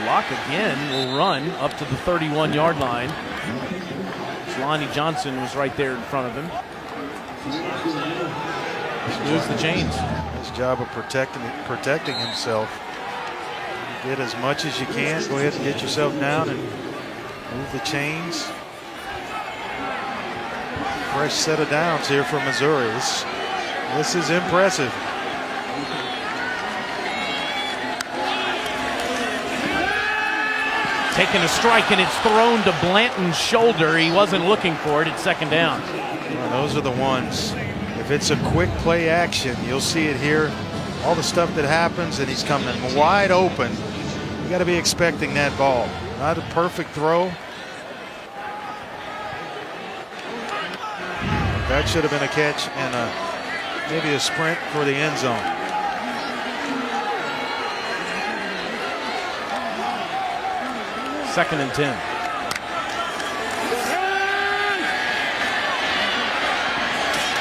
Locke again will run up to the 31-yard line. Lonnie Johnson was right there in front of him. Moves the chains. His job of protecting himself. Get as much as you can. Go ahead and get yourself down and move the chains. Fresh set of downs here for Missouri. This is impressive. Taking a strike, and it's thrown to Blanton's shoulder. He wasn't looking for it. It's second down. Well, those are the ones. If it's a quick play action, you'll see it here. All the stuff that happens, and he's coming wide open. You got to be expecting that ball. Not a perfect throw. That should have been a catch and maybe a sprint for the end zone. Second and 10.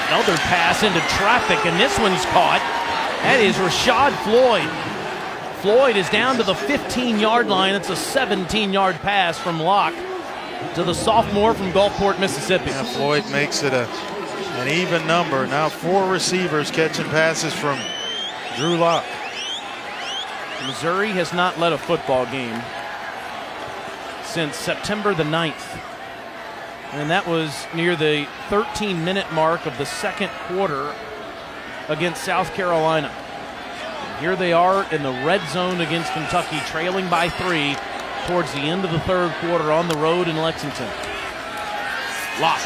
Another pass into traffic, and this one's caught. That is Rashad Floyd. Floyd is down to the 15-yard line. It's a 17-yard pass from Locke to the sophomore from Gulfport, Mississippi. Yeah, Floyd makes it an even number. Now 4 receivers catching passes from Drew Locke. Missouri has not led a football game since September the 9th. And that was near the 13-minute mark of the second quarter against South Carolina. And here they are in the red zone against Kentucky, trailing by 3 towards the end of the third quarter on the road in Lexington. Locke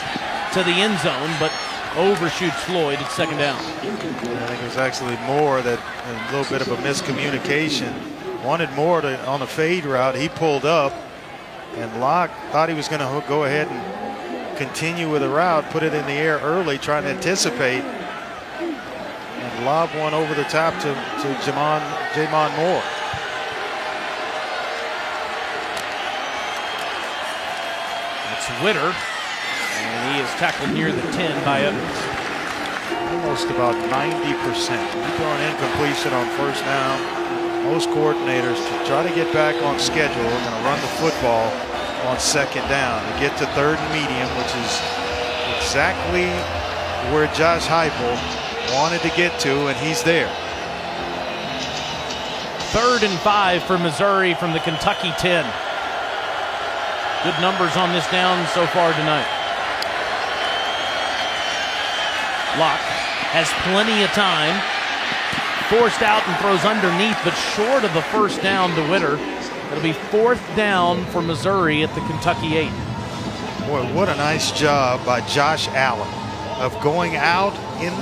to the end zone, but overshoots Floyd at second down. I think it was actually Moore that a little bit of a miscommunication. Wanted Moore on the fade route. He pulled up, and Locke thought he was going to go ahead and continue with the route, put it in the air early, trying to anticipate, and lob one over the top to J'Mon Moore. It's Witter, and he is tackled near the 10 by Evans. Almost about 90%. Throwing incompletion on first down. Most coordinators, to try to get back on schedule, are going to run the football on second down to get to third and medium, which is exactly where Josh Heupel wanted to get to, and he's there. 3rd and 5 for Missouri from the Kentucky 10. Good numbers on this down so far tonight. Locke has plenty of time. Forced out and throws underneath, but short of the first down to Witter. It'll be 4th down for Missouri at the Kentucky 8. Boy, what a nice job by Josh Allen of going out in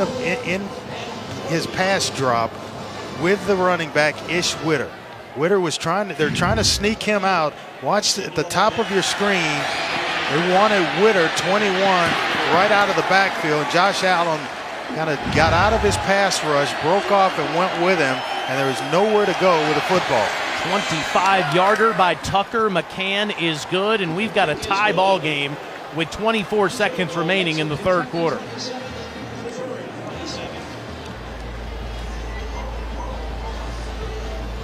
his pass drop with the running back Ish Witter. Witter was they're trying to sneak him out. Watch at the top of your screen. They wanted Witter 21 right out of the backfield. And Josh Allen kind of got out of his pass rush, broke off and went with him, and there was nowhere to go with the football. 25-yarder by Tucker. McCann is good, and we've got a tie ball game with 24 seconds remaining in the third quarter.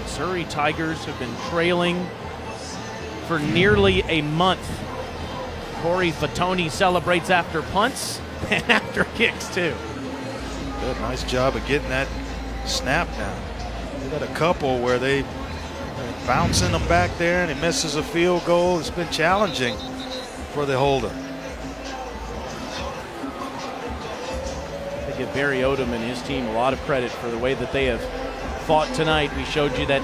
Missouri Tigers have been trailing for nearly a month. Corey Fatoni celebrates after punts and after kicks too. Good, nice job of getting that snap down. They've got a couple where they're bouncing them back there and he misses a field goal. It's been challenging for the holder. I give Barry Odom and his team a lot of credit for the way that they have fought tonight. We showed you that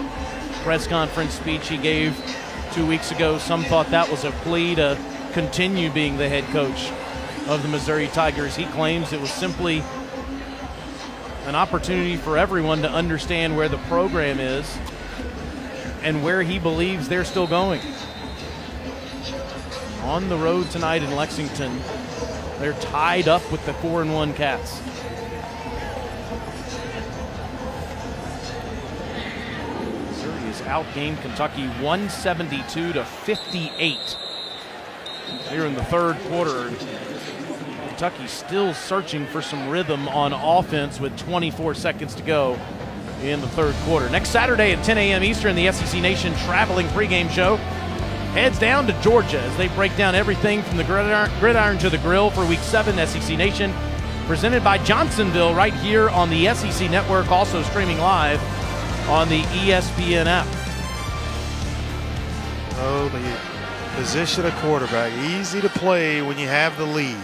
press conference speech he gave 2 weeks ago. Some thought that was a plea to continue being the head coach of the Missouri Tigers. He claims it was simply an opportunity for everyone to understand where the program is and where he believes they're still going. On the road tonight in Lexington, they're tied up with the 4-1 Cats. Missouri has outgained Kentucky 172-58. Here in the third quarter, Kentucky still searching for some rhythm on offense with 24 seconds to go in the third quarter. Next Saturday at 10 a.m. Eastern, the SEC Nation traveling pregame show heads down to Georgia as they break down everything from the gridiron to the grill for Week 7 SEC Nation, presented by Johnsonville right here on the SEC Network, also streaming live on the ESPN app. Oh, the position of quarterback, easy to play when you have the lead.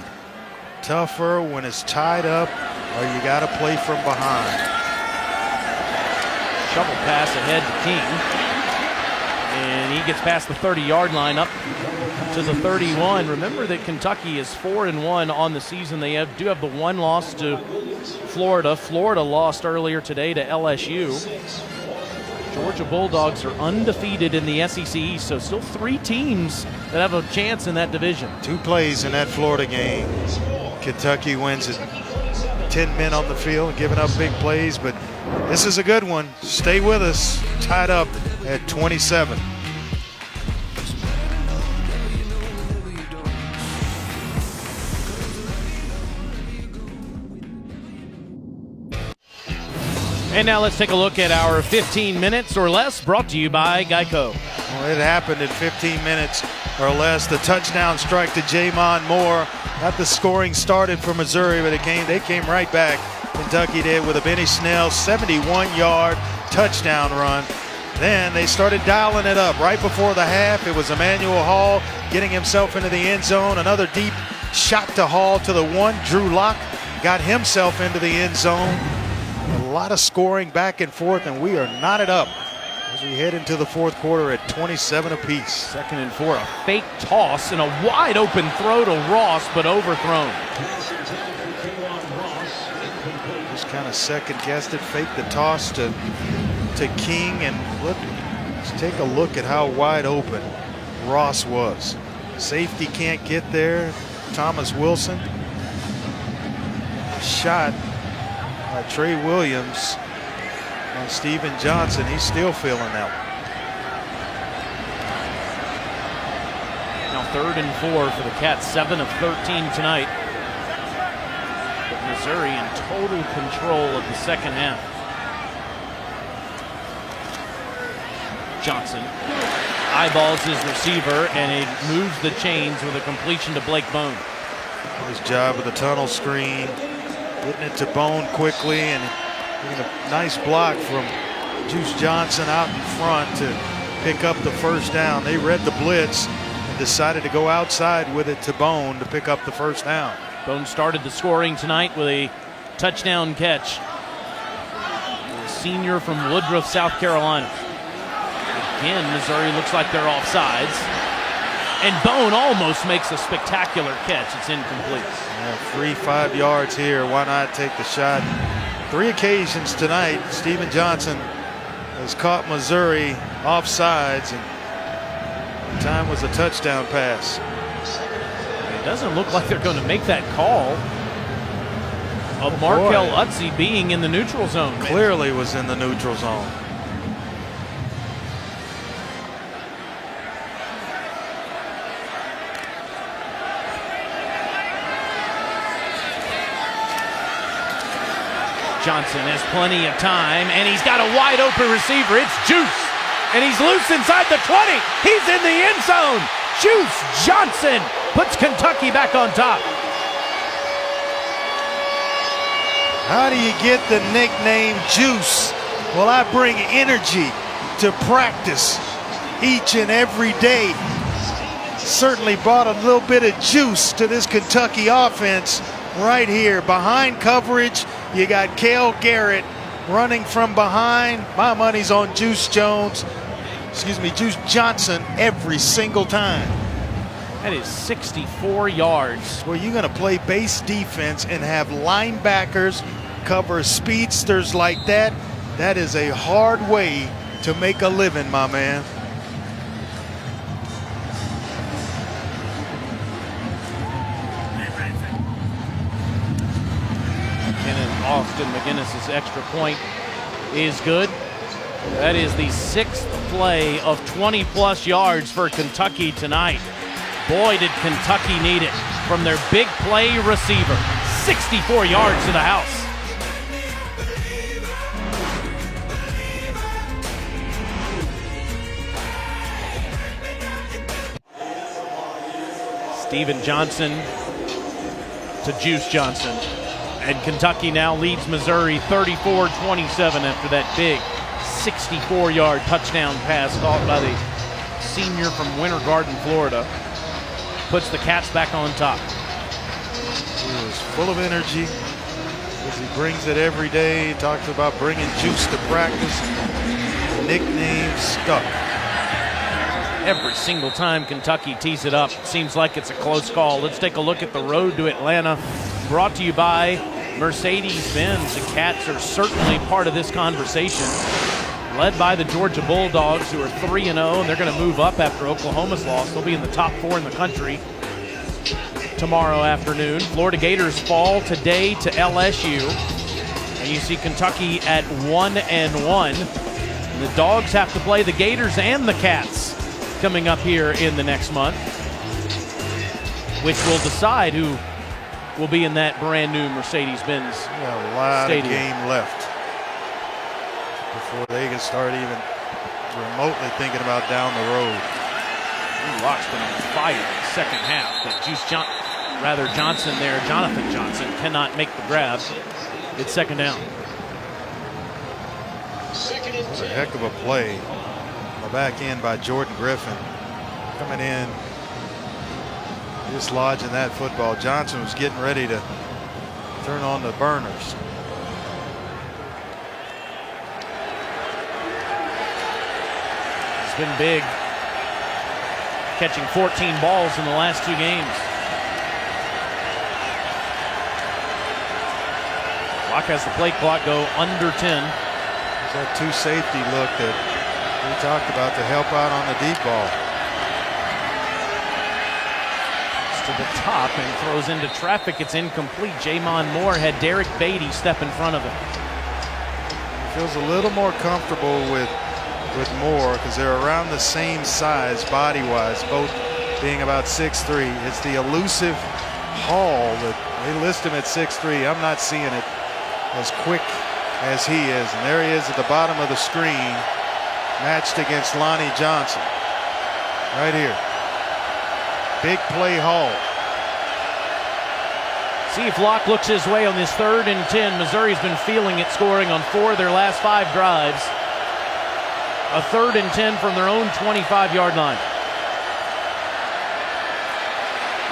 Tougher when it's tied up or you got to play from behind. Shovel pass ahead to King. And he gets past the 30-yard line up to the 31. Remember that Kentucky is 4-1 on the season. They do have the one loss to Florida. Florida lost earlier today to LSU. Georgia Bulldogs are undefeated in the SEC East, so still 3 teams that have a chance in that division. 2 plays in that Florida game. Kentucky wins it. 10 men on the field, giving up big plays, but this is a good one. Stay with us. Tied up at 27. And now let's take a look at our 15 minutes or less, brought to you by Geico. Well, it happened in 15 minutes or less. The touchdown strike to J'Mon Moore got the scoring started for Missouri, but they came right back. Kentucky did with a Benny Snell 71-yard touchdown run. Then they started dialing it up. Right before the half, it was Emmanuel Hall getting himself into the end zone. Another deep shot to Hall to the 1. Drew Lock got himself into the end zone. A lot of scoring back and forth, and we are knotted up as we head into the fourth quarter at 27 apiece. 2nd and 4, a fake toss and a wide open throw to Ross, but overthrown. Just kind of second guessed it, faked the toss to King, and let's take a look at how wide open Ross was. Safety can't get there. Thomas Wilson. Shot by Trey Williams on Steven Johnson. He's still feeling that one. Now 3rd and 4 for the Cats, 7 of 13 tonight. But Missouri in total control of the second half. Johnson eyeballs his receiver, and it moves the chains with a completion to Blake Bone. His job with the tunnel screen, getting it to Bone quickly, and getting a nice block from Juice Johnson out in front to pick up the first down. They read the blitz and decided to go outside with it to Bone to pick up the first down. Bone started the scoring tonight with a touchdown catch. A senior from Woodruff, South Carolina. Again, Missouri looks like they're offsides. And Bone almost makes a spectacular catch. It's incomplete. Yeah, free 5 yards here. Why not take the shot? 3 occasions tonight, Steven Johnson has caught Missouri offsides, and the time was a touchdown pass. It doesn't look like they're going to make that call of Markel Utze being in the neutral zone. Clearly was in the neutral zone. Johnson has plenty of time, and he's got a wide open receiver. It's Juice, and he's loose inside the 20. He's in the end zone. Juice Johnson puts Kentucky back on top. How do you get the nickname Juice? Well, I bring energy to practice each and every day. Certainly brought a little bit of juice to this Kentucky offense right here. Behind coverage, you got Cale Garrett running from behind. My money's on Juice Johnson every single time. That is 64 yards. Well, you're going to play base defense and have linebackers cover speedsters like that. That is a hard way to make a living, my man. Austin McGinnis' extra point is good. That is the 6th play of 20-plus yards for Kentucky tonight. Boy, did Kentucky need it from their big play receiver. 64 yards to the house. Steven Johnson to Juice Johnson. And Kentucky now leads Missouri 34-27 after that big 64-yard touchdown pass caught by the senior from Winter Garden, Florida. Puts the Cats back on top. He was full of energy as he brings it every day. He talks about bringing juice to practice. Nickname stuck. Every single time Kentucky tees it up, it seems like it's a close call. Let's take a look at the road to Atlanta, brought to you by Mercedes-Benz. The Cats are certainly part of this conversation, led by the Georgia Bulldogs, who are 3-0, and they're going to move up after Oklahoma's loss. They'll be in the top 4 in the country tomorrow afternoon. Florida Gators fall today to LSU, and you see Kentucky at 1-1. And the Dogs have to play the Gators and the Cats coming up here in the next month, which will decide who will be in that brand new Mercedes-Benz a lot stadium. Of game left before they can start even remotely thinking about down the road. Locke's been on fire in the second half, but Jonathan Johnson cannot make the grab. It's second down. What a heck of a play on the back end by Jordan Griffin. Coming in, dislodging that football. Johnson was getting ready to turn on the burners. It's been big, catching 14 balls in the last 2 games. Locke has the play clock go under 10. That 2 safety look that we talked about to help out on the deep ball. To the top and throws into traffic. It's incomplete. Jamon Moore had Derek Beatty step in front of him. He feels a little more comfortable with Moore because they're around the same size body-wise, both being about 6'3". It's the elusive Hall that they list him at 6'3". I'm not seeing it as quick as he is. And there he is at the bottom of the screen, matched against Lonnie Johnson. Right here. Big play Hall. See if Locke looks his way on this 3rd and 10. Missouri's been feeling it, scoring on 4 of their last 5 drives. A 3rd and 10 from their own 25-yard line.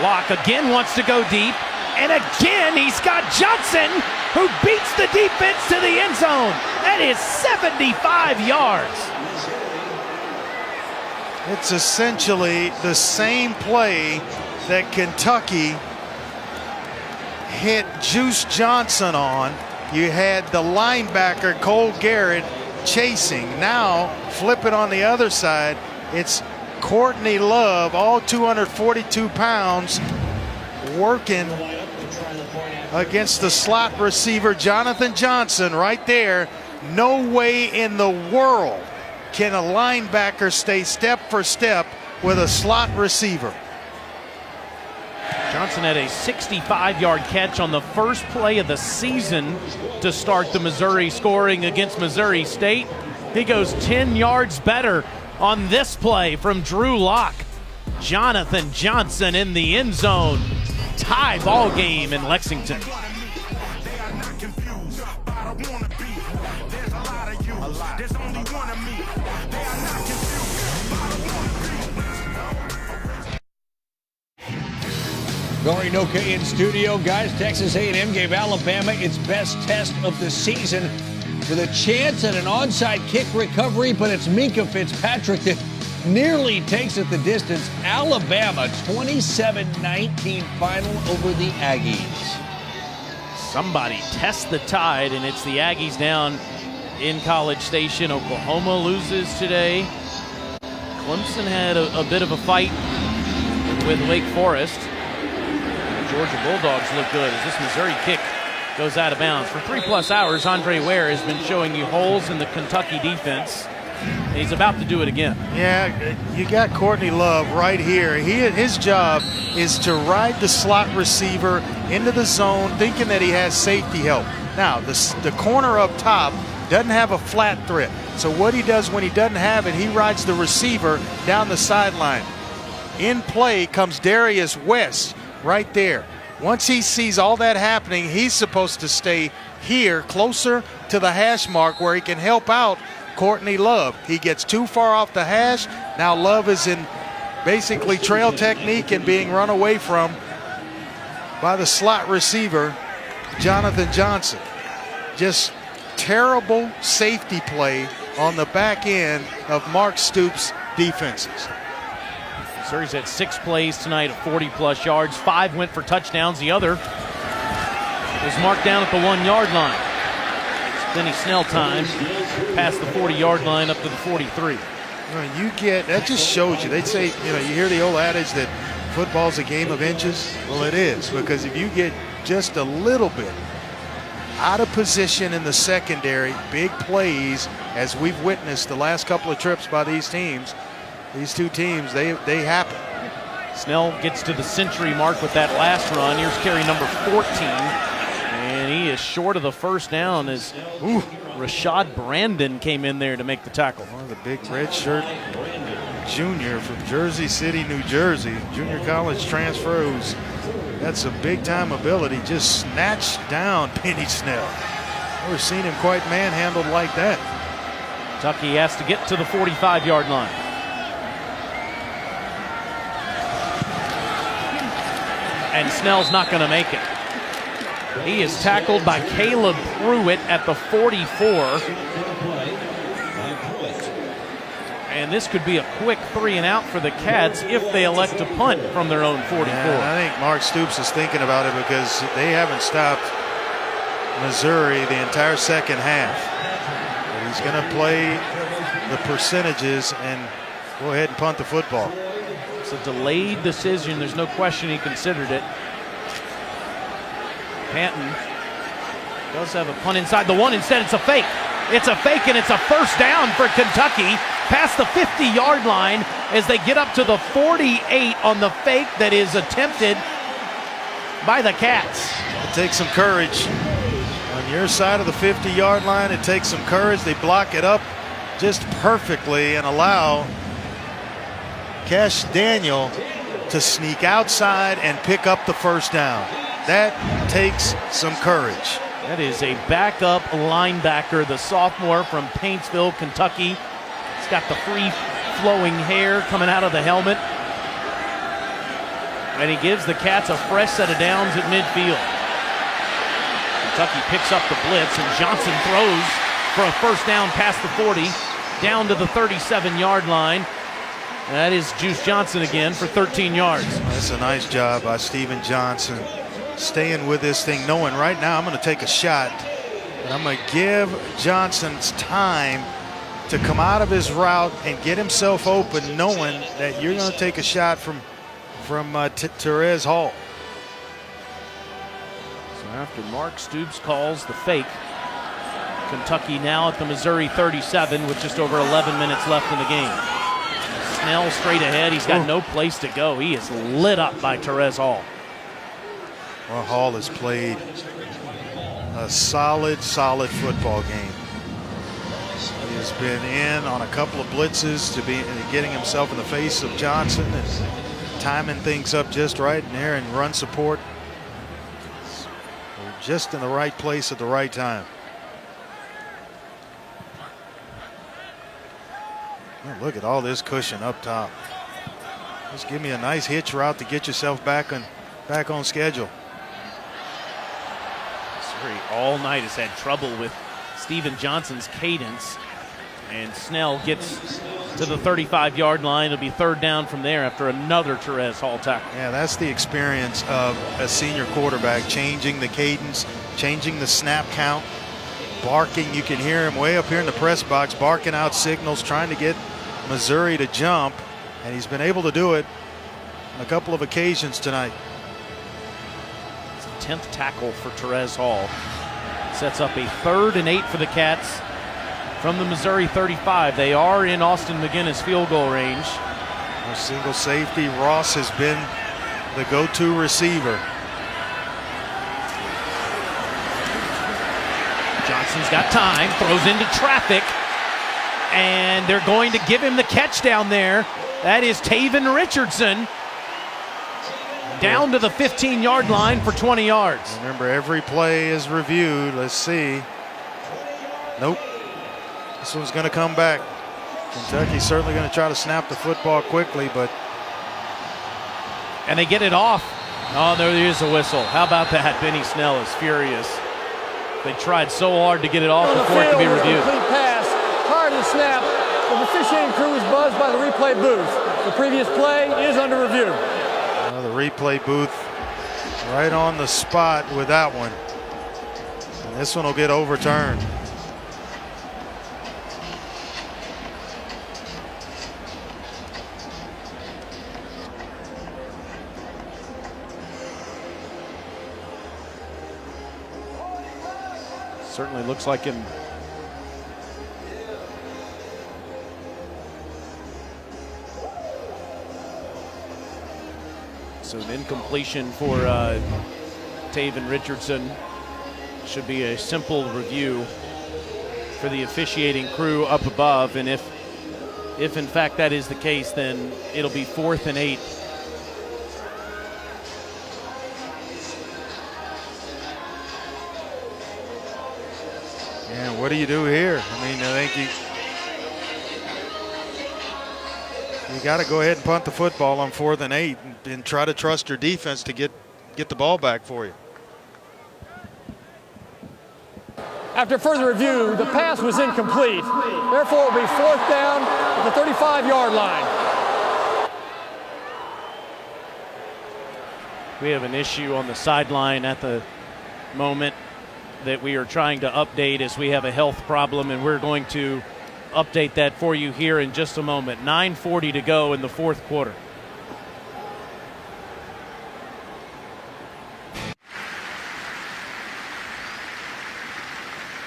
Locke again wants to go deep. And again, he's got Johnson, who beats the defense to the end zone. That is 75 yards. It's essentially the same play that Kentucky hit Juice Johnson on. You had the linebacker Cole Garrett chasing. Now flip it on the other side. It's Courtney Love, all 242 pounds, working against the slot receiver Jonathan Johnson right there. No way in the world can a linebacker stay step for step with a slot receiver. Johnson had a 65-yard catch on the first play of the season to start the Missouri scoring against Missouri State. He goes 10 yards better on this play from Drew Locke. Jonathan Johnson in the end zone. Tie ball game in Lexington. Rory Noka in studio. Guys, Texas A&M gave Alabama its best test of the season with a chance at an onside kick recovery, but it's Minkah Fitzpatrick that nearly takes it the distance. Alabama 27-19 final over the Aggies. Somebody test the tide, and it's the Aggies down in College Station. Oklahoma loses today. Clemson had a bit of a fight with Wake Forest. Georgia Bulldogs look good as this Missouri kick goes out of bounds. For 3+ hours, Andre Ware has been showing you holes in the Kentucky defense. He's about to do it again. Yeah, you got Courtney Love right here. His job is to ride the slot receiver into the zone, thinking that he has safety help. Now, the corner up top doesn't have a flat threat. So what he does when he doesn't have it, he rides the receiver down the sideline. In play comes Darius West right there. Once he sees all that happening, he's supposed to stay here closer to the hash mark where he can help out Courtney Love. He gets too far off the hash. Now Love is in basically trail technique and being run away from by the slot receiver, Jonathan Johnson. Just terrible safety play on the back end of Mark Stoops' defenses. Missouri's had 6 plays tonight of 40-plus yards. 5 went for touchdowns. The other was marked down at the 1-yard line. It's Benny Snell time, past the 40-yard line up to the 43. Well, that just shows you. They'd say, you hear the old adage that football's a game of inches. Well, it is, because if you get just a little bit out of position in the secondary, big plays, as we've witnessed the last couple of trips by these two teams, they happen. Snell gets to the century mark with that last run. Here's carry number 14, and he is short of the first down as Rashad Brandon came in there to make the tackle. One of the big red shirt junior from Jersey City, New Jersey, junior college transfer who's got some big-time ability, just snatched down Benny Snell. Never seen him quite manhandled like that. Kentucky has to get to the 45-yard line. And Snell's not going to make it. He is tackled by Caleb Pruitt at the 44. And this could be a quick 3-and-out for the Cats if they elect to punt from their own 44. Yeah, I think Mark Stoops is thinking about it because they haven't stopped Missouri the entire second half. But he's going to play the percentages and go ahead and punt the football. It's a delayed decision. There's no question he considered it. Panton does have a punt inside the 1. Instead, it's a fake. It's a fake, and it's a first down for Kentucky past the 50-yard line as they get up to the 48 on the fake that is attempted by the Cats. It takes some courage. On your side of the 50-yard line, it takes some courage. They block it up just perfectly and allow Cash Daniel to sneak outside and pick up the first down. That takes some courage. That is a backup linebacker, the sophomore from Paintsville, Kentucky. He's got the free-flowing hair coming out of the helmet. And he gives the Cats a fresh set of downs at midfield. Kentucky picks up the blitz, and Johnson throws for a first down past the 40, down to the 37-yard line. And that is Juice Johnson again for 13 yards. That's a nice job by Steven Johnson, staying with this thing, knowing right now I'm going to take a shot, but I'm going to give Johnson's time to come out of his route and get himself open, knowing that you're going to take a shot from Terez Hall. So after Mark Stoops calls the fake, Kentucky now at the Missouri 37 with just over 11 minutes left in the game. Snell straight ahead. He's got no place to go. He is lit up by Terez Hall. Well, Hall has played a solid football game. He has been in on a couple of blitzes to be getting himself in the face of Johnson and timing things up just right in there, and run support just in the right place at the right time. Oh, look at all this cushion up top. Just give me a nice hitch route to get yourself back on schedule. Missouri all night has had trouble with Steven Johnson's cadence, and Snell gets to the 35-yard line. It'll be third down from there after another Terez Hall tackle. Yeah, that's the experience of a senior quarterback, changing the cadence, changing the snap count, barking. You can hear him way up here in the press box barking out signals, trying to get Missouri to jump, and he's been able to do it on a couple of occasions tonight. It's the 10th tackle for Terez Hall. Sets up a 3rd and 8 for the Cats from the Missouri 35. They are in Austin McGinnis field goal range. A single safety. Ross has been the go-to receiver. Johnson's got time, throws into traffic, and they're going to give him the catch down there. That is Taven Richardson, down to the 15-yard line for 20 yards. Remember, every play is reviewed. Let's see. Nope. This one's going to come back. Kentucky's certainly going to try to snap the football quickly, but... And they get it off. Oh, there is a whistle. How about that? Benny Snell is furious. They tried so hard to get it off before it could be reviewed. Complete pass. Prior to the snap, the officiating crew is buzzed by the replay booth. The previous play is under review. The replay booth right on the spot with that one. And this one will get overturned. Certainly looks like him. So an incompletion for Taven Richardson. Should be a simple review for the officiating crew up above. And if in fact that is the case, then it'll be 4th and 8. Yeah, what do you do here? I mean, I think you got to go ahead and punt the football on 4th and 8 and try to trust your defense to get the ball back for you. After further review, the pass was incomplete. Therefore, it will be 4th down at the 35-yard line. We have an issue on the sideline at the moment that we are trying to update as we have a health problem, and we're going to update that for you here in just a moment. 9:40 to go in the 4th quarter.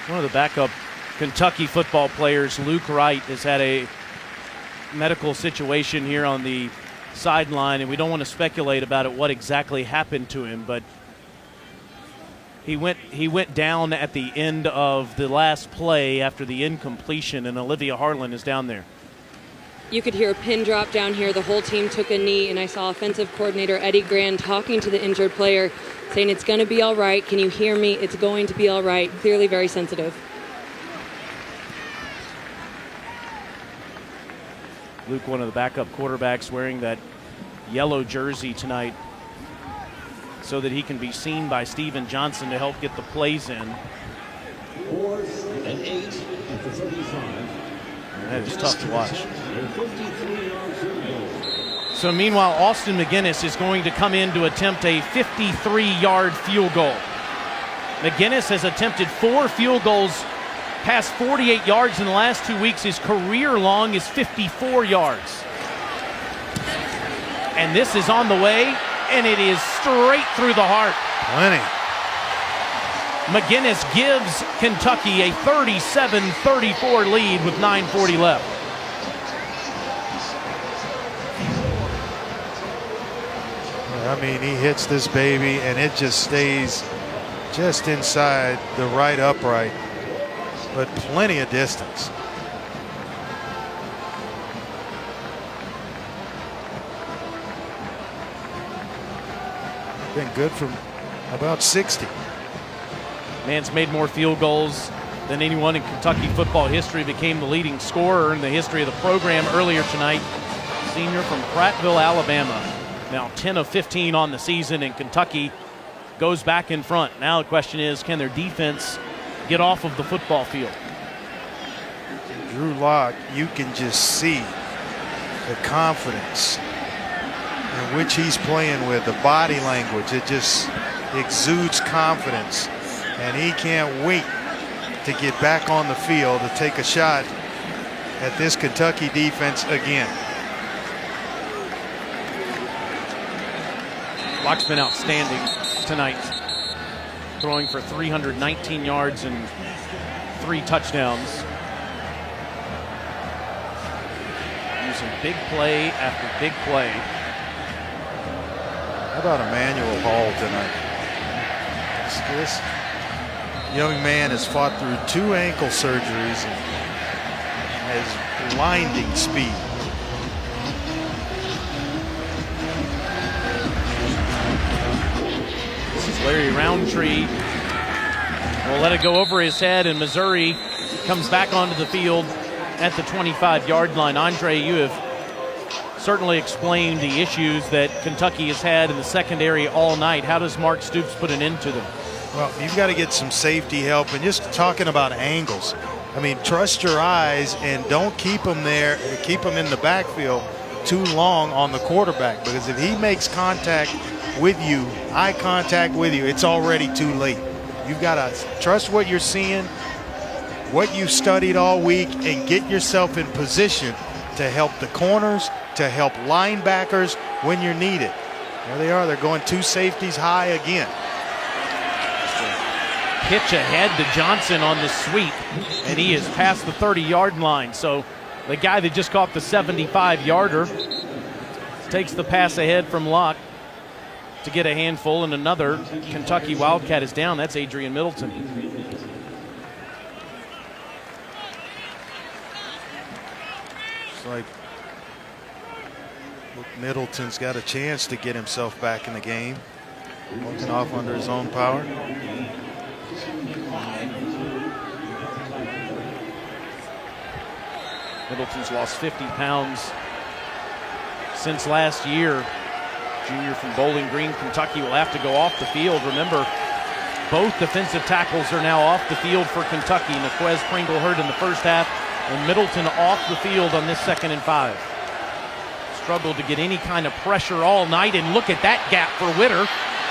One of the backup Kentucky football players, Luke Wright, has had a medical situation here on the sideline, and we don't want to speculate about it, what exactly happened to him, but he went down at the end of the last play after the incompletion, and Olivia Harlan is down there. You could hear a pin drop down here. The whole team took a knee, and I saw offensive coordinator Eddie Grand talking to the injured player, saying it's going to be all right. Can you hear me? It's going to be all right. Clearly very sensitive. Luke, one of the backup quarterbacks, wearing that yellow jersey tonight so that he can be seen by Steven Johnson to help get the plays in. 4th and 8 at the 35. That is tough to watch. So meanwhile, Austin McGinnis is going to come in to attempt a 53-yard field goal. McGinnis has attempted 4 field goals past 48 yards in the last 2 weeks. His career long is 54 yards. And this is on the way, and it is straight through the heart. Plenty. McGinnis gives Kentucky a 37-34 lead with 9:40 left. I mean, he hits this baby, and it just stays just inside the right upright, but plenty of distance. Been good from about 60. Man's made more field goals than anyone in Kentucky football history. Became the leading scorer in the history of the program earlier tonight. Senior from Prattville, Alabama. Now 10 of 15 on the season, and Kentucky goes back in front. Now the question is, can their defense get off of the football field? Drew Lock, you can just see the confidence in which he's playing with, the body language. It just exudes confidence, and he can't wait to get back on the field to take a shot at this Kentucky defense again. Lock's been outstanding tonight, throwing for 319 yards and 3 touchdowns. some big play after big play. How about Emmanuel Hall tonight? This young man has fought through 2 ankle surgeries and has blinding speed. This is Larry Roundtree. Will let it go over his head, and Missouri comes back onto the field at the 25-yard line. Andre, you have certainly explained the issues that Kentucky has had in the secondary all night. How does Mark Stoops put an end to them? Well, you've got to get some safety help, and just talking about angles. I mean, trust your eyes and don't keep them there, keep them in the backfield too long on the quarterback, because if he makes contact with you, eye contact with you, it's already too late. You've got to trust what you're seeing, what you've studied all week, and get yourself in position to help the corners, to help linebackers when you're needed. There they are. They're going 2 safeties high again. Pitch ahead to Johnson on the sweep, and he is past the 30-yard line. So the guy that just caught the 75-yarder takes the pass ahead from Locke to get a handful, and another Kentucky Wildcat is down. That's Adrian Middleton. It's like Middleton's got a chance to get himself back in the game. Walking off under his own power. Middleton's lost 50 pounds since last year. Junior from Bowling Green, Kentucky will have to go off the field. Remember, both defensive tackles are now off the field for Kentucky. Naquez Pringle hurt in the first half, and Middleton off the field on this 2nd and 5. Struggled to get any kind of pressure all night, and look at that gap for Witter,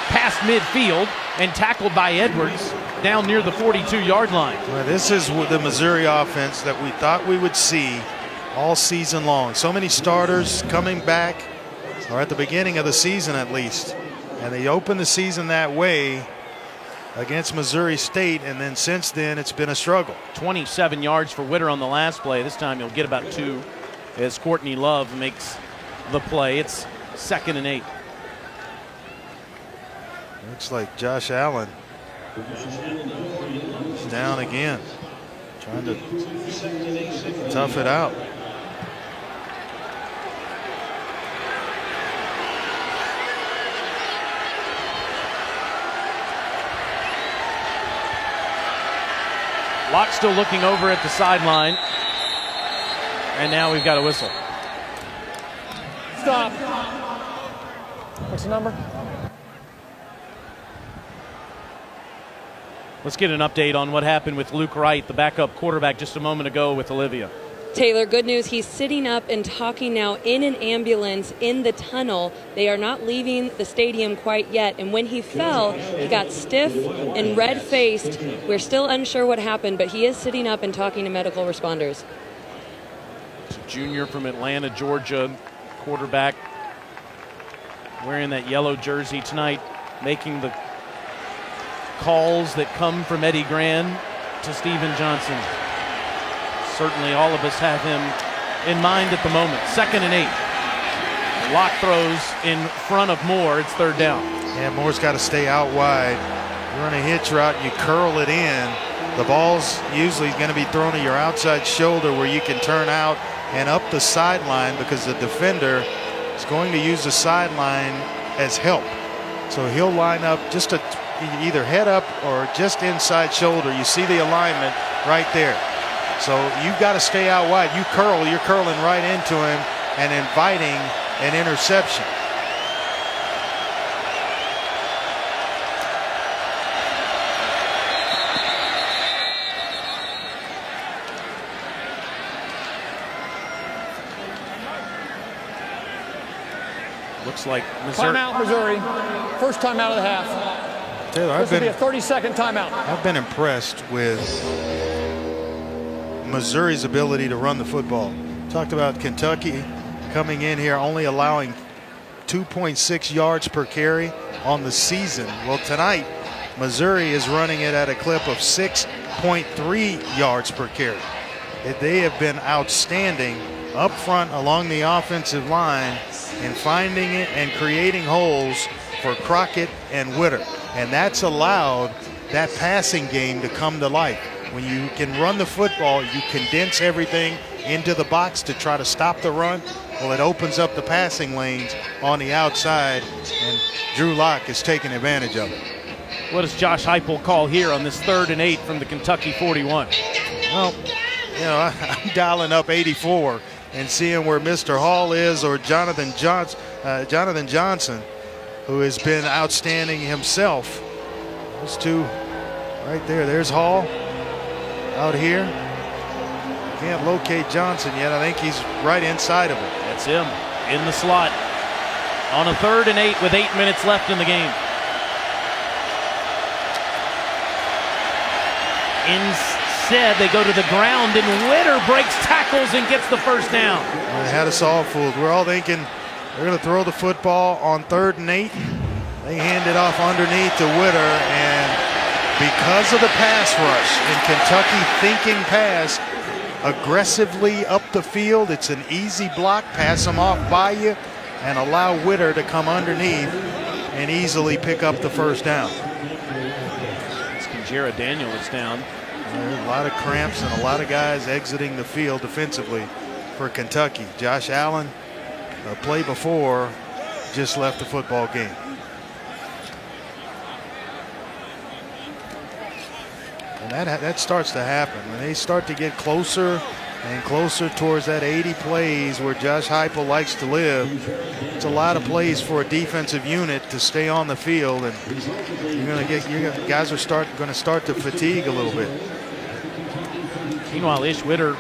past midfield and tackled by Edwards down near the 42-yard line. Well, this is the Missouri offense that we thought we would see all season long. So many starters coming back, or at the beginning of the season at least, and they opened the season that way against Missouri State, and then since then it's been a struggle. 27 yards for Witter on the last play. This time he'll get about 2 as Courtney Love makes the play. It's 2nd and 8. Looks like Josh Allen is down again, trying to tough it out. Locke still looking over at the sideline. And now we've got a whistle. Stop. What's the number? Let's get an update on what happened with Luke Wright, the backup quarterback, just a moment ago with Olivia. Taylor, good news. He's sitting up and talking now in an ambulance in the tunnel. They are not leaving the stadium quite yet. And when he fell, he got stiff and red-faced. We're still unsure what happened, but he is sitting up and talking to medical responders. Junior from Atlanta, Georgia, quarterback, wearing that yellow jersey tonight, making the calls that come from Eddie Gran to Steven Johnson. Certainly all of us have him in mind at the moment. 2nd and 8. Locke throws in front of Moore. It's 3rd down. Yeah, Moore's got to stay out wide. You run a hitch route and you curl it in. The ball's usually going to be thrown to your outside shoulder where you can turn out and up the sideline, because the defender is going to use the sideline as help. So he'll line up just to either head up or just inside shoulder. You see the alignment right there. So you've got to stay out wide. You curl, you're curling right into him and inviting an interception. Looks like Missouri. Timeout, Missouri. First timeout of the half. Taylor, This will be a 30-second timeout. I've been impressed with Missouri's ability to run the football. Talked about Kentucky coming in here only allowing 2.6 yards per carry on the season. Well, tonight, Missouri is running it at a clip of 6.3 yards per carry. They have been outstanding up front along the offensive line and finding it and creating holes for Crockett and Witter. And that's allowed that passing game to come to life. When you can run the football, you condense everything into the box to try to stop the run. Well, it opens up the passing lanes on the outside, and Drew Lock is taking advantage of it. What does Josh Heupel call here on this 3rd and 8 from the Kentucky 41? Well, you know, I'm dialing up 84 and seeing where Mr. Hall is, or Jonathan Johnson, who has been outstanding himself. Those two right there. There's Hall out here. Can't locate Johnson yet. I think he's right inside of it. That's him in the slot on a 3rd and 8 with 8 minutes left in the game. Instead, they go to the ground, and Witter breaks tackles and gets the first down. They had us all fooled. We're all thinking they're going to throw the football on 3rd and 8. They hand it off underneath to Witter, and because of the pass rush and Kentucky thinking pass aggressively up the field, it's an easy block. Pass them off by you and allow Witter to come underneath and easily pick up the first down. Jared Daniel is down. There's a lot of cramps and a lot of guys exiting the field defensively for Kentucky. Josh Allen, a play before, just left the football game. And that starts to happen. When they start to get closer and closer towards that 80 plays where Josh Heupel likes to live, it's a lot of plays for a defensive unit to stay on the field, and guys are going to start to fatigue a little bit. Meanwhile, Ish Witter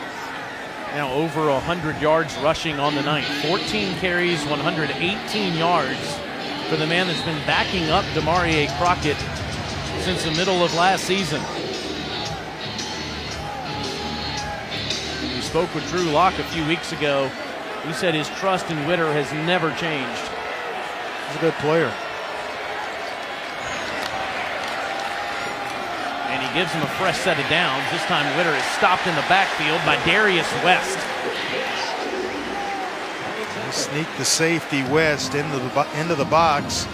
now over 100 yards rushing on the night. 14 carries, 118 yards for the man that's been backing up Demarie Crockett since the middle of last season. We spoke with Drew Lock a few weeks ago. He said his trust in Witter has never changed. He's a good player. And he gives him a fresh set of downs. This time Witter is stopped in the backfield by Darius West. They sneak the safety West into the box,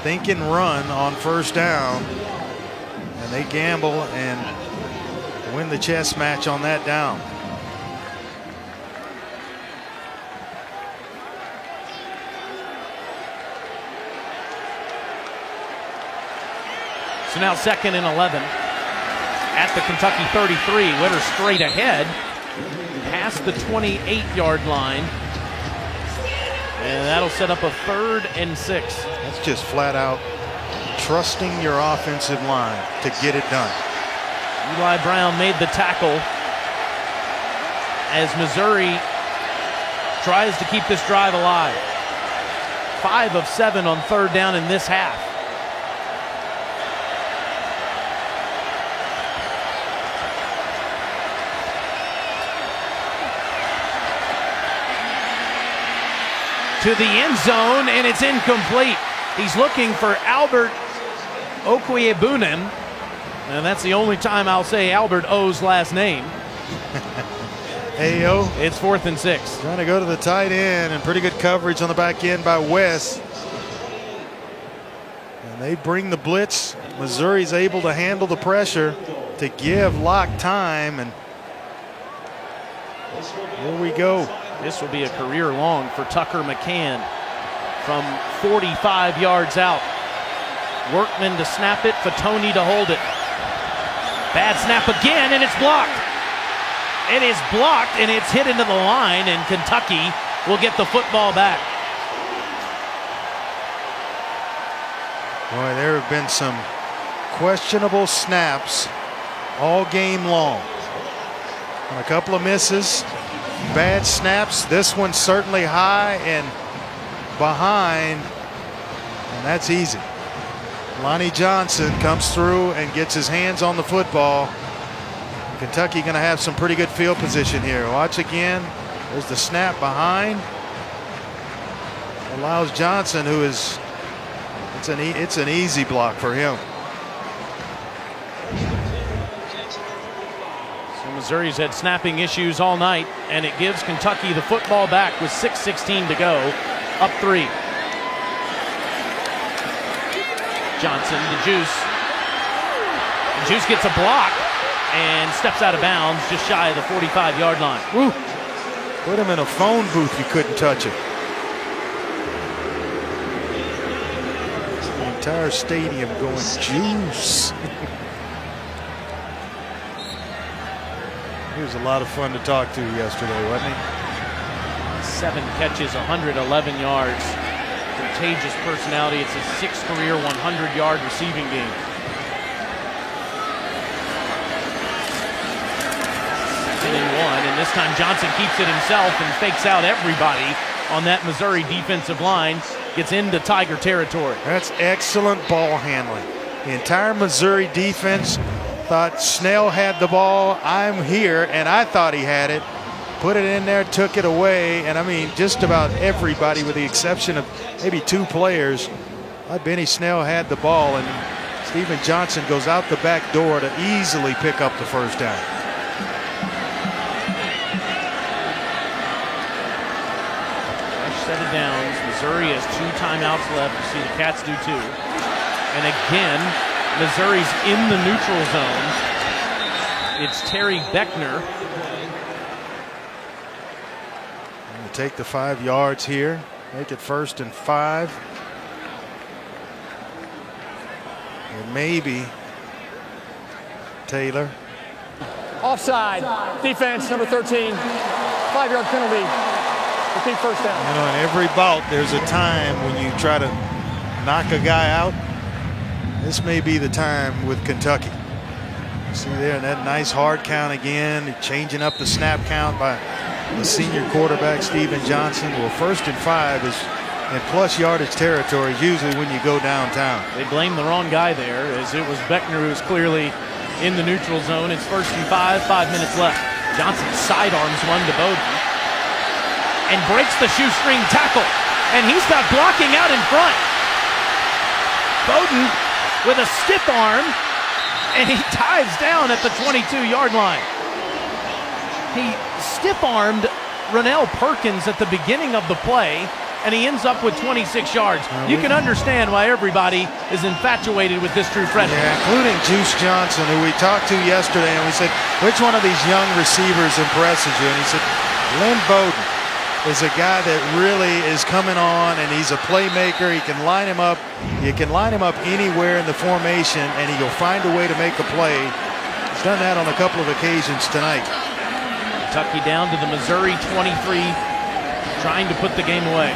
think and run on first down, and they gamble and win the chess match on that down. So now 2nd and 11 at the Kentucky 33. Witter straight ahead past the 28-yard line. And that'll set up a 3rd and 6. That's just flat out trusting your offensive line to get it done. Eli Brown made the tackle as Missouri tries to keep this drive alive. 5 of 7 on 3rd down in this half. To the end zone, and it's incomplete. He's looking for Albert Okwuegbunam, and that's the only time I'll say Albert O's last name. Ayo. It's 4th and 6. Trying to go to the tight end, and pretty good coverage on the back end by West. And they bring the blitz. Missouri's able to handle the pressure to give Lock time, and here we go. This will be a career long for Tucker McCann from 45 yards out. Workman to snap it, Fatoni to hold it. Bad snap again, and it's blocked. It is blocked, and it's hit into the line, and Kentucky will get the football back. Boy, there have been some questionable snaps all game long. And a couple of misses. Bad snaps. This one's certainly high and behind, and that's easy. Lonnie Johnson comes through and gets his hands on the football. Kentucky going to have some pretty good field position here. Watch again. There's the snap behind. Allows Johnson, who is, it's an easy block for him. So And Missouri's had snapping issues all night, and it gives Kentucky the football back with 6:16 to go, up 3. Johnson to Juice. Juice gets a block and steps out of bounds just shy of the 45-yard line. Woo. Put him in a phone booth, you couldn't touch it. The entire stadium going Juice. He was a lot of fun to talk to yesterday, wasn't he? 7 catches, 111 yards. Contagious personality. It's his 6th career 100-yard receiving game. Second and 1, and this time Johnson keeps it himself and fakes out everybody on that Missouri defensive line. Gets into Tiger territory. That's excellent ball handling. The entire Missouri defense thought Snell had the ball. I'm here, and I thought he had it. Put it in there, took it away, and I mean, just about everybody, with the exception of maybe 2 players, thought Benny Snell had the ball, and Stephen Johnson goes out the back door to easily pick up the first down. Fresh set of downs. Missouri has 2 timeouts left. You see the Cats do too. And again, Missouri's in the neutral zone. It's Terry Beckner. Take the 5 yards here, make it 1st and 5. And maybe Taylor. Offside. Defense, number 13. 5-yard penalty. Repeat first down. You know, in every bout, there's a time when you try to knock a guy out. This may be the time with Kentucky. See there, that nice hard count again, changing up the snap count by the senior quarterback, Stephen Johnson. Well, 1st and 5 is in plus yardage territory, usually when you go downtown. They blame the wrong guy there, as it was Beckner who was clearly in the neutral zone. It's 1st and 5, 5 minutes left. Johnson sidearms one to Bowden and breaks the shoestring tackle, and he's got blocking out in front. Bowden with a stiff arm, and he dives down at the 22-yard line. He stiff-armed Ronell Perkins at the beginning of the play, and he ends up with 26 yards. You can understand why everybody is infatuated with this true freshman. Yeah, including Juice Johnson, who we talked to yesterday, and we said, which one of these young receivers impresses you? And he said, Lynn Bowden is a guy that really is coming on, and he's a playmaker. He can line him up. You can line him up anywhere in the formation, and he'll find a way to make a play. He's done that on a couple of occasions tonight. Kentucky down to the Missouri 23, trying to put the game away.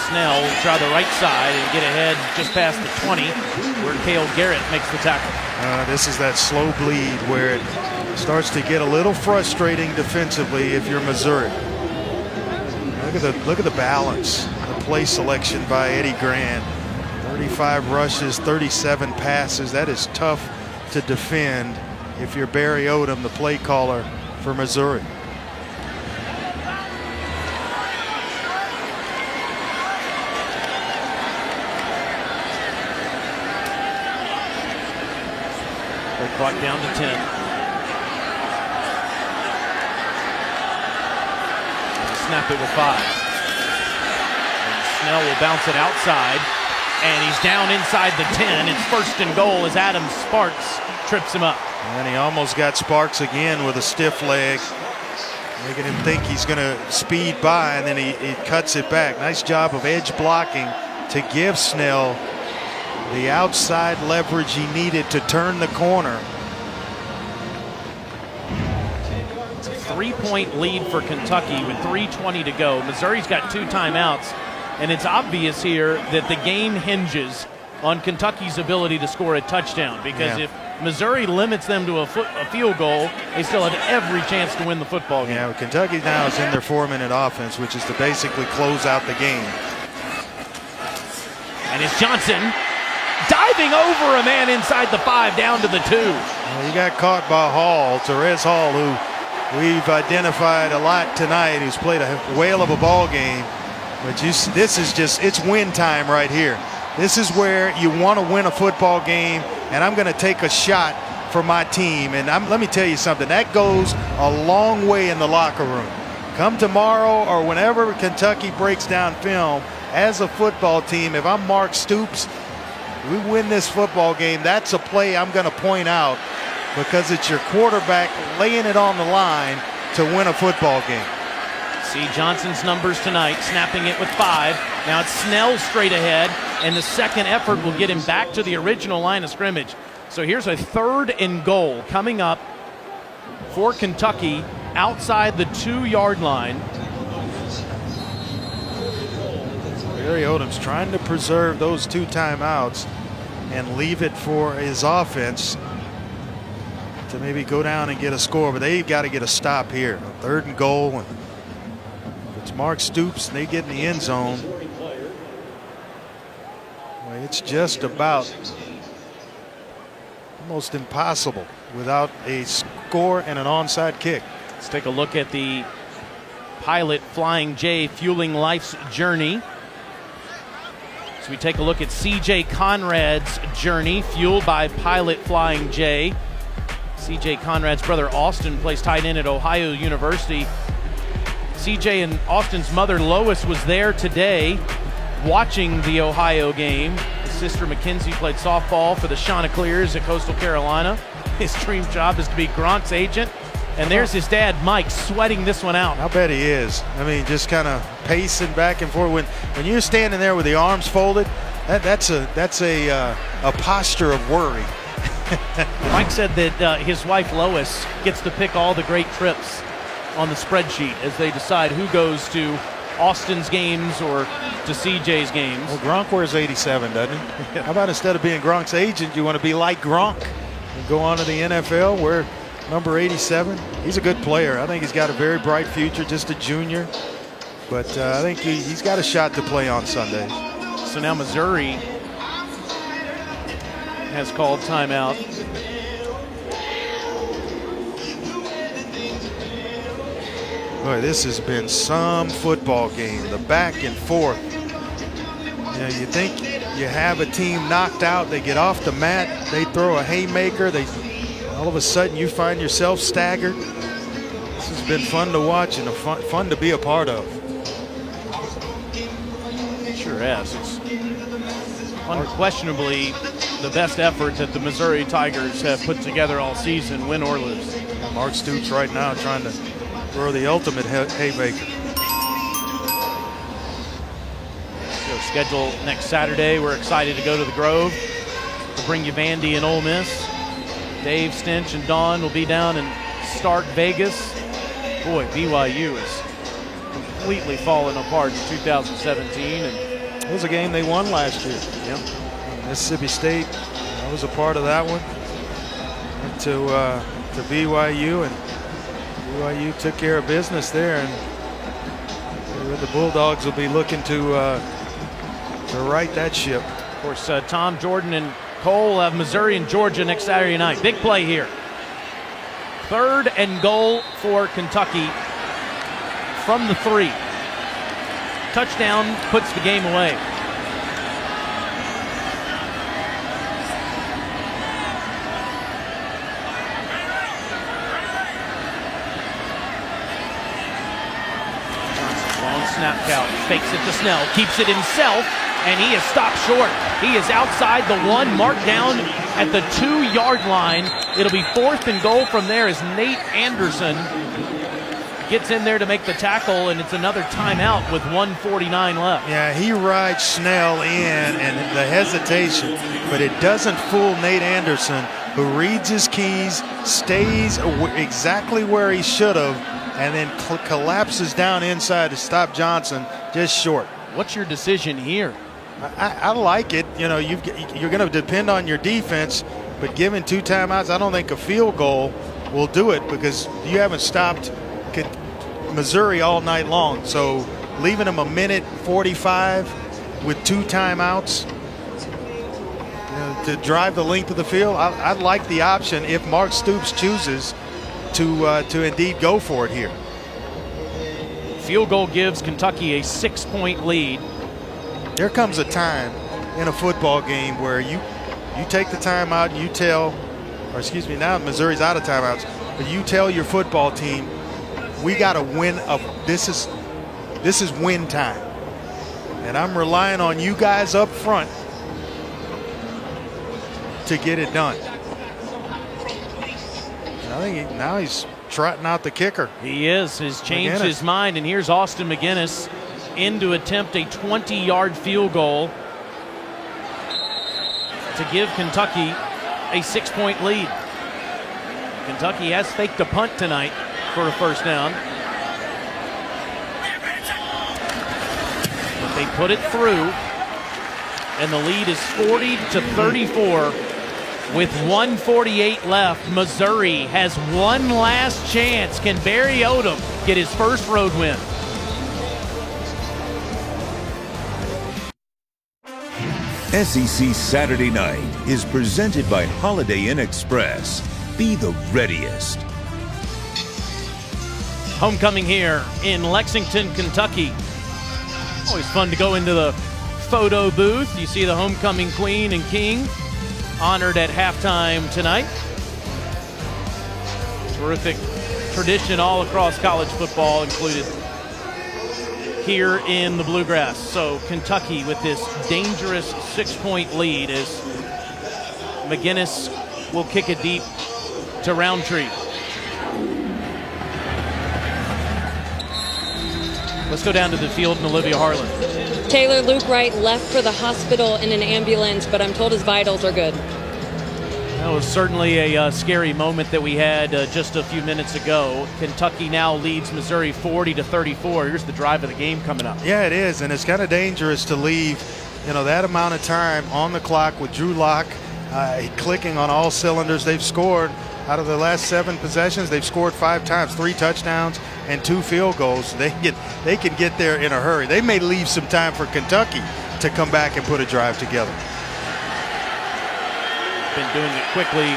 Snell will try the right side and get ahead just past the 20, where Cale Garrett makes the tackle. This is that slow bleed where it starts to get a little frustrating defensively if you're Missouri. Look at the balance, the play selection by Eddie Gran. 35 rushes, 37 passes. That is tough to defend if you're Barry Odom, the play caller for Missouri. Play clock down to 10. Snap it with 5. And Snell will bounce it outside. And he's down inside the 10. It's 1st and goal as Adam Sparks trips him up. And he almost got Sparks again with a stiff leg, making him think he's going to speed by, and then he cuts it back. Nice job of edge blocking to give Snell the outside leverage he needed to turn the corner. It's a 3-point lead for Kentucky with 3:20 to go. Missouri's got 2 timeouts. And it's obvious here that the game hinges on Kentucky's ability to score a touchdown, because if Missouri limits them to a field goal, they still have every chance to win the football game. Yeah, well, Kentucky now is in their 4-minute offense, which is to basically close out the game. And it's Johnson diving over a man inside the 5 down to the 2. Well, he got caught by Hall, Therese Hall, who we've identified a lot tonight, who's played a whale of a ball game. But this is just, it's win time right here. This is where you want to win a football game, and I'm going to take a shot for my team. And let me tell you something, that goes a long way in the locker room. Come tomorrow or whenever Kentucky breaks down film, as a football team, if I'm Mark Stoops, we win this football game, that's a play I'm going to point out because it's your quarterback laying it on the line to win a football game. See Johnson's numbers tonight, snapping it with 5. Now it's Snell straight ahead, and the second effort will get him back to the original line of scrimmage. So here's a 3rd and goal coming up for Kentucky outside the 2-yard line. Barry Odom's trying to preserve those 2 timeouts and leave it for his offense to maybe go down and get a score, but they've got to get a stop here. A 3rd and goal. And if it's Mark Stoops and they get in the end zone, well, it's just about almost impossible without a score and an onside kick. Let's take a look at the Pilot Flying J fueling life's journey. So we take a look at CJ Conrad's journey, fueled by Pilot Flying J. CJ Conrad's brother Austin plays tight end at Ohio University. CJ and Austin's mother Lois was there today watching the Ohio game. His sister Mackenzie played softball for the Chanticleers at Coastal Carolina. His dream job is to be Gronk's agent. And there's his dad, Mike, sweating this one out. I bet he is. I mean, just kind of pacing back and forth. When you're standing there with the arms folded, that's a posture of worry. Mike said that his wife Lois gets to pick all the great trips on the spreadsheet as they decide who goes to Austin's games or to CJ's games. Well, Gronk wears 87, doesn't he? How about instead of being Gronk's agent, you want to be like Gronk and go on to the NFL where number 87. He's a good player. I think he's got a very bright future, just a junior. But I think he's got a shot to play on Sunday. So now Missouri has called timeout. Boy, this has been some football game. The back and forth. You know, you think you have a team knocked out, they get off the mat, they throw a haymaker, all of a sudden you find yourself staggered. This has been fun to watch and fun to be a part of. It sure has. It's unquestionably the best effort that the Missouri Tigers have put together all season, win or lose. Mark Stoops right now trying to throw the ultimate haymaker. So schedule next Saturday. We're excited to go to the Grove to bring you Vandy and Ole Miss. Dave, Stinch, and Don will be down in Stark, Vegas. Boy, BYU is completely fallen apart in 2017. And it was a game they won last year. Yep. Mississippi State, I was a part of that one. Went to BYU, and BYU took care of business there. And the Bulldogs will be looking to right that ship. Of course, Tom, Jordan, and Cole have Missouri and Georgia next Saturday night. Big play here. 3rd and goal for Kentucky from the 3. Touchdown puts the game away. Johnson, long snap count, fakes it to Snell, keeps it himself, and he is stopped short. He is outside the 1, marked down at the 2-yard line. It'll be 4th and goal from there as Nate Anderson gets in there to make the tackle, and it's another timeout with 1:49 left. Yeah, he rides Snell in, and the hesitation, but it doesn't fool Nate Anderson, who reads his keys, stays exactly where he should have, and then collapses down inside to stop Johnson just short. What's your decision here? I like it. You know, you're going to depend on your defense, but given 2 timeouts, I don't think a field goal will do it because you haven't stopped Missouri all night long. So leaving them 1:45 with 2 timeouts to drive the length of the field, I'd like the option if Mark Stoops chooses to indeed go for it here. Field goal gives Kentucky a 6-point lead. There comes a time in a football game where you take the timeout and you tell, or excuse me, now Missouri's out of timeouts, but you tell your football team, we got to win. This is win time, and I'm relying on you guys up front to get it done. And I think now he's trotting out the kicker. He is. He's changed McGinnis. his mind, and here's Austin McGinnis in to attempt a 20-yard field goal to give Kentucky a 6-point lead. Kentucky has faked a punt tonight for a first down. But they put it through, and the lead is 40-34 with 1:48 left. Missouri has one last chance. Can Barry Odom get his first road win? SEC Saturday Night is presented by Holiday Inn Express. Be the readiest. Homecoming here in Lexington, Kentucky. Always fun to go into the photo booth. You see the homecoming queen and king honored at halftime tonight. Terrific tradition all across college football, included here in the Bluegrass. So Kentucky with this dangerous 6-point lead as McGinnis will kick it deep to Roundtree. Let's go down to the field and Olivia Harlan. Taylor, Luke Wright left for the hospital in an ambulance, but I'm told his vitals are good. That was certainly a scary moment that we had just a few minutes ago. Kentucky now leads Missouri 40-34. Here's the drive of the game coming up. Yeah, it is, and it's kind of dangerous to leave, that amount of time on the clock with Drew Lock clicking on all cylinders. They've scored out of the last 7 possessions. They've scored 5 times, 3 touchdowns and 2 field goals. They can get there in a hurry. They may leave some time for Kentucky to come back and put a drive together. Been doing it quickly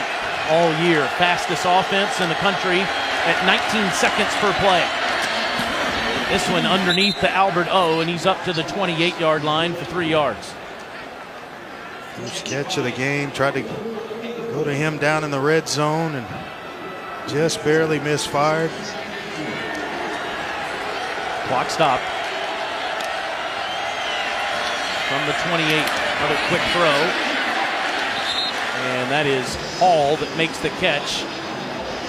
all year. Fastest offense in the country at 19 seconds per play. This one underneath to Albert O, and he's up to the 28-yard line for 3 yards. First catch of the game. Tried to go to him down in the red zone and just barely misfired. Clock stopped. From the 28, another quick throw. And that is Hall that makes the catch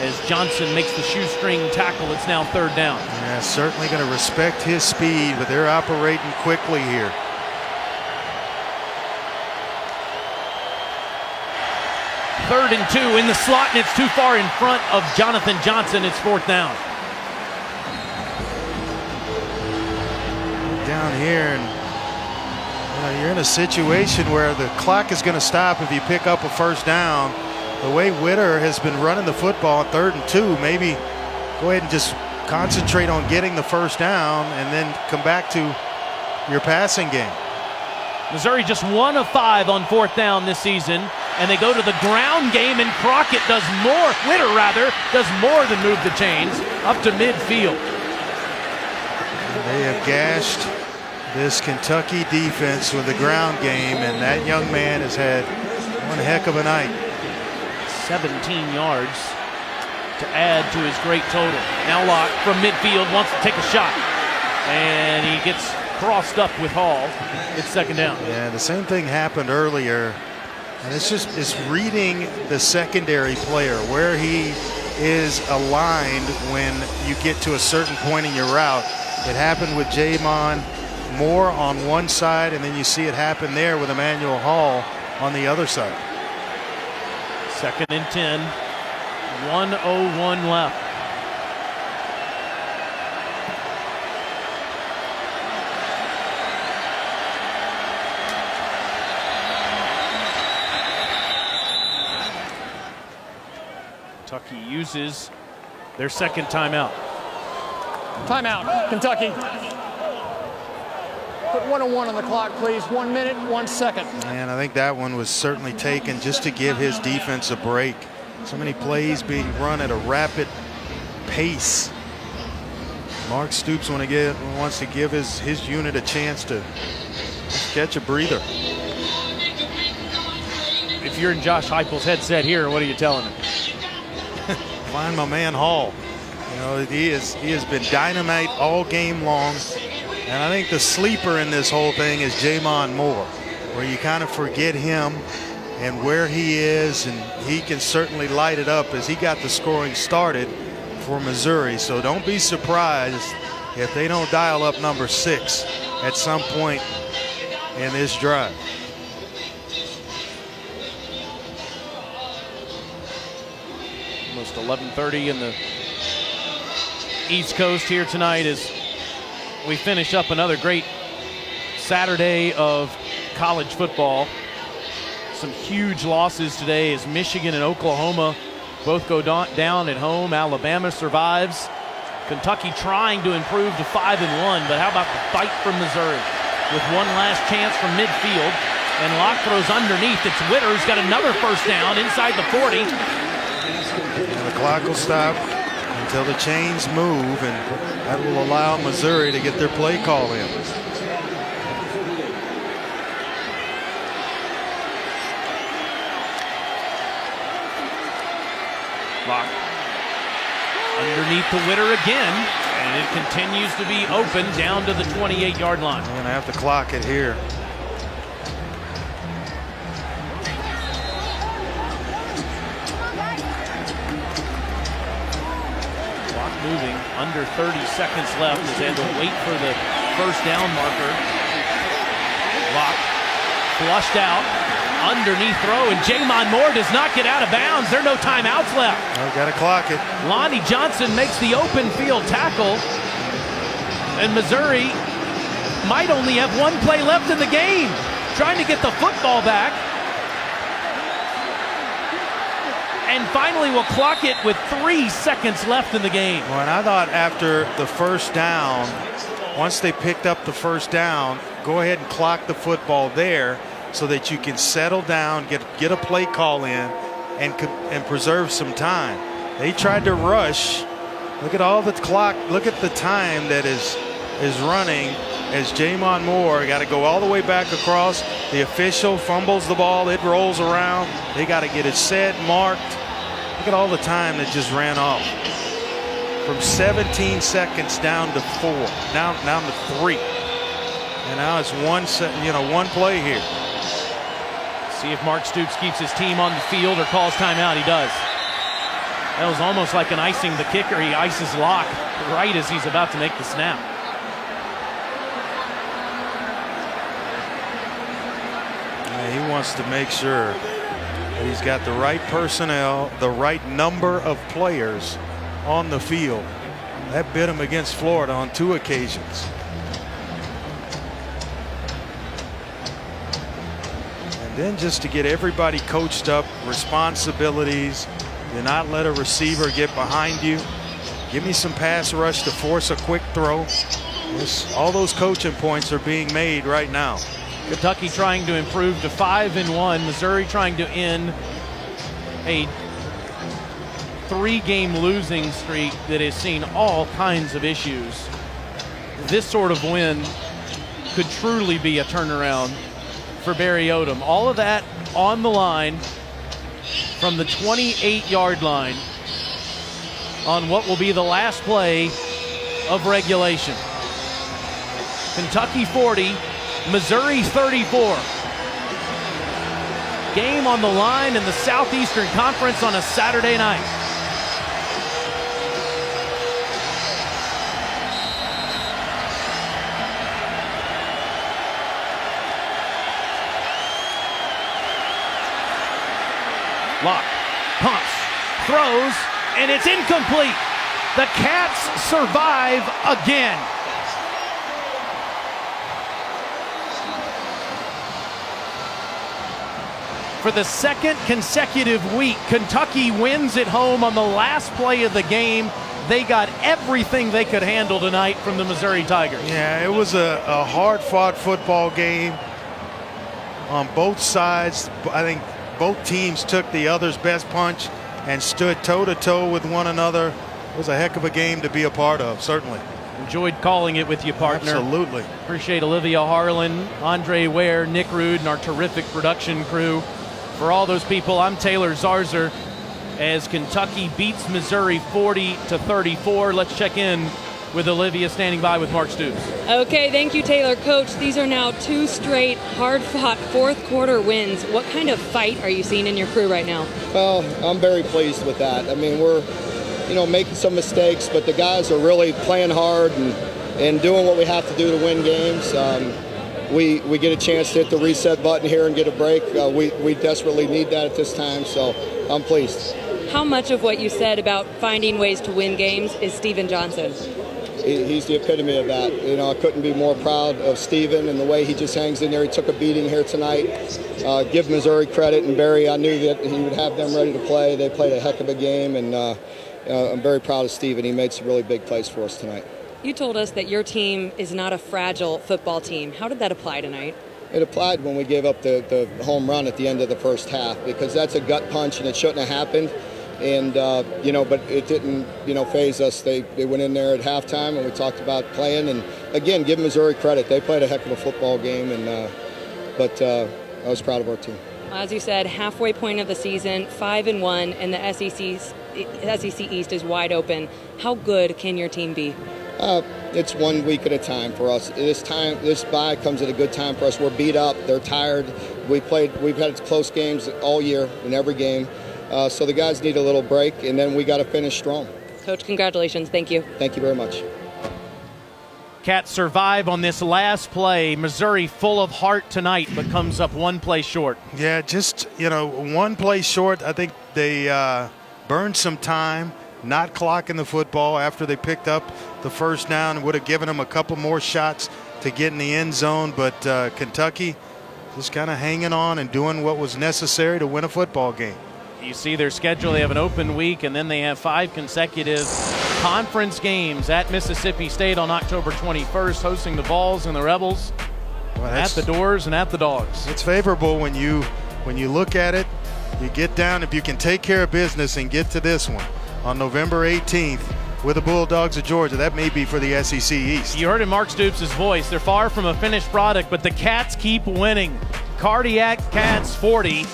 as Johnson makes the shoestring tackle. It's now 3rd down. Yeah, certainly going to respect his speed, but they're operating quickly here. Third and 2 in the slot, and it's too far in front of Jonathan Johnson. It's 4th down. Down here, and you're in a situation where the clock is going to stop if you pick up a first down. The way Witter has been running the football on 3rd and 2, maybe go ahead and just concentrate on getting the first down and then come back to your passing game. Missouri just 1 of 5 on 4th down this season, and they go to the ground game, and Crockett does more, Witter rather, does more than move the chains up to midfield. They have gashed this Kentucky defense with the ground game, and that young man has had one heck of a night. 17 yards to add to his great total. Now Locke from midfield wants to take a shot, and he gets crossed up with Hall. It's 2nd down. Yeah, the same thing happened earlier, and it's reading the secondary player, where he is aligned when you get to a certain point in your route. It happened with Jamon Moore on one side, and then you see it happen there with Emmanuel Hall on the other side. 2nd and 10, 1:01 left. Kentucky uses their 2nd timeout. Timeout, Kentucky. Put 1:01 on the clock, please. 1 minute, 1 second. And I think that one was certainly taken just to give his defense a break. So many plays being run at a rapid pace. Mark Stoops wants to give his unit a chance to catch a breather. if you're in Josh Heupel's headset here, what are you telling him? Find my man Hall. You know, he has been dynamite all game long. And I think the sleeper in this whole thing is J'Mon Moore, where you kind of forget him and where he is, and he can certainly light it up as he got the scoring started for Missouri. So don't be surprised if they don't dial up number 6 at some point in this drive. Almost 11:30 in the East Coast here tonight as we finish up another great Saturday of college football. Some huge losses today as Michigan and Oklahoma both go down at home. Alabama survives. Kentucky trying to improve to 5-1, but how about the fight from Missouri with one last chance from midfield, and Locke throws underneath. It's Witter who's got another first down inside the 40. And the clock will stop until the chains move, and that will allow Missouri to get their play call in. Locke underneath to Witter again, and it continues to be open down to the 28-yard line. We're going to have to clock it here. Clock moving, under 30 seconds left as they had to wait for the first down marker. Locke flushed out. Underneath throw, and J'Mon Moore does not get out of bounds. There are no timeouts left. Got to clock it. Lonnie Johnson makes the open field tackle, and Missouri might only have one play left in the game, trying to get the football back. And finally will clock it with 3 seconds left in the game. Well, and I thought after the first down, once they picked up the first down, go ahead and clock the football there, so that you can settle down, get a play call in, and preserve some time. They tried to rush. Look at all the clock. Look at the time that is running as J'Mon Moore got to go all the way back across. The official fumbles the ball. It rolls around. They got to get it set, marked. Look at all the time that just ran off. From 17 seconds down to 4, down to 3. And now it's one play here. See if Mark Stoops keeps his team on the field or calls timeout. He does. That was almost like an icing the kicker. He ices Locke right as he's about to make the snap. Yeah, he wants to make sure that he's got the right personnel, the right number of players on the field. That bit him against Florida on 2 occasions. Then just to get everybody coached up, responsibilities, do not let a receiver get behind you. Give me some pass rush to force a quick throw. All those coaching points are being made right now. Kentucky trying to improve to 5-1. Missouri trying to end a 3-game losing streak that has seen all kinds of issues. This sort of win could truly be a turnaround for Barry Odom. All of that on the line from the 28-yard line on what will be the last play of regulation. Kentucky 40, Missouri 34. Game on the line in the Southeastern Conference on a Saturday night. Locke pumps, throws, and it's incomplete. The Cats survive again. For the second consecutive week, Kentucky wins at home on the last play of the game. They got everything they could handle tonight from the Missouri Tigers. Yeah, it was a hard-fought football game on both sides. I think both teams took the other's best punch and stood toe-to-toe with one another. It was a heck of a game to be a part of, certainly. Enjoyed calling it with you, partner. Absolutely. Appreciate Olivia Harlan, Andre Ware, Nick Rude, and our terrific production crew. For all those people, I'm Taylor Zarzour as Kentucky beats Missouri 40-34. Let's check in with Olivia standing by with Mark Stoops. Okay, thank you, Taylor. Coach, these are now 2 straight hard-fought fourth-quarter wins. What kind of fight are you seeing in your crew right now? Well, I'm very pleased with that. I mean, we're, making some mistakes, but the guys are really playing hard and doing what we have to do to win games. We get a chance to hit the reset button here and get a break. We desperately need that at this time, so I'm pleased. How much of what you said about finding ways to win games is Steven Johnson? He's the epitome of that. I couldn't be more proud of Steven and the way he just hangs in there. He took a beating here tonight. Give Missouri credit, and Barry, I knew that he would have them ready to play. They played a heck of a game, and I'm very proud of Steven. He made some really big plays for us tonight. You told us that your team is not a fragile football team. How did that apply tonight? It applied when we gave up the home run at the end of the first half, because that's a gut punch and it shouldn't have happened. And, but it didn't, phase us. They went in there at halftime and we talked about playing. And, again, give Missouri credit. They played a heck of a football game, but I was proud of our team. As you said, halfway point of the season, 5-1, and the SEC East is wide open. How good can your team be? It's 1 week at a time for us. This bye comes at a good time for us. We're beat up. They're tired. We've had close games all year in every game. So the guys need a little break, and then we got to finish strong. Coach, congratulations. Thank you. Thank you very much. Cats survive on this last play. Missouri full of heart tonight, but comes up 1 play short. Yeah, just, 1 play short. I think they burned some time not clocking the football after they picked up the first down. Would have given them a couple more shots to get in the end zone, but Kentucky just kind of hanging on and doing what was necessary to win a football game. You see their schedule. They have an open week, and then they have 5 consecutive conference games at Mississippi State on October 21st, hosting the Vols and the Rebels, at the Doors and at the Dogs. It's favorable when you look at it. You get down, if you can take care of business and get to this one on November 18th with the Bulldogs of Georgia. That may be for the SEC East. You heard in Mark Stoops' voice. They're far from a finished product, but the Cats keep winning. Cardiac Cats 40.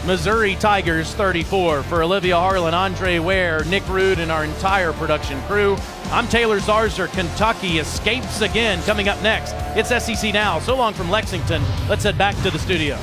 Missouri Tigers 34. For Olivia Harlan, Andre Ware, Nick Rude, and our entire production crew, I'm Taylor Zarzour. Kentucky escapes again. Coming up next, it's SEC Now. So long from Lexington. Let's head back to the studio.